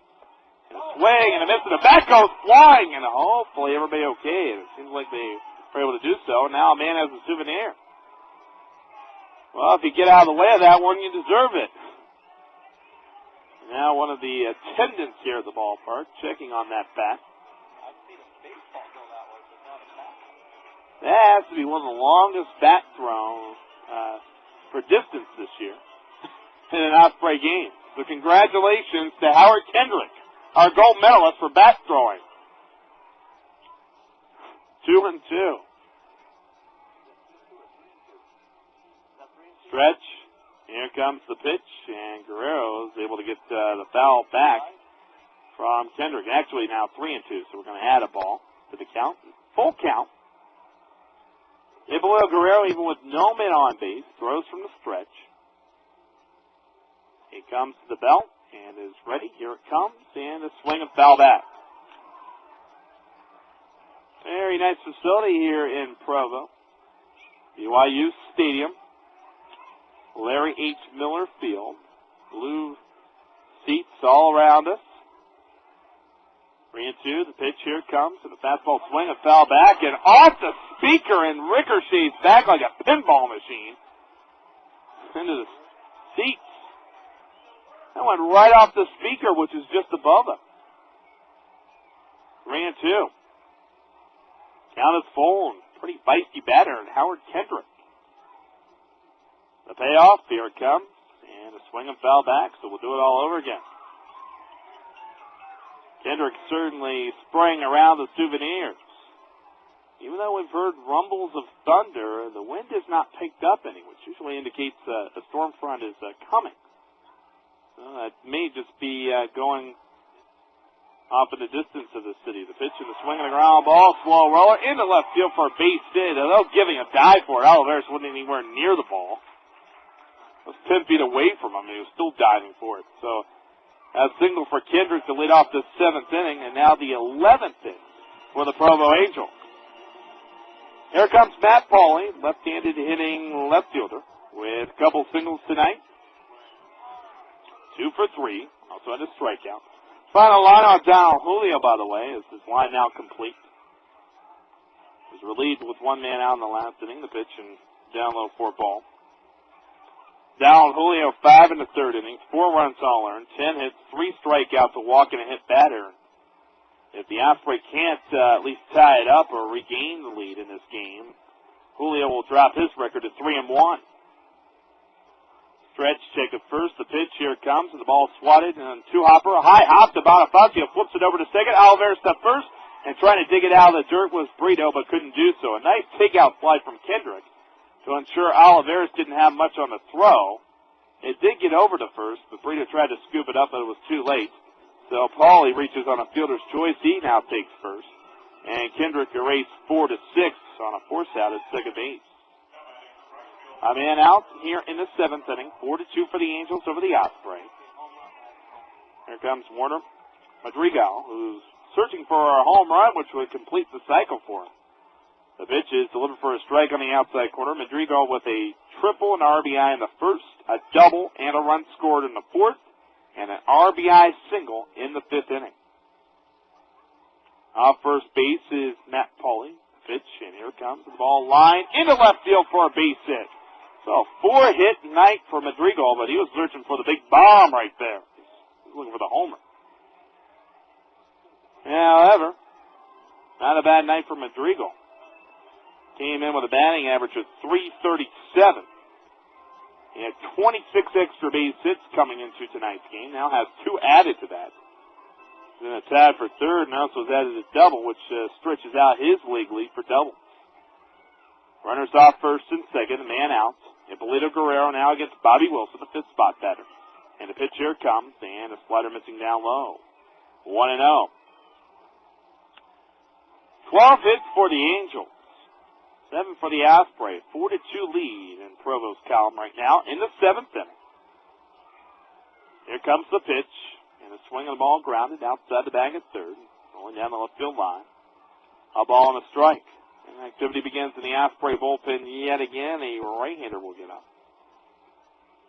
And a swing and a miss, and the bat goes flying, and hopefully everybody okay. And it seems like they were able to do so. Now a man has a souvenir. Well, if you get out of the way of that one, you deserve it. Now one of the attendants here at the ballpark checking on that bat. That has to be one of the longest bat throws for distance this year in an Osprey game. So congratulations to Howard Kendrick, our gold medalist for bat throwing. 2-2. Stretch. Here comes the pitch, and Guerrero is able to get the foul back from Kendrick. Actually now 3-2, so we're going to add a ball to the count. Full count. Hippolito Guerrero, even with no men on base, throws from the stretch. He comes to the belt and is ready. Here it comes, and a swing and foul back. Very nice facility here in Provo. BYU Stadium. Larry H. Miller Field. Blue seats all around us. 3-2, the pitch here comes, and the fastball swing and foul back, and off the speaker and ricochets back like a pinball machine into the seats. That went right off the speaker, which is just above him. 3-2. Count is full, and pretty feisty batter, and Howard Kendrick. The payoff, here it comes, and a swing and foul back, so we'll do it all over again. Kendrick certainly spraying around the souvenirs. Even though we've heard rumbles of thunder, the wind has not picked up any, which usually indicates a storm front is coming. It may just be going off in the distance of the city. The pitch and the swing and the ground ball, slow roller into left field for a base hit. They'll giving a dive for it. Oliveris wasn't anywhere near the ball. It was 10 feet away from him, and he was still diving for it. So a single for Kendrick to lead off the 7th inning, and now the 11th inning for the Provo Angels. Here comes Matt Pauley, left-handed hitting left fielder, with a couple singles tonight. 2 for 3. Also had a strikeout. Final line on Donald Julio, by the way, is his line now complete. He was relieved with one man out in the last inning. The pitch and down low for ball. Donald Julio 5 in the third inning, 4 runs all earned, 10 hits, 3 strikeouts, a walk, and a hit batter. If the Osprey can't at least tie it up or regain the lead in this game, Julio will drop his record to 3-1. Stretch check at first. The pitch here comes, and the ball swatted, and two-hopper, a high hop to Bonifacio, flips it over to second. Oliveira stepped first, and trying to dig it out of the dirt was Brito, but couldn't do so. A nice takeout fly from Kendrick to ensure Oliveira didn't have much on the throw. It did get over to first, but Brito tried to scoop it up, but it was too late. So Pauly reaches on a fielder's choice. He now takes first. And Kendrick erased 4-6 on a force out at second base. A man out here in the 7th inning. 4-2 for the Angels over the Osprey. Here comes Warner Madrigal, who's searching for a home run, which would complete the cycle for him. The pitch is delivered for a strike on the outside corner. Madrigal with a triple and RBI in the first, a double and a run scored in the fourth, and an RBI single in the 5th inning. Off first base is Matt Pauly. Pitch, and here comes the ball line into left field for a base hit. So a 4-hit night for Madrigal, but he was searching for the big bomb right there. He's looking for the homer. However, not a bad night for Madrigal. Came in with a batting average of .337. He had 26 extra base hits coming into tonight's game. Now has 2 added to that. Then a tie for third, and also has added a double, which stretches out his league lead for doubles. Runners off first and second, a man out. Hippolito Guerrero now against Bobby Wilson, the 5th spot batter. And the pitch here comes, and a slider missing down low. 1-0. 12 hits for the Angels. 7 for the Osprey. 4-2 lead in Provo's column right now in the 7th inning. Here comes the pitch. And a swing of the ball grounded outside the bag at third. Rolling down the left field line. A ball and a strike. And activity begins in the Osprey bullpen yet again. A right-hander will get up.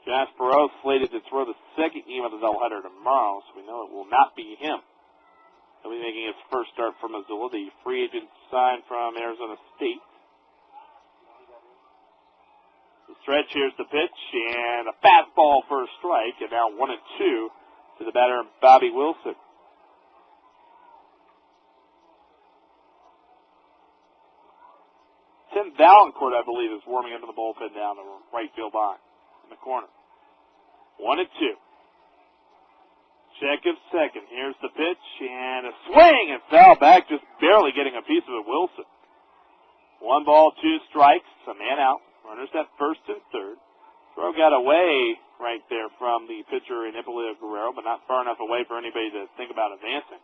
Josh Perot slated to throw the second game of the doubleheader tomorrow, so we know it will not be him. He'll be making his first start for Missoula, the free agent signed from Arizona State. The stretch, here's the pitch, and a fastball for a strike, and now 1-2 to the batter, Bobby Wilson. Tim Valancourt, I believe, is warming up in the bullpen down the right field line in the corner. 1-2. Check of second. Here's the pitch, and a swing, and foul back, just barely getting a piece of it, Wilson. 1 ball, 2 strikes, a man out. Runners at first and third. Throw got away right there from the pitcher in Hippolito Guerrero, but not far enough away for anybody to think about advancing.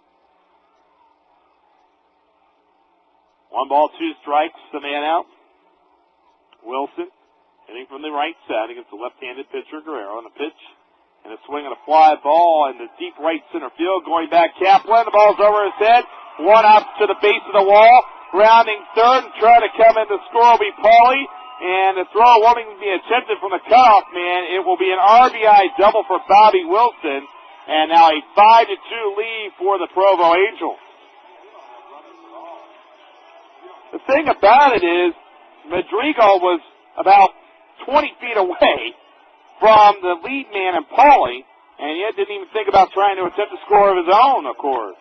1 ball, 2 strikes, the man out. Wilson hitting from the right side against the left-handed pitcher Guerrero, and a pitch and a swing and a fly ball in the deep right center field. Going back, Kaplan, the ball's over his head. 1 up to the base of the wall, rounding third and trying to come in to score will be Pauly, and the throw won't even be attempted from the cutoff man. It will be an RBI double for Bobby Wilson, and now a 5-2 lead for the Provo Angels. The thing about it is, Madrigal was about 20 feet away from the lead man in Pauly, and yet didn't even think about trying to attempt a score of his own, of course.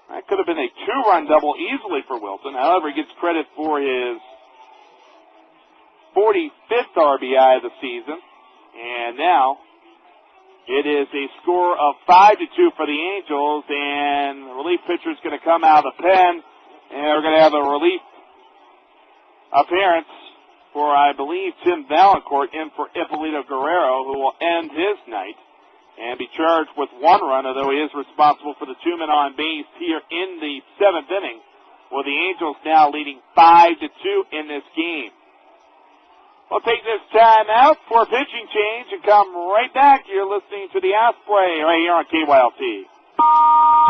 That could have been a 2-run double easily for Wilson. However, he gets credit for his 45th RBI of the season, and now it is a score of 5-2 for the Angels, and the relief pitcher is going to come out of the pen, and we're going to have a relief appearance for, I believe, Tim Valancourt in for Hippolito Guerrero, who will end his night and be charged with 1 run, although he is responsible for the 2 men on base here in the 7th inning, with the Angels now leading 5-2 in this game. We'll take this time out for a pitching change and come right back. You're listening to the Osprey right here on KYLT.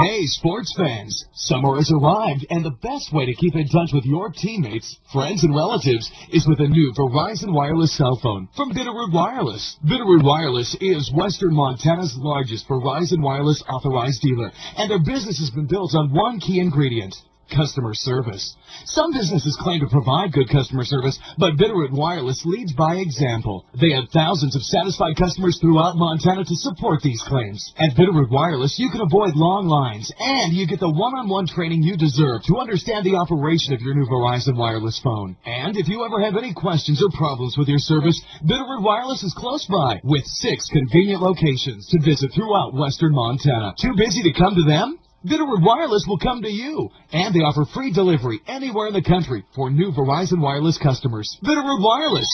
Hey, sports fans! Summer has arrived, and the best way to keep in touch with your teammates, friends, and relatives is with a new Verizon Wireless cell phone from Bitterroot Wireless. Bitterroot Wireless is Western Montana's largest Verizon Wireless authorized dealer, and their business has been built on one key ingredient: customer service. Some businesses claim to provide good customer service, but Bitterroot Wireless leads by example. They have thousands of satisfied customers throughout Montana to support these claims. At Bitterroot Wireless, you can avoid long lines, and you get the one-on-one training you deserve to understand the operation of your new Verizon Wireless phone. And if you ever have any questions or problems with your service, Bitterroot Wireless is close by, with 6 convenient locations to visit throughout Western Montana. Too busy to come to them? Bitterroot Wireless will come to you, and they offer free delivery anywhere in the country for new Verizon Wireless customers. Bitterroot Wireless.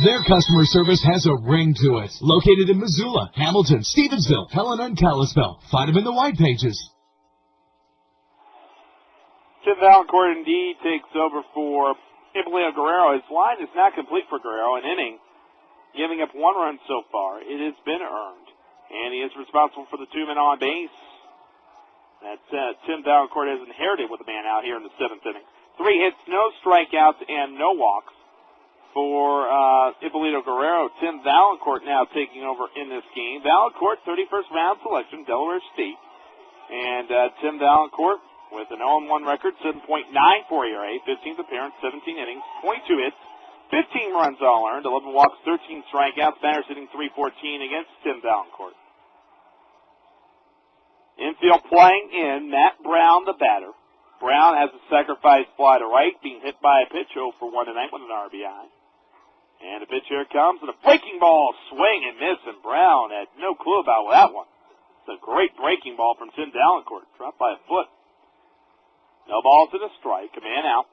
Their customer service has a ring to it. Located in Missoula, Hamilton, Stevensville, Helena, and Kalispell. Find them in the white pages. Tim Valancourt indeed takes over for Abel Guerrero. His line is not complete for Guerrero. An inning, giving up 1 run so far. It has been earned, and he is responsible for the 2 men on base. That's Tim Valancourt has inherited with a man out here in the 7th inning. 3 hits, no strikeouts, and no walks for Hippolito Guerrero. Tim Valancourt now taking over in this game. Valancourt, 31st round selection, Delaware State. And Tim Valancourt with an 0-1 record, 7.94 ERA, 15th appearance, 17 innings, 22 hits, 15 runs all earned, 11 walks, 13 strikeouts. Batters hitting .314 against Tim Valancourt. Infield playing in, Matt Brown, the batter. Brown has a sacrifice fly to right, being hit by a pitch 0 for 1 tonight with an RBI. And a pitch here comes, and a breaking ball, swing and miss, and Brown had no clue about that one. It's a great breaking ball from Tim Valancourt, dropped by a foot. No balls and a strike, a man out.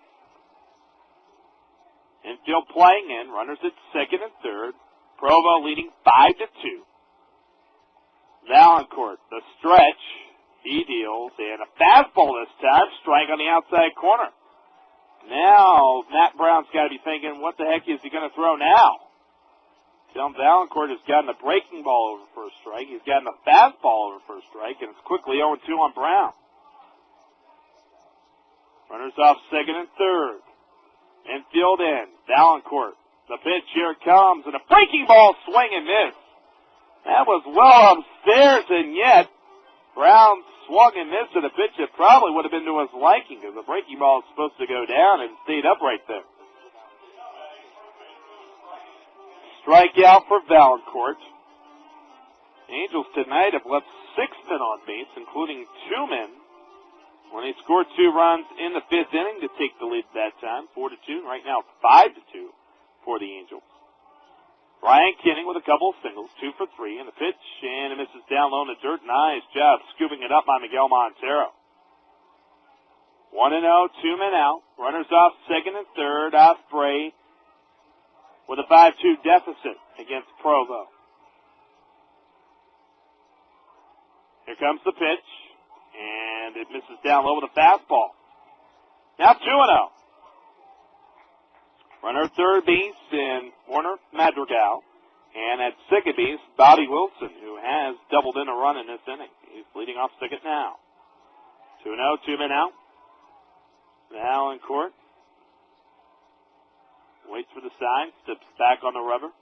Infield playing in, runners at 2nd and 3rd. Provo leading 5-2. Valancourt, the stretch, he deals, and a fastball this time, strike on the outside corner. Now, Matt Brown's got to be thinking, what the heck is he going to throw now? Tim Valancourt has gotten a breaking ball over for a strike. He's gotten a fastball over for a strike, and it's quickly 0-2 on Brown. Runners off 2nd and 3rd. Infield in. Valancourt, the pitch here comes, and a breaking ball, swing and miss. That was well upstairs, and yet Brown swung and missed at a pitch that probably would have been to his liking, because the breaking ball is supposed to go down and stayed up right there. Strikeout for Valancourt. Angels tonight have left 6 men on base, including 2 men, when they scored 2 runs in the 5th inning to take the lead at that time, 4-2. Right now, 5-2 for the Angels. Brian Kenning with a couple of singles, 2 for 3, and the pitch, and it misses down low in the dirt. Nice job scooping it up by Miguel Montero. 1-0, 2 men out. Runners off 2nd and 3rd. Osprey with a 5-2 deficit against Provo. Here comes the pitch, and it misses down low with a fastball. Now 2-0. Runner third base in Warner Madrigal. And at second base, Bobby Wilson, who has doubled in a run in this inning. He's leading off second now. 2-0, 2 men out. Valancourt waits for the sign, steps back on the rubber.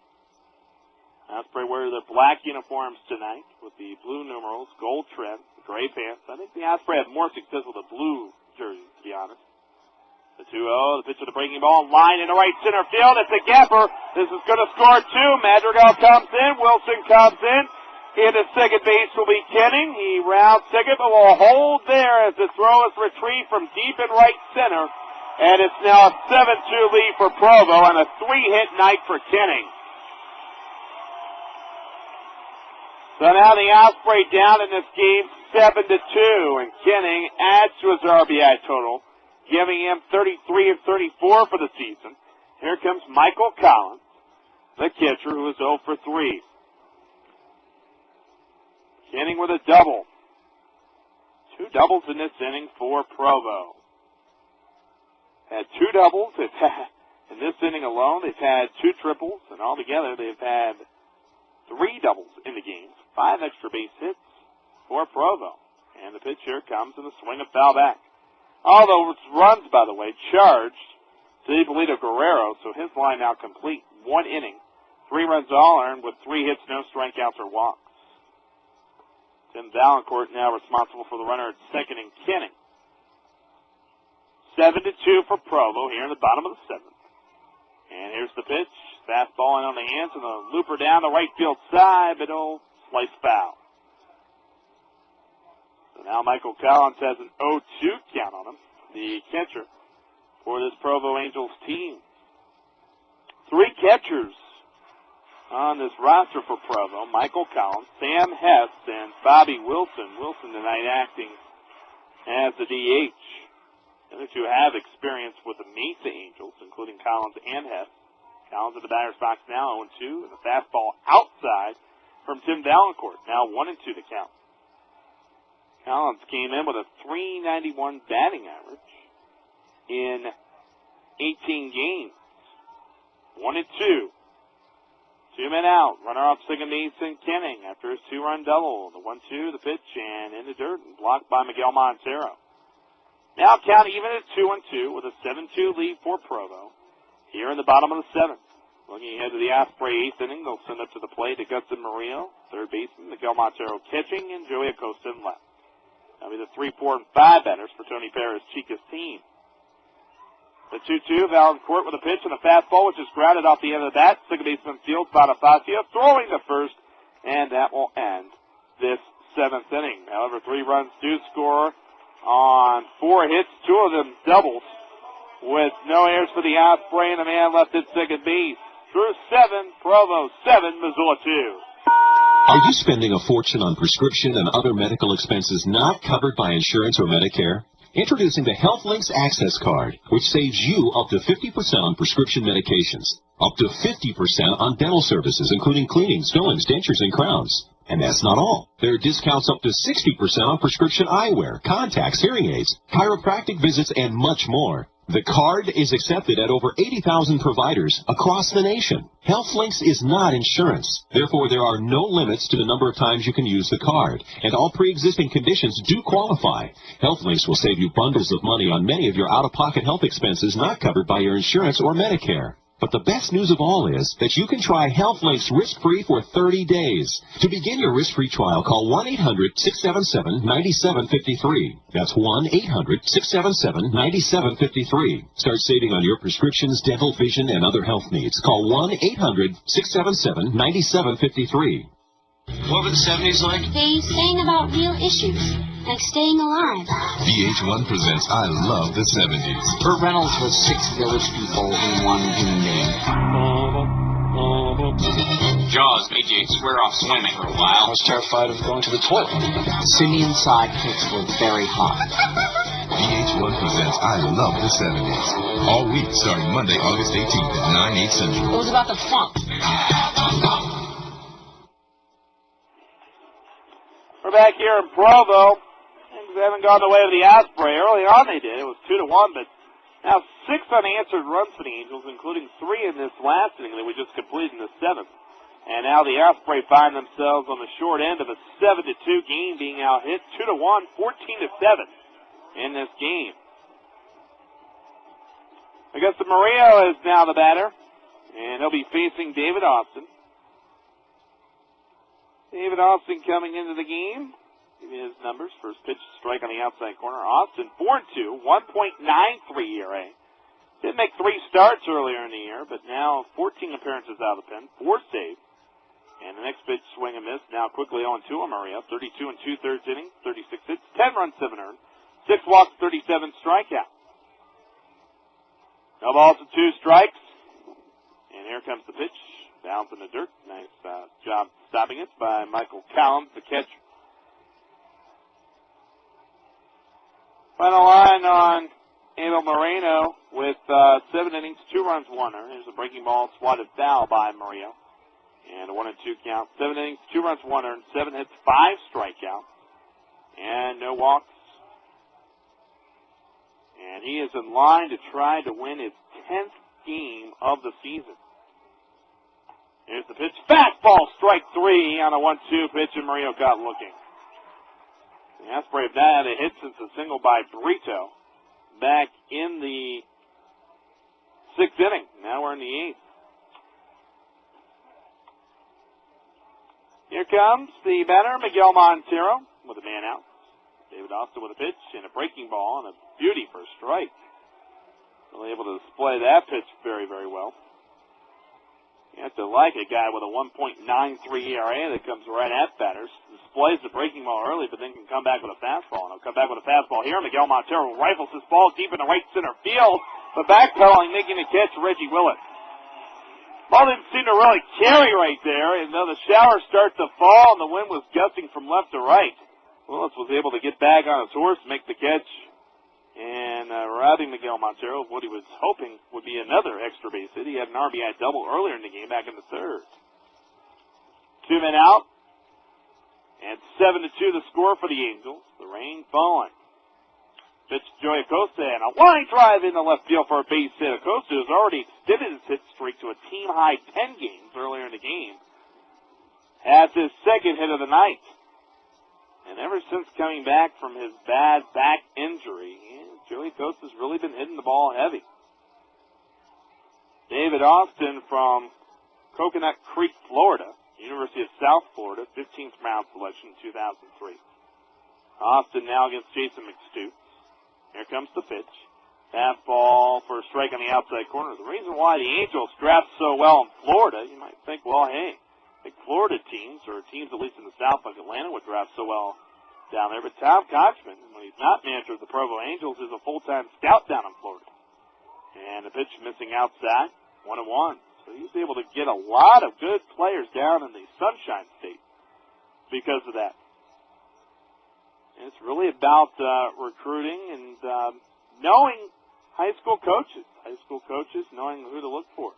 Osprey wears their black uniforms tonight with the blue numerals, gold trim, gray pants. I think the Osprey have more success with the blue jerseys, to be honest. The 2-0, the pitch of the breaking ball, line in the right center field. It's a gapper. This is going to score 2. Madrigal comes in. Wilson comes in. Into second base will be Kenning. He rounds second, but will hold there as the throw is retrieved from deep in right center. And it's now a 7-2 lead for Provo and a 3-hit night for Kenning. So now the Osprey down in this game 7-2, and Kenning adds to his RBI total, giving him 33 and 34 for the season. Here comes Michael Collins, the catcher, who is 0 for 3. Kenning with a double. 2 doubles in this inning for Provo. Had 2 doubles. In this inning alone, they've had 2 triples, and altogether they've had 3 doubles in the game. 5 extra base hits for Provo. And the pitch here comes and a swing and foul back. All those runs, by the way, charged to Hippolito Guerrero, so his line now complete. 1 inning. 3 runs all earned with 3 hits, no strikeouts or walks. Tim Valancourt now responsible for the runner at second and Kenning. 7-2 for Provo here in the bottom of the 7th. And here's the pitch. Fastball in on the hands and a looper down the right field side, but it'll slice foul. So now Michael Collins has an 0-2 count on him, the catcher for this Provo Angels team. 3 catchers on this roster for Provo. Michael Collins, Sam Hess, and Bobby Wilson. Wilson tonight acting as the DH. The other 2 have experience with the Mesa Angels, including Collins and Hess. Collins in the batter's box now, 0-2, and the fastball outside from Tim Valancourt. Now 1-2 to count. Collins came in with a .391 batting average in 18 games. 1-2. 2 men out. Runner off second base and Kenning after his 2-run double. The 1-2, the pitch, and in the dirt, and blocked by Miguel Montero. Now count even at 2-2 with a 7-2 lead for Provo. Here in the bottom of the 7th. Looking ahead to the Osprey 8th inning, they'll send up to the plate Augustin Murillo, third baseman, Miguel Montero catching, and Joey Acosta in left. That'll be the 3, 4, and 5 batters for Tony Perez-Chica's team. The 2-2, Valancourt with a pitch and a fastball, which is grounded off the end of the bat. Second baseman field, Bonifacio throwing to first, and that will end this 7th inning. However, 3 runs do score on 4 hits, 2 of them doubles, with no errors for the Osprey and a man left at second base. Through 7, Provo 7, Missoula 2. Are you spending a fortune on prescription and other medical expenses not covered by insurance or Medicare? Introducing the HealthLinks Access Card, which saves you up to 50% on prescription medications, up to 50% on dental services, including cleanings, fillings, dentures, and crowns. And that's not all. There are discounts up to 60% on prescription eyewear, contacts, hearing aids, chiropractic visits, and much more. The card is accepted at over 80,000 providers across the nation. HealthLinks is not insurance. Therefore, there are no limits to the number of times you can use the card. And all pre-existing conditions do qualify. HealthLinks will save you bundles of money on many of your out-of-pocket health expenses not covered by your insurance or Medicare. But the best news of all is that you can try HealthLinks risk-free for 30 days. To begin your risk-free trial, call 1-800-677-9753. That's 1-800-677-9753. Start saving on your prescriptions, dental, vision, and other health needs. Call 1-800-677-9753. What were the 70s like? They sang about real issues, like staying alive. VH1 presents I Love the 70s. Burt Reynolds was 6 village people in one human being. Jaws made you swear off swimming for a while. I was terrified of going to the toilet. Simian sidekicks were very hot. VH1 presents I Love the 70s. All week, starting Monday, August 18th at 9, 8 Central. It was about the funk. We're back here in Provo. Things haven't gone the way of the Osprey. Early on they did. It was 2-1, but now 6 unanswered runs for the Angels, including 3 in this last inning that we just completed in the 7th. And now the Osprey find themselves on the short end of a 7-2 game, being out hit 2-1, 14-7 in this game. Augustin Murillo is now the batter, and he'll be facing David Austin. David Austin coming into the game. Give you his numbers. First pitch, strike on the outside corner. Austin, 4-2, 1.93 ERA. Did make 3 starts earlier in the year, but now 14 appearances out of the pen, 4 saves. And the next pitch, swing and miss. Now quickly 0-2 on Maria. 32 2/3 innings, 36 hits, 10 runs, 7 earned, 6 walks, 37 strikeouts. No balls and 2 strikes. And here comes the pitch. Down in the dirt. Nice job stopping it by Michael Collins, the catcher. Final line on Abel Moreno with 7 innings, 2 runs, 1 earned. Here's a breaking ball swatted foul by Murillo. And a 1-2 count. 7 innings, 2 runs, 1 earned, 7 hits, 5 strikeouts, and no walks. And he is in line to try to win his 10th game of the season. Here's the pitch. Fastball, strike 3 on a 1-2 pitch, and Murillo got looking. The Osprey have not had a hit since a single by Brito back in the 6th inning. Now we're in the 8th. Here comes the batter, Miguel Montero, with a man out. David Austin with a pitch and a breaking ball and a beauty for a strike. Really able to display that pitch very, very well. You have to like a guy with a 1.93 ERA that comes right at batters, displays the breaking ball early, but then can come back with a fastball. And he'll come back with a fastball here. Miguel Montero rifles this ball deep in the right center field, but backpedaling, making the catch, Reggie Willett. Ball didn't seem to really carry right there, and though the showers start to fall and the wind was gusting from left to right, Willis was able to get back on his horse, make the catch, and robbing Miguel Montero of what he was hoping would be another extra base hit. He had an RBI double earlier in the game, back in the 3rd. 2 men out, and 7-2 the score for the Angels. The rain falling. Pitch to Joey Acosta, and a line drive in the left field for a base hit. Acosta has already extended his hit streak to a team-high 10 games earlier in the game. Has his 2nd hit of the night. And ever since coming back from his bad back injury, Joey Acosta's really been hitting the ball heavy. David Austin from Coconut Creek, Florida, University of South Florida, 15th round selection in 2003. Austin now against Jason McStutes. Here comes the pitch. Fastball for a strike on the outside corner. The reason why the Angels draft so well in Florida, you might think, well, hey, the Florida teams, or teams at least in the South, like Atlanta, would draft so well down there. But Tom Kochman, when he's not manager of the Provo Angels, is a full-time scout down in Florida. And the pitch missing outside, 1-1. So he's able to get a lot of good players down in the Sunshine State because of that. And it's really about recruiting and knowing high school coaches knowing who to look for.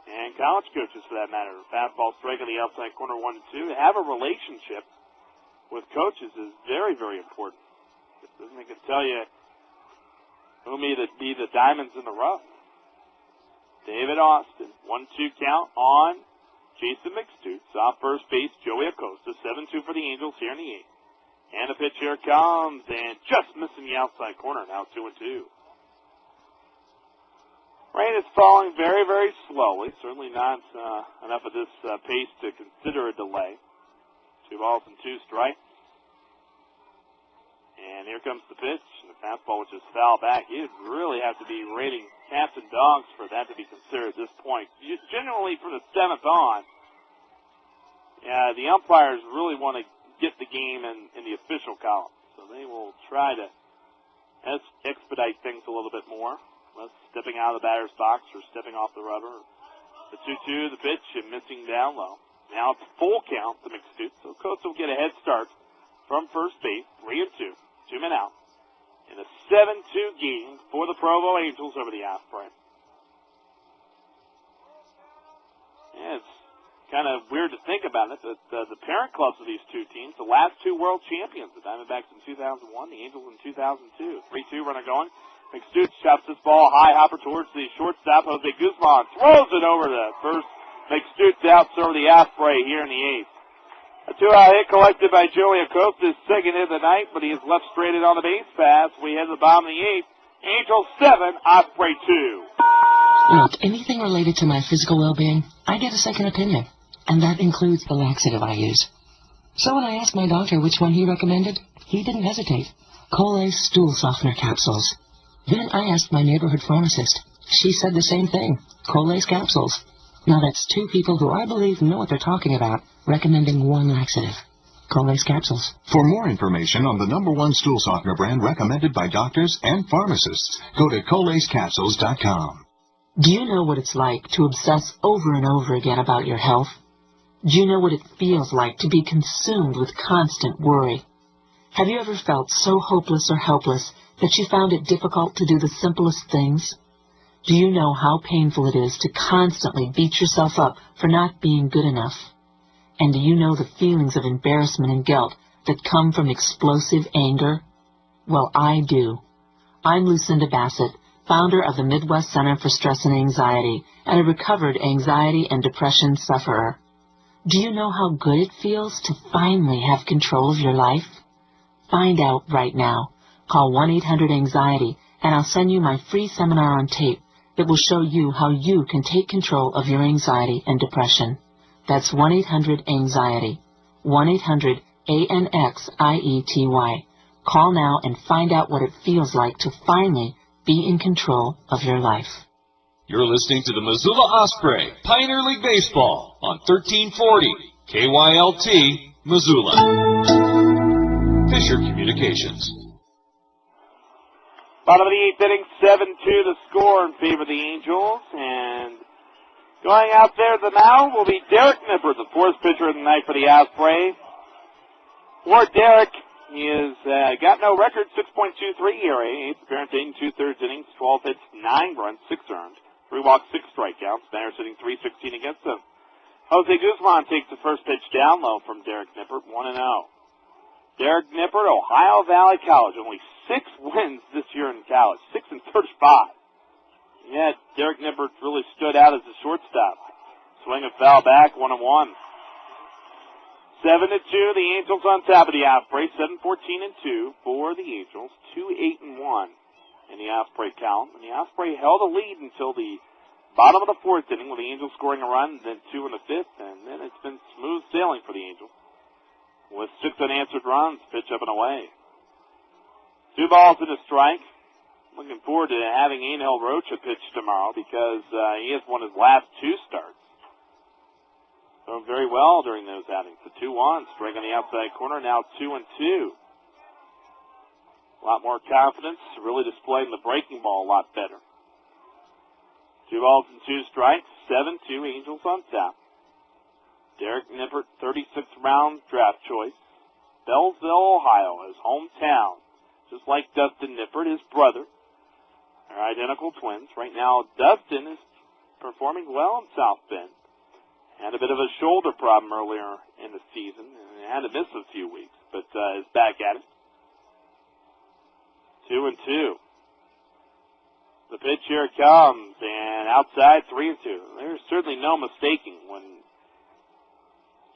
And college coaches, for that matter. Fastball strike on the outside corner, 1-2. To have a relationship with coaches is very, very important. They can tell you who may be the diamonds in the rough. David Austin, 1-2 count on Jason McStutes. Off first base, Joey Acosta. 7-2 for the Angels here in the 8th. And the pitch here comes, and just missing the outside corner. Now 2-2. Rain is falling very, very slowly. Certainly not enough of this pace to consider a delay. 2 balls and 2 strikes. And here comes the pitch. And the fastball, which is foul back. You'd really have to be rating cats and dogs for that to be considered at this point. Generally, for the 7th on, the umpires really want to get the game in the official column. So they will try to expedite things a little bit more. Less stepping out of the batter's box or stepping off the rubber. The 2-2, the pitch, and missing down low. Now it's full count to McStutes. So Costa will get a head start from first base, 3-2. 2 men out. In a 7-2 game for the Provo Angels over the Osprey. Yeah, it's kind of weird to think about it, but the parent clubs of these two teams, the last 2 world champions, the Diamondbacks in 2001, the Angels in 2002. 3-2 runner going. McStutes chops this ball high, hopper towards the shortstop. Jose Guzman throws it over the first. McStutes out over the Osprey here in the 8th. A 2-out hit collected by Joey Acosta, his 2nd hit of the night, but he is left straighted on the base pass. We head to the bottom of the 8th. Angels 7, Osprey 2. Look, anything related to my physical well-being, I get a second opinion. And that includes the laxative I use. So when I asked my doctor which one he recommended, he didn't hesitate. Colay's stool softener capsules. Then I asked my neighborhood pharmacist. She said the same thing. Colay's capsules. Now that's 2 people who I believe know what they're talking about, recommending one laxative. Colay's capsules. For more information on the #1 stool softener brand recommended by doctors and pharmacists, go to colayscapsules.com. Do you know what it's like to obsess over and over again about your health? Do you know what it feels like to be consumed with constant worry? Have you ever felt so hopeless or helpless that you found it difficult to do the simplest things? Do you know how painful it is to constantly beat yourself up for not being good enough? And do you know the feelings of embarrassment and guilt that come from explosive anger? Well, I do. I'm Lucinda Bassett, founder of the Midwest Center for Stress and Anxiety, and a recovered anxiety and depression sufferer. Do you know how good it feels to finally have control of your life? Find out right now. Call 1-800-ANXIETY, and I'll send you my free seminar on tape. It will show you how you can take control of your anxiety and depression. That's 1-800-ANXIETY. 1-800-ANXIETY. Call now and find out what it feels like to finally be in control of your life. You're listening to the Missoula Osprey Pioneer League Baseball on 1340 KYLT, Missoula. Fisher Communications. Bottom of the 8th inning, 7-2 the score in favor of the Angels. And going out there the mound will be Derek Nipper, the fourth pitcher of the night for the Osprey. For Derek, he has got no record, 6.23 ERA, 8th appearance, 8 2/3 innings, 12 hits, 9 runs, 6 earned, 3 walks, 6 strikeouts. Batter sitting 316 against him. Jose Guzman takes the first pitch down low from Derek Nipper, 1-0. Derek Nipper, Ohio Valley College, only 6 wins this year in college, 6-35. Yet Derek Nipper really stood out as a shortstop. Swing and foul back, 1-1. 7-2, the Angels on top of the Osprey, 7-14-2 for the Angels, 2-8-1 in the Osprey column. And the Osprey held a lead until the bottom of the 4th inning with the Angels scoring a run, then 2 in the 5th, and then it's been smooth sailing for the Angels. With 6 unanswered runs, pitch up and away. 2 balls and a strike. Looking forward to having Angel Rocha pitch tomorrow because he has won his last 2 starts. Thrown very well during those outings. The 2-1, strike on the outside corner, now 2-2. A lot more confidence, really displaying the breaking ball a lot better. 2 balls and 2 strikes, 7-2, Angels on top. Derek Nippert, 36th round draft choice. Belleville, Ohio, his hometown. Just like Dustin Nippert, his brother. They're identical twins. Right now, Dustin is performing well in South Bend. Had a bit of a shoulder problem earlier in the season and had to miss a few weeks, but is back at it. 2-2. The pitch here comes, and outside 3-2. There's certainly no mistaking when,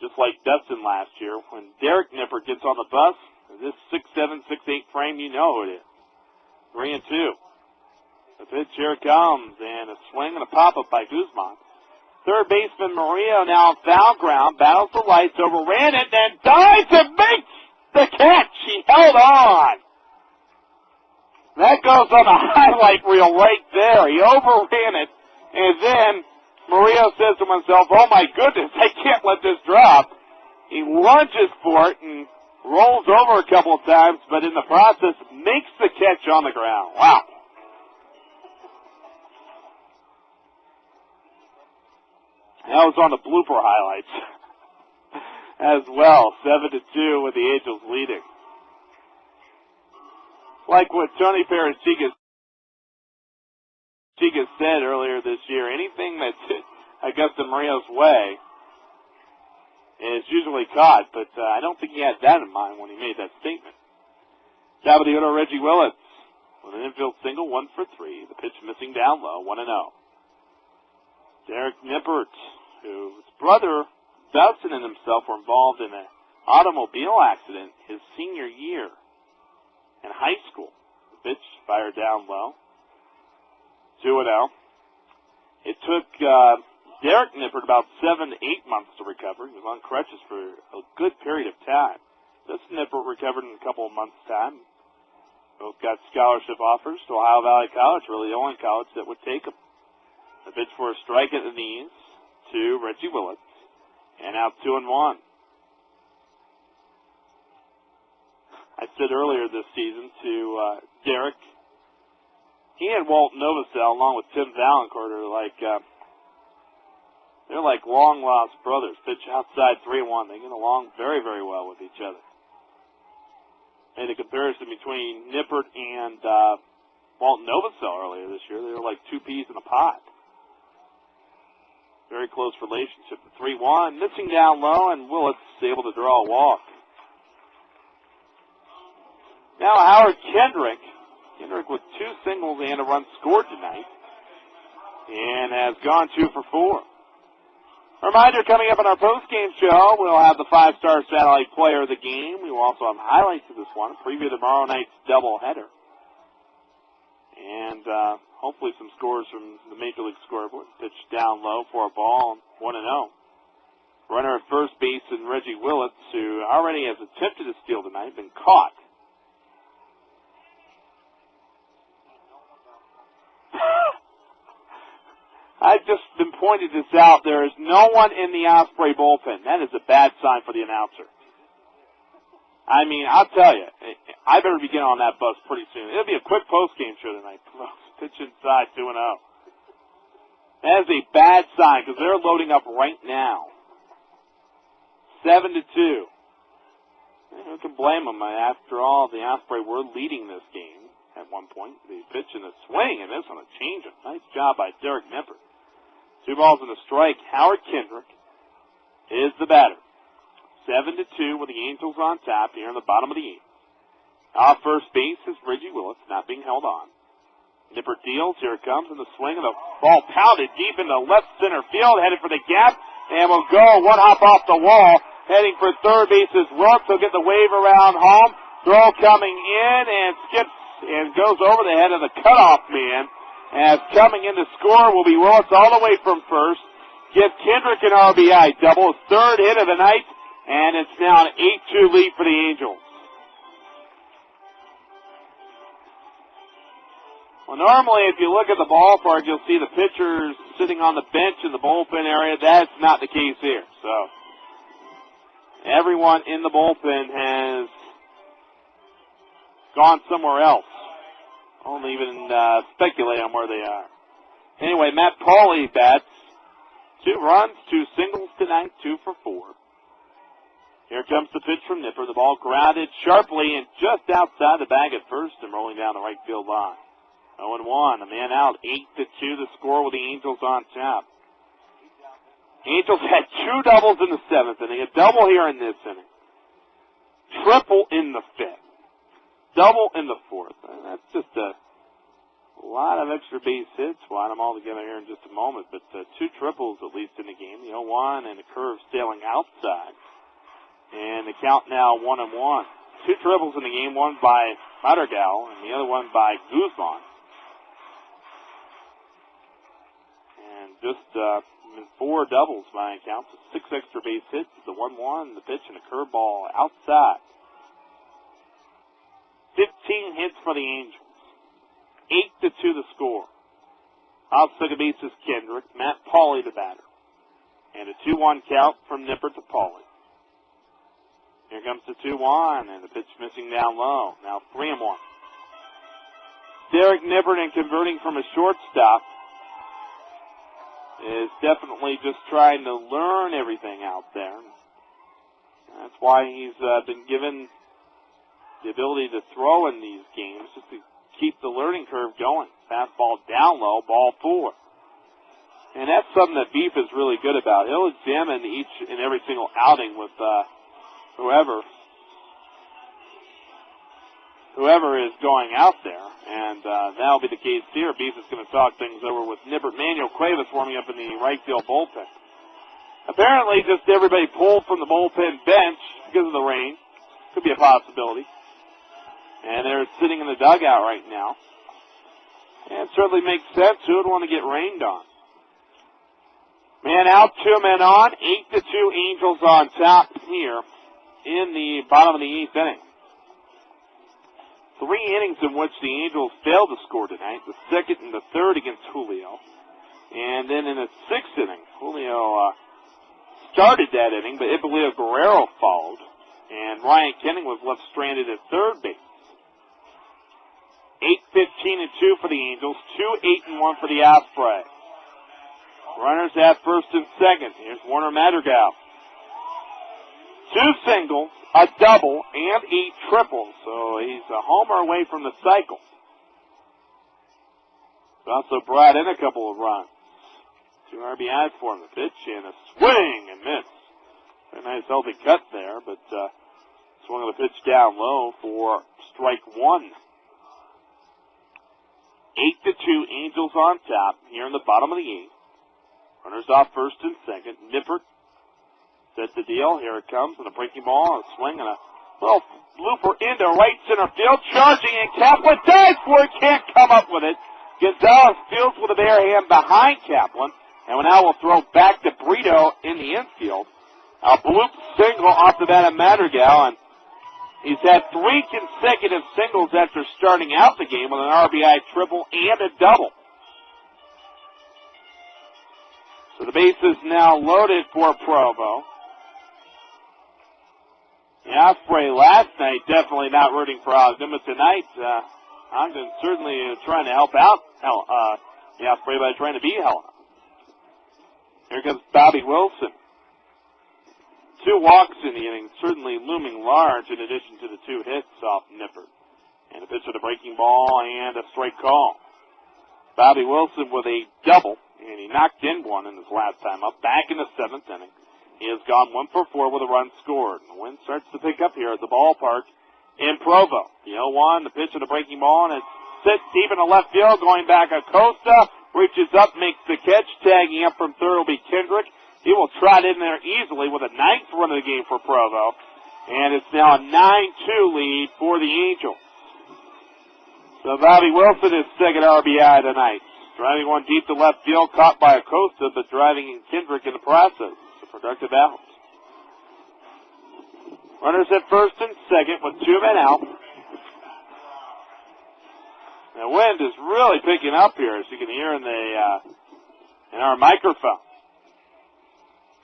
just like Dustin last year, when Derek Nippert gets on the bus, this 6'7", 6'8" frame, you know who it is. 3-2. The pitch here comes, and a swing and a pop-up by Guzman. Third baseman Mourinho now on foul ground, battles the lights, overran it, and dives and makes the catch. He held on. That goes on the highlight reel right there. He overran it, and then Mourinho says to himself, oh my goodness, I can't let this drop. He lunges for it and rolls over a couple of times, but in the process makes the catch on the ground. Wow. That was on the blooper highlights as well. 7-2 with the Angels leading. Like what Tony Parasigas said earlier this year, anything that's Augusto Murillo's way is usually caught, but I don't think he had that in mind when he made that statement. Top of the order, Reggie Willits with an infield single, 1 for 3. The pitch missing down low, 1-0. Derek Nippert, whose brother Dustin and himself were involved in an automobile accident his senior year in high school. The pitch fired down low, 2-0. It took Derek Nippert about 7 to 8 months to recover. He was on crutches for a good period of time. Dustin Nippert recovered in a couple of months' time. Both got scholarship offers to Ohio Valley College, really the only college that would take them. The pitch for a strike at the knees to Reggie Willits, and out 2-1. I said earlier this season to Derek, he and Walt Novosel, along with Tim Valancourt, they're like long-lost brothers. Pitch outside 3-1. They get along very, very well with each other. Made a comparison between Nippert and Walt Novosel earlier this year. They were like 2 peas in a pod. Very close relationship. The 3-1, missing down low, and Willits able to draw a walk. Now Howard Kendrick with 2 singles and a run scored tonight, and has gone 2 for 4. Reminder, coming up on our post-game show, we'll have the 5-star satellite player of the game. We will also have highlights of this one, preview tomorrow night's doubleheader, and hopefully some scores from the Major League scoreboard. Pitch down low for a ball, 1-0. Runner at first base and Reggie Willits, who already has attempted to steal tonight, been caught. I've just been pointed this out. There is no one in the Osprey bullpen. That is a bad sign for the announcer. I mean, I'll tell you, I better be getting on that bus pretty soon. It'll be a quick post-game show tonight. Pitch inside, 2-0. That is a bad sign because they're loading up right now. 7-2. Who can blame them? After all, the Osprey were leading this game at one point. The pitch and the swing, and this one a change-up. Nice job by Derek Nipper. 2 balls and a strike. Howard Kendrick is the batter. 7-2 with the Angels on top here in the bottom of the 8th. Off first base is Reggie Willits, not being held on. Nipper deals. Here it comes, and the swing of the ball pounded deep into left center field, headed for the gap, and will go one hop off the wall. Heading for third base is Wilkes. He'll get the wave around home. Throw coming in and skips and goes over the head of the cutoff man. As coming in to score will be Willis all the way from first. Give Kendrick an RBI double, his third hit of the night, and it's now an 8-2 lead for the Angels. Well, normally if you look at the ballpark, you'll see the pitchers sitting on the bench in the bullpen area. That's not the case here. So everyone in the bullpen has gone somewhere else. I won't even speculate on where they are. Anyway, Matt Pauley bats. 2 runs, 2 singles tonight, 2 for 4. Here comes the pitch from Nipper. The ball grounded sharply and just outside the bag at first and rolling down the right field line. 0-1, a man out, 8-2 the score with the Angels on top. Angels had 2 doubles in the 7th inning, a double here in this inning. Triple in the 5th. Double in the 4th. That's just a lot of extra base hits. We'll add them all together here in just a moment. But 2 triples at least in the game. The 0-1 and the curve sailing outside. And the count now 1-1. 2 triples in the game. One by Madrigal and the other one by Guzman. And just 4 doubles by count. 6 extra base hits. The 1-1, the pitch, and a curveball outside. 15 hits for the Angels. 8-2 the score. Off second base is Kendrick. Matt Pauley the batter. And a 2-1 count from Nipper to Pauley. Here comes the 2-1, and the pitch missing down low. Now 3-1. Derek Nipper, in converting from a shortstop, is definitely just trying to learn everything out there. That's why he's been given the ability to throw in these games, just to keep the learning curve going. Fastball down low, ball 4. And that's something that Beef is really good about. He'll examine each and every single outing with whoever is going out there. And that'll be the case here. Beef is going to talk things over with Nipper. Manuel Cuevas warming up in the right field bullpen. Apparently just everybody pulled from the bullpen bench because of the rain. Could be a possibility. And they're sitting in the dugout right now. And it certainly makes sense. Who would want to get rained on? Man out, 2 men on. 8-2 Angels on top here in the bottom of the 8th inning. 3 innings in which the Angels failed to score tonight. The 2nd and the 3rd against Julio. And then in the 6th inning, Julio started that inning, but Hipólito Guerrero followed. And Ryan Kenning was left stranded at third base. 8-15-2 for the Angels. 2-8-1 for the Osprey. Runners at first and second. Here's Warner Madrigal. 2 singles, a double, and 8 triples. So he's a homer away from the cycle. He's also brought in a couple of runs. 2 RBIs for him. The pitch and a swing and miss. A nice healthy cut there, but swung of the pitch down low for strike 1. 8-2 Angels on top here in the bottom of the 8th. Runners off first and second. Nippert sets the deal. Here it comes with a breaking ball, a swing, and a little looper into right center field. Charging, and Kaplan dives for it. Can't come up with it. Gonzalez fields with a bare hand behind Kaplan. And now we'll throw back to Brito in the infield. A bloop single off the bat of Madrigal, and he's had 3 consecutive singles after starting out the game with an RBI triple and a double. So the base is now loaded for Provo. The Osprey last night definitely not rooting for Ogden, but tonight Ogden certainly trying to help out the Osprey by trying to beat Helena. Here comes Bobby Wilson. 2 walks in the inning, certainly looming large in addition to the 2 hits off Nippert. And a pitch with a breaking ball and a straight call. Bobby Wilson with a double, and he knocked in one in his last time up. Back in the 7th inning. He has gone 1 for 4 with a run scored. The wind starts to pick up here at the ballpark in Provo. The 0-1, the pitch with a breaking ball, and it's sits deep in the left field, going back Acosta. Reaches up, makes the catch. Tagging up from third will be Kendrick. He will trot in there easily with a 9th run of the game for Provo. And it's now a 9-2 lead for the Angels. So Bobby Wilson is second RBI tonight. Driving one deep to left field, caught by Acosta, but driving in Kendrick in the process. It's a productive out. Runners at first and second with 2 men out. The wind is really picking up here, as you can hear in our microphone.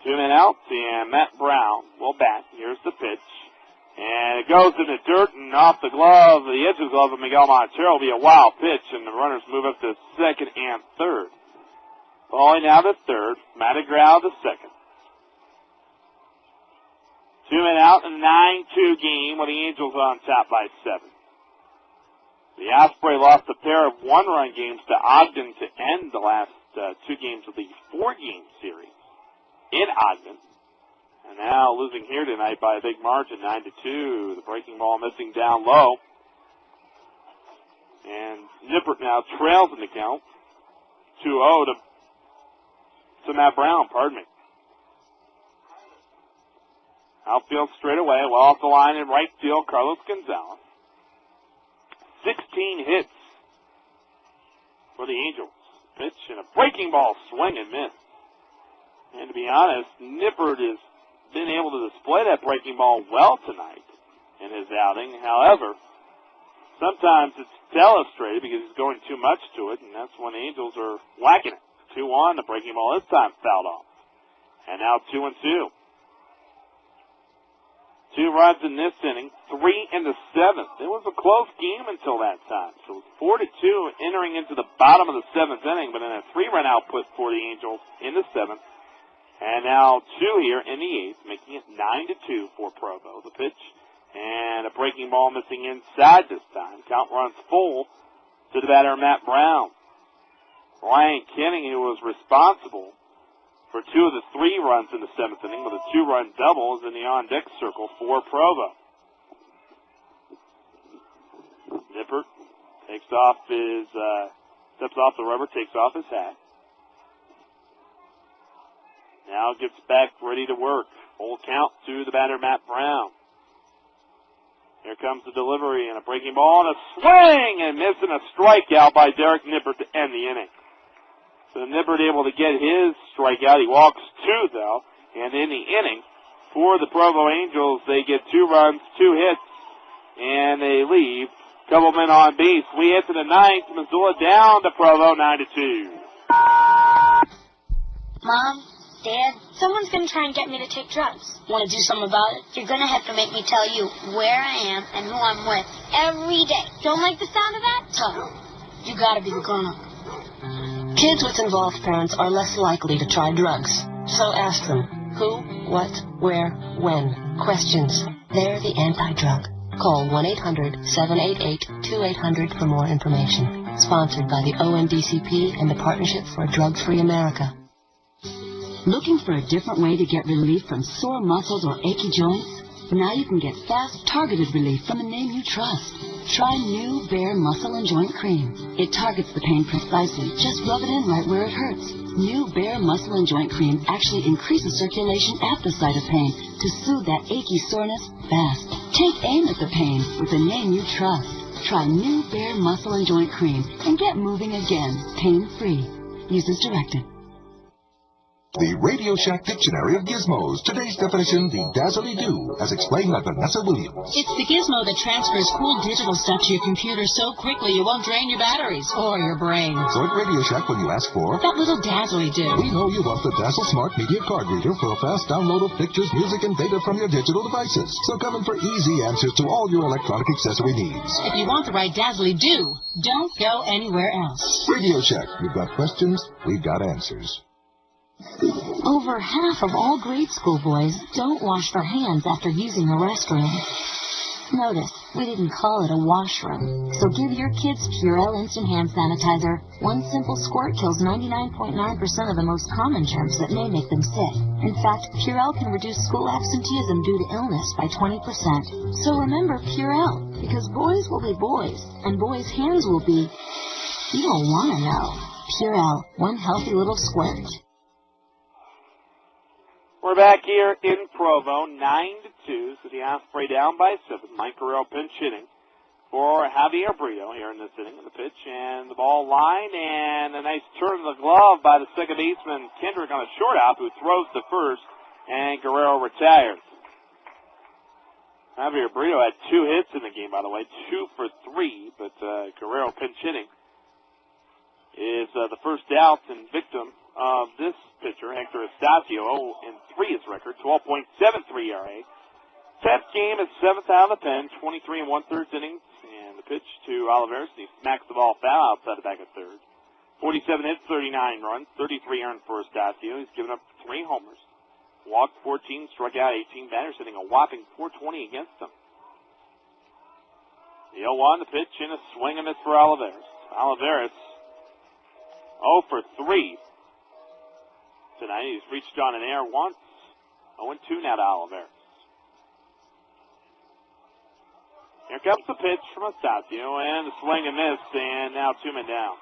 2 men out, and Matt Brown will bat. Here's the pitch. And it goes in the dirt and off the glove, the edge of the glove of Miguel Montero will be a wild pitch, and the runners move up to second and third. Falling now to third, Madrigal to second. 2 men out in a 9-2 game with the Angels on top by 7. The Osprey lost a pair of 1-run games to Ogden to end the last 2 games of the 4-game series in Ogden. And now losing here tonight by a big margin, 9-2. The breaking ball missing down low. And Nippert now trails in the count. 2-0 to Matt Brown, pardon me. Outfield straight away, well off the line in right field, Carlos Gonzalez. 16 hits for the Angels. Pitch and a breaking ball, swing and miss. And to be honest, Nippert has been able to display that breaking ball well tonight in his outing. However, sometimes it's illustrated because he's going too much to it, and that's when the Angels are whacking it. 2-1, the breaking ball this time fouled off. And now 2-2. 2 runs in this inning, 3 in the 7th. It was a close game until that time. So it was 4-2 entering into the bottom of the 7th inning, but then a 3-run output for the Angels in the 7th. And now 2 here in the 8th, making it 9-2 for Provo. The pitch and a breaking ball missing inside this time. Count runs full to the batter, Matt Brown. Ryan Kenning, who was responsible for 2 of the 3 runs in the 7th inning with a 2-run double, is in the on-deck circle for Provo. Nippert takes off steps off the rubber, takes off his hat. Now gets back ready to work. Full count to the batter, Matt Brown. Here comes the delivery and a breaking ball and a swing and missing a strikeout by Derek Nippert to end the inning. So Nippert able to get his strikeout. He walks 2, though. And in the inning, for the Provo Angels, they get 2 runs, 2 hits, and they leave. Couple men on base. We enter the 9th. Missoula down to Provo, 9-2. Mom, Dad, someone's going to try and get me to take drugs. Want to do something about it? You're going to have to make me tell you where I am and who I'm with every day. Don't like the sound of that? Tough. You got to be the grown-up. Kids with involved parents are less likely to try drugs. So ask them who, what, where, when. Questions. They're the anti-drug. Call 1-800-788-2800 for more information. Sponsored by the ONDCP and the Partnership for a Drug-Free America. Looking for a different way to get relief from sore muscles or achy joints? But now you can get fast, targeted relief from a name you trust. Try new Bare Muscle and Joint Cream. It targets the pain precisely. Just rub it in right where it hurts. New Bare Muscle and Joint Cream actually increases circulation at the site of pain to soothe that achy soreness fast. Take aim at the pain with a name you trust. Try new Bare Muscle and Joint Cream and get moving again, pain-free. Use as directed. The Radio Shack Dictionary of Gizmos. Today's definition, the dazzly-do, as explained by Vanessa Williams. It's the gizmo that transfers cool digital stuff to your computer so quickly you won't drain your batteries or your brain. So at Radio Shack, when you ask for that little dazzly-do, we know you want the Dazzle Smart Media Card Reader for a fast download of pictures, music, and data from your digital devices. So come in for easy answers to all your electronic accessory needs. If you want the right dazzly-do, don't go anywhere else. Radio Shack. You've got questions, we've got answers. Over half of all grade school boys don't wash their hands after using a restroom. Notice, we didn't call it a washroom. So give your kids Purell Instant Hand Sanitizer. One simple squirt kills 99.9% of the most common germs that may make them sick. In fact, Purell can reduce school absenteeism due to illness by 20%. So remember Purell, because boys will be boys, and boys' hands will be... You don't want to know. Purell, one healthy little squirt. We're back here in Provo, 9-2. So the Osprey down by 7. Mike Guerrero pinch hitting for Javier Brito here in this inning. The pitch and the ball line, and a nice turn of the glove by the second baseman Kendrick on a short hop, who throws to first, and Guerrero retires. Javier Brito had 2 hits in the game, by the way, 2 for 3, but Guerrero pinch hitting is the first out and victim of this pitcher, Hector Estacio. 0-3 his record, 12.73 ERA. 10th game is 7th out of the pen, 23 1/3 innings, and the pitch to Olivares. He smacks the ball foul outside the back of third. 47 hits, 39 runs, 33 earned for Estacio. He's given up 3 homers, walked 14, struck out 18 batters, hitting a whopping .420 against them. The 0-1, the pitch, and a swing and miss for Olivares. Olivares 0 for 3 tonight. He's reached on an air once. 0-2 now to Olivares. Here comes the pitch from Estacio, and the swing and miss, and now 2 men down.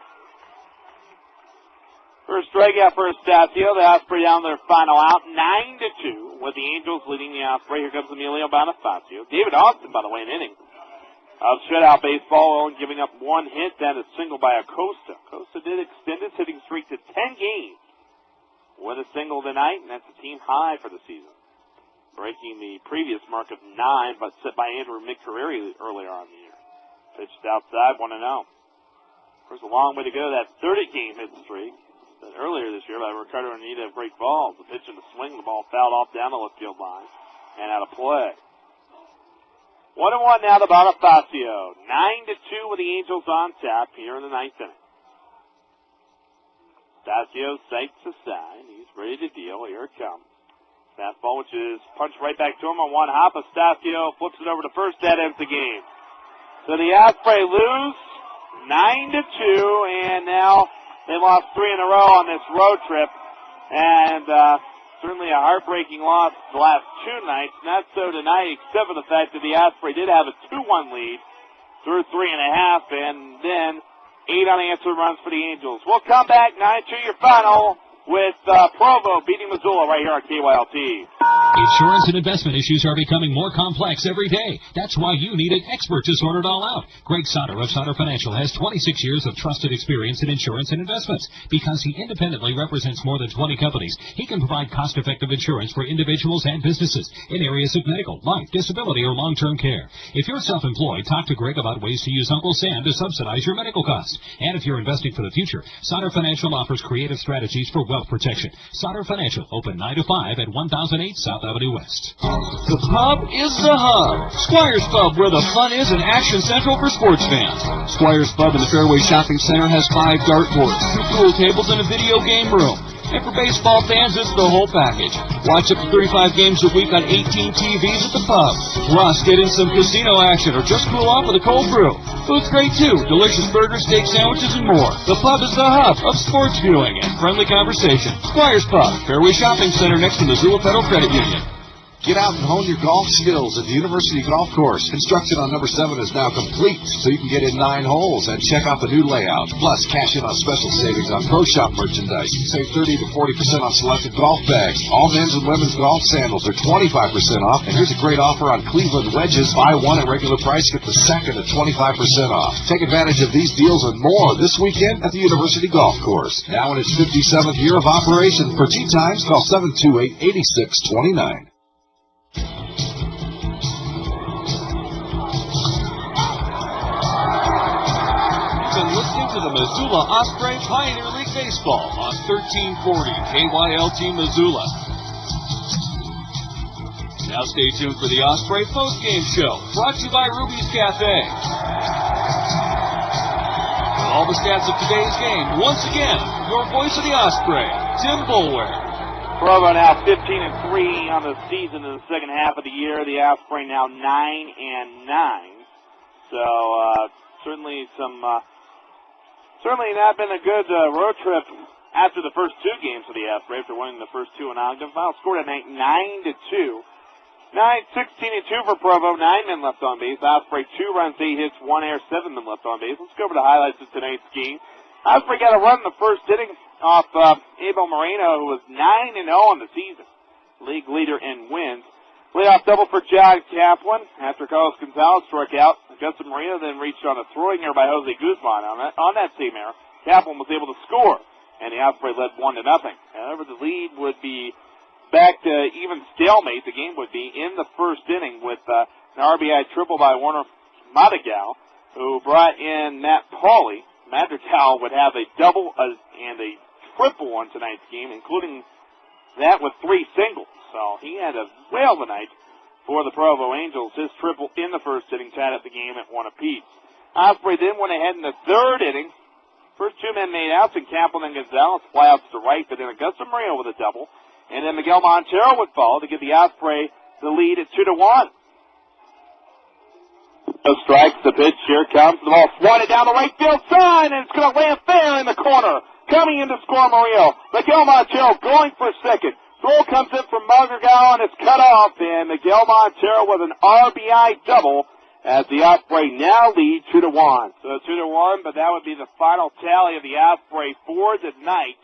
First strikeout for Estacio. The Osprey down their final out, 9-2, with the Angels leading the Osprey. Here comes Emilio Bonifacio. David Austin, by the way, an inning of shutout baseball, only giving up 1 hit, then a single by Acosta. Acosta did extend his hitting streak to 10 games with a single tonight, and that's a team high for the season, breaking the previous mark of 9, but set by Andrew McCreary earlier on the year. Pitched outside, 1-0. There's a long way to go, that 30-game hit streak. Earlier this year by Ricardo Anita of Great Falls. The pitch and the swing, the ball fouled off down the left field line and out of play. 1-1 now to Bonifacio. 9-2 with the Angels on tap here in the 9th inning. Estacio sights aside. He's ready to deal. Here it comes. Fastball, which is punched right back to him on one hop. Estacio flips it over to first. That ends the game. So the Osprey lose 9-2, and now they lost 3 in a row on this road trip, and certainly a heartbreaking loss the last 2 nights. Not so tonight, except for the fact that the Osprey did have a 2-1 lead through 3.5, and then 8 unanswered runs for the Angels. We'll come back 9-2 your final with Provo beating Missoula right here on KYLT. Insurance and investment issues are becoming more complex every day. That's why you need an expert to sort it all out. Greg Sauter of Sauter Financial has 26 years of trusted experience in insurance and investments. Because he independently represents more than 20 companies, he can provide cost-effective insurance for individuals and businesses in areas of medical, life, disability, or long-term care. If you're self-employed, talk to Greg about ways to use Uncle Sam to subsidize your medical costs. And if you're investing for the future, Sauter Financial offers creative strategies for wealth protection. Sauter Financial, open 9 to 5 at 1008 South Avenue West. The pub is the hub. Squire's Pub, where the fun is, and action central for sports fans. Squire's Pub in the Fairway Shopping Center has 5 dartboards, 2 pool tables, and a video game room. And for baseball fans, it's the whole package. Watch up to 35 games a week on 18 TVs at the pub. Plus, get in some casino action or just cool off with a cold brew. Food's great too. Delicious burgers, steak sandwiches, and more. The pub is the hub of sports viewing and friendly conversation. Squire's Pub, Fairway Shopping Center next to Missoula Federal Credit Union. Get out and hone your golf skills at the University Golf Course. Construction on number 7 is now complete, so you can get in 9 holes and check out the new layout. Plus, cash in on special savings on Pro Shop merchandise. Save 30 to 40% on selected golf bags. All men's and women's golf sandals are 25% off. And here's a great offer on Cleveland wedges. Buy one at regular price, get the second at 25% off. Take advantage of these deals and more this weekend at the University Golf Course. Now in its 57th year of operation. For tee times, call 728-8629. Listening to the Missoula Osprey Pioneer League Baseball on 1340 KYLT Missoula. Now stay tuned for the Osprey postgame show, brought to you by Ruby's Cafe. With all the stats of today's game, once again, your voice of the Osprey, Tim Bulwer. Provo now 15-3 on the season in the second half of the year. The Osprey now 9-9. So certainly not been a good road trip after the first 2 games of the Osprey after winning the first 2 in Ogden. Final score tonight 9-2. 16-2 for Provo. 9 men left on base. Osprey 2 runs, 8 hits, 1 error, 7 men left on base. Let's go over the highlights of tonight's game. Osprey got a run in the first inning off Abel Moreno, who was 9-0 on the season. League leader in wins. Leadoff double for John Kaplan after Carlos Gonzalez struck out. Abel Mourinho then reached on a throwing error by Jose Guzman. On that same error, Kaplan was able to score, and the Osprey led 1-0. However, the lead would be back to even stalemate. The game would be in the first inning with an RBI triple by Warner Madrigal, who brought in Matt Pauley. Madrigal would have a double and a triple on tonight's game, including that with 3 singles. So he had a whale tonight for the Provo Angels. His triple in the first inning tied up the game at 1 apiece. Osprey then went ahead in the third inning. First 2 men made outs, and Kaplan and Gonzalez fly outs to right, but then Augusto Murillo with a double. And then Miguel Montero would follow to give the Osprey the lead at 2-1. No strikes, the pitch, here comes the ball, swatted down the right field side, and it's going to land fair in the corner. Coming in to score Murillo. Miguel Montero going for second. Throw comes in from Madrigal, and it's cut off, and Miguel Montero with an RBI double as the Osprey now lead 2-1. So 2-1, but that would be the final tally of the Osprey for the night,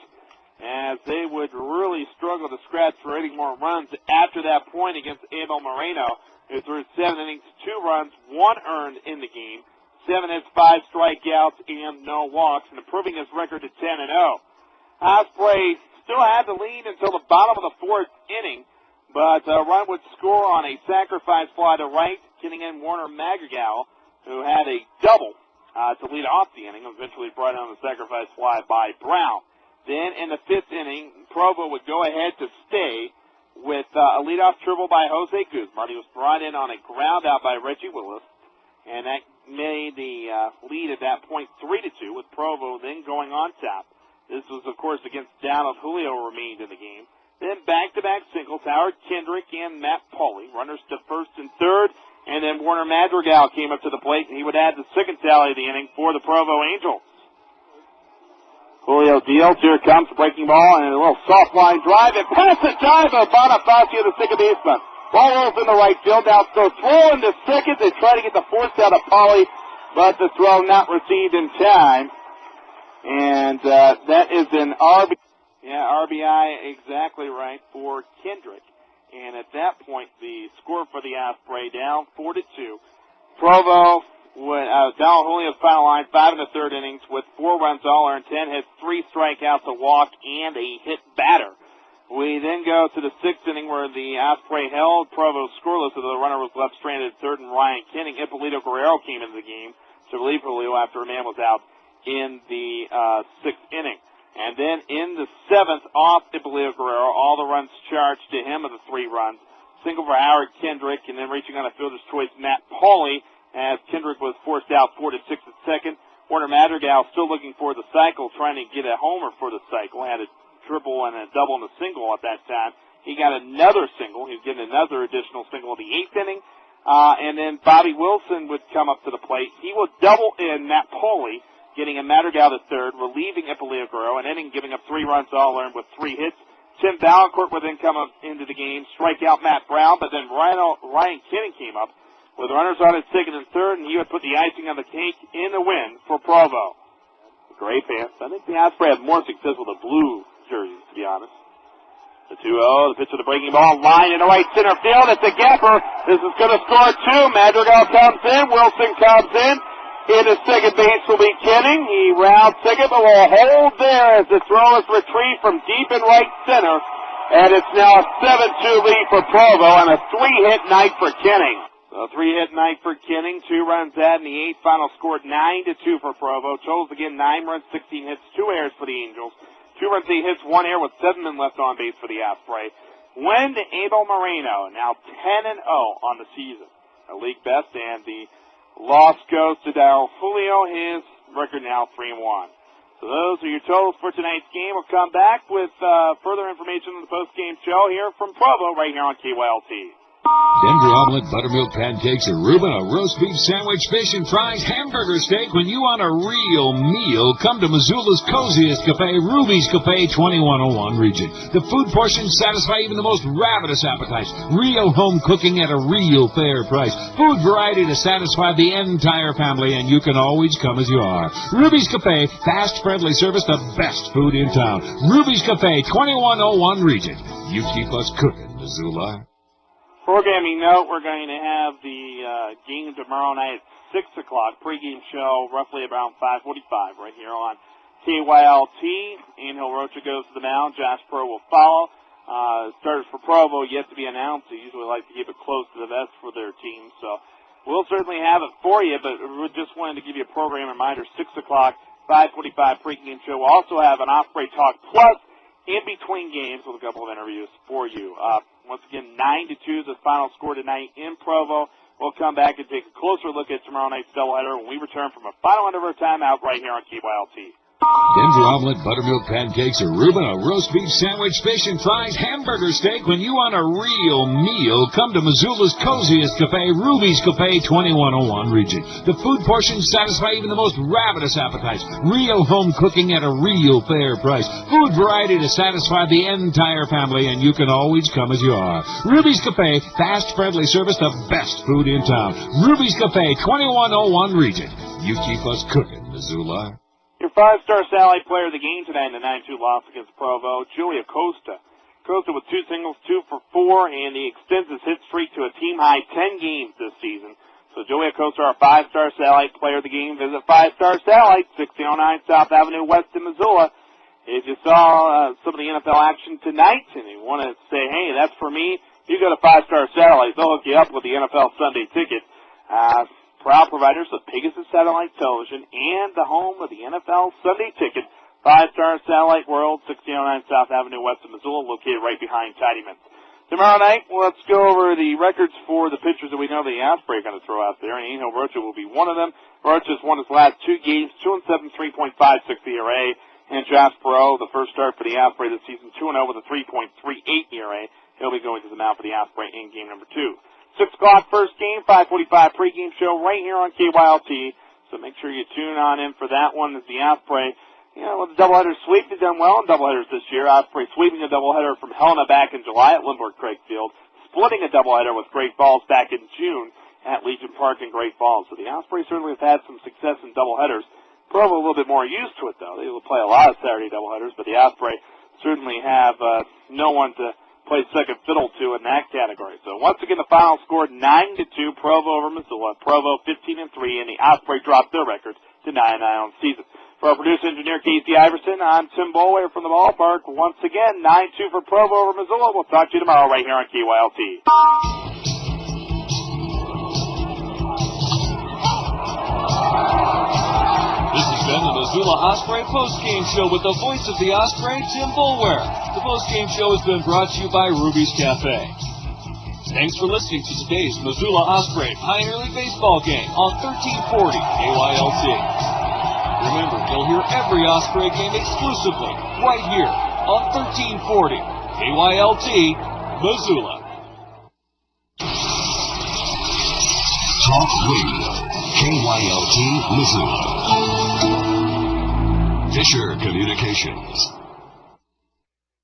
as they would really struggle to scratch for any more runs after that point against Abel Moreno, who threw 7 innings, 2 runs, 1 earned in the game, 7 hits, 5 strikeouts, and no walks, and improving his record to 10-0. Osprey still had the lead until the bottom of the 4th inning, but a run would score on a sacrifice fly to right, getting in Warner Madrigal, who had a double to lead off the inning, eventually brought on the sacrifice fly by Brown. Then in the 5th inning, Provo would go ahead to stay with a leadoff triple by Jose Guzman. He was brought in on a ground out by Reggie Willis, and that made the lead at that point 3-2, with Provo then going on top. This was, of course, against Donald Julio remained in the game. Then back-to-back singles, Howard Kendrick and Matt Pauley, runners to first and third, and then Warner Madrigal came up to the plate, and he would add the second tally of the inning for the Provo Angels. Julio deals, here comes the breaking ball, and a little soft line drive, and past the dive of Bonifacio, the second baseman. Ball rolls in the right field, now so throw into second, they try to get the force out of Pauley, but the throw not received in time. And that is an RBI exactly right for Kendrick. And at that point, the score for the Osprey down 4-2. Provo would Donald Julio's final line, 5 1/3 innings with 4 runs all earned, 10 hits, 3 strikeouts, a walk, and a hit batter. We then go to the 6th inning where the Osprey held Provo scoreless, so the runner was left stranded at third, and Ryan Kenning. Hippolito Guerrero came into the game to relieve Julio after a man was out in the 6th inning. And then in the 7th, off Hippolito Guerrero, all the runs charged to him of the 3 runs. Single for Howard Kendrick, and then reaching on a fielder's choice, Matt Pauley, as Kendrick was forced out 4-6 at second. Warner Madrigal still looking for the cycle, trying to get a homer for the cycle. Had a triple and a double and a single at that time. He got another single. He was getting another additional single in the 8th inning. And then Bobby Wilson would come up to the plate. He would double in Matt Pauley, getting a Madrigal to third, relieving Hippolito Guerrero, and inning giving up 3 runs all earned with 3 hits, Tim Valancourt would then come up into the game, strike out Matt Brown, but then Ryan Kinning came up with runners on at second and third, and he would put the icing on the cake in the win for Provo. Great fans. I think the Osprey had more success with the blue jerseys, to be honest. The 2-0, the pitch of the breaking ball, line in the right center field. It's a gapper. This is going to score two. Madrigal comes in. Wilson comes in. Into second base will be Kinning. He rounds second, but will hold there as the throw is retrieved from deep in right center. And it's now a 7-2 lead for Provo and a 3-hit night for Kinning. So a 3-hit night for Kinning. 2 runs added in the 8th. Final scored 9-2 for Provo. Totals again 9 runs, 16 hits, 2 errors for the Angels. 2 runs, 8 hits, 1 error with 7 men left on base for the Osprey. Win to Abel Moreno, now 10-0 on the season. A league best, and the loss goes to Darryl Julio. His record now 3-1. So those are your totals for tonight's game. We'll come back with further information on the post-game show here from Provo right here on KYLT. Denver omelet, buttermilk pancakes, a Reuben, a roast beef sandwich, fish and fries, hamburger steak. When you want a real meal, come to Missoula's coziest cafe, Ruby's Cafe, 2101 Region. The food portions satisfy even the most ravenous appetites. Real home cooking at a real fair price. Food variety to satisfy the entire family, and you can always come as you are. Ruby's Cafe, fast, friendly service, the best food in town. Ruby's Cafe, 2101 Region. You keep us cooking, Missoula. Programming note, we're going to have the game tomorrow night at 6 o'clock. Pre-game show roughly around 5:45 right here on KYLT. Angel Rocha goes to the mound. Josh Pro will follow. Starters for Provo yet to be announced. They usually like to keep it close to the vest for their team. So we'll certainly have it for you, but we just wanted to give you a program reminder. 6 o'clock, 5:45 pre-game show. We'll also have an Osprey Talk Plus in between games with a couple of interviews for you. Once again, 9-2 is the final score tonight in Provo. We'll come back and take a closer look at tomorrow night's doubleheader when we return from a final end of our timeout right here on KYLT. Denver omelet, buttermilk pancakes, a Reuben, a roast beef sandwich, fish and fries, hamburger steak. When you want a real meal, come to Missoula's coziest cafe, Ruby's Cafe, 2101 Region. The food portions satisfy even the most ravenous appetites. Real home cooking at a real fair price. Food variety to satisfy the entire family, and you can always come as you are. Ruby's Cafe, fast, friendly service, the best food in town. Ruby's Cafe, 2101 Region. You keep us cooking, Missoula. Your 5-star satellite player of the game tonight in the 9-2 loss against Provo, Julia Costa. Costa with 2 singles, 2 for 4, and he extends his hit streak to a team-high 10 games this season. So Julia Costa, our 5-star satellite player of the game. Visit 5-star satellite, 1609 South Avenue West in Missoula. If you saw some of the NFL action tonight and you want to say, hey, that's for me, you go to 5-star satellite. They'll hook you up with the NFL Sunday ticket. Proud providers of Pegasus Satellite Television and the home of the NFL Sunday Ticket. 5-star Satellite World, 1609 South Avenue West of Missoula, located right behind Tidyman's. Tomorrow night, let's go over the records for the pitchers that we know the Osprey are going to throw out there, and Angel Rocha will be one of them. Rocha's won his last 2 games, 2-7, 3.56 ERA, and Josh Perot, the first start for the Osprey this season, 2-0 with a 3.38 ERA. He'll be going to the mound for the Osprey in game number 2. 6 o'clock first game, 5:45 pregame show right here on KYLT. So make sure you tune on in for that one as the Osprey, with the doubleheader sweep, they've done well in doubleheaders this year. Osprey sweeping a doubleheader from Helena back in July at Lindbergh Craig Field, splitting a doubleheader with Great Falls back in June at Legion Park in Great Falls. So the Osprey certainly have had some success in doubleheaders. Provo a little bit more used to it, though. They will play a lot of Saturday doubleheaders, but the Osprey certainly have no one to play second fiddle to in that category. So once again, the final score 9-2, Provo over Missoula. Provo 15-3, and the Osprey dropped their record to 9-9 on the season. For our producer engineer Casey Iverson, I'm Tim Boulware from the ballpark. Once again, 9-2 for Provo over Missoula. We'll talk to you tomorrow right here on KYLT. This has been the Missoula Osprey postgame show with the voice of the Osprey, Tim Boulware. The postgame show has been brought to you by Ruby's Cafe. Thanks for listening to today's Missoula Osprey Pioneer League Baseball game on 1340 KYLT. Remember, you'll hear every Osprey game exclusively right here on 1340 KYLT, Missoula. Talk Radio, KYLT, Missoula. Fisher Communications.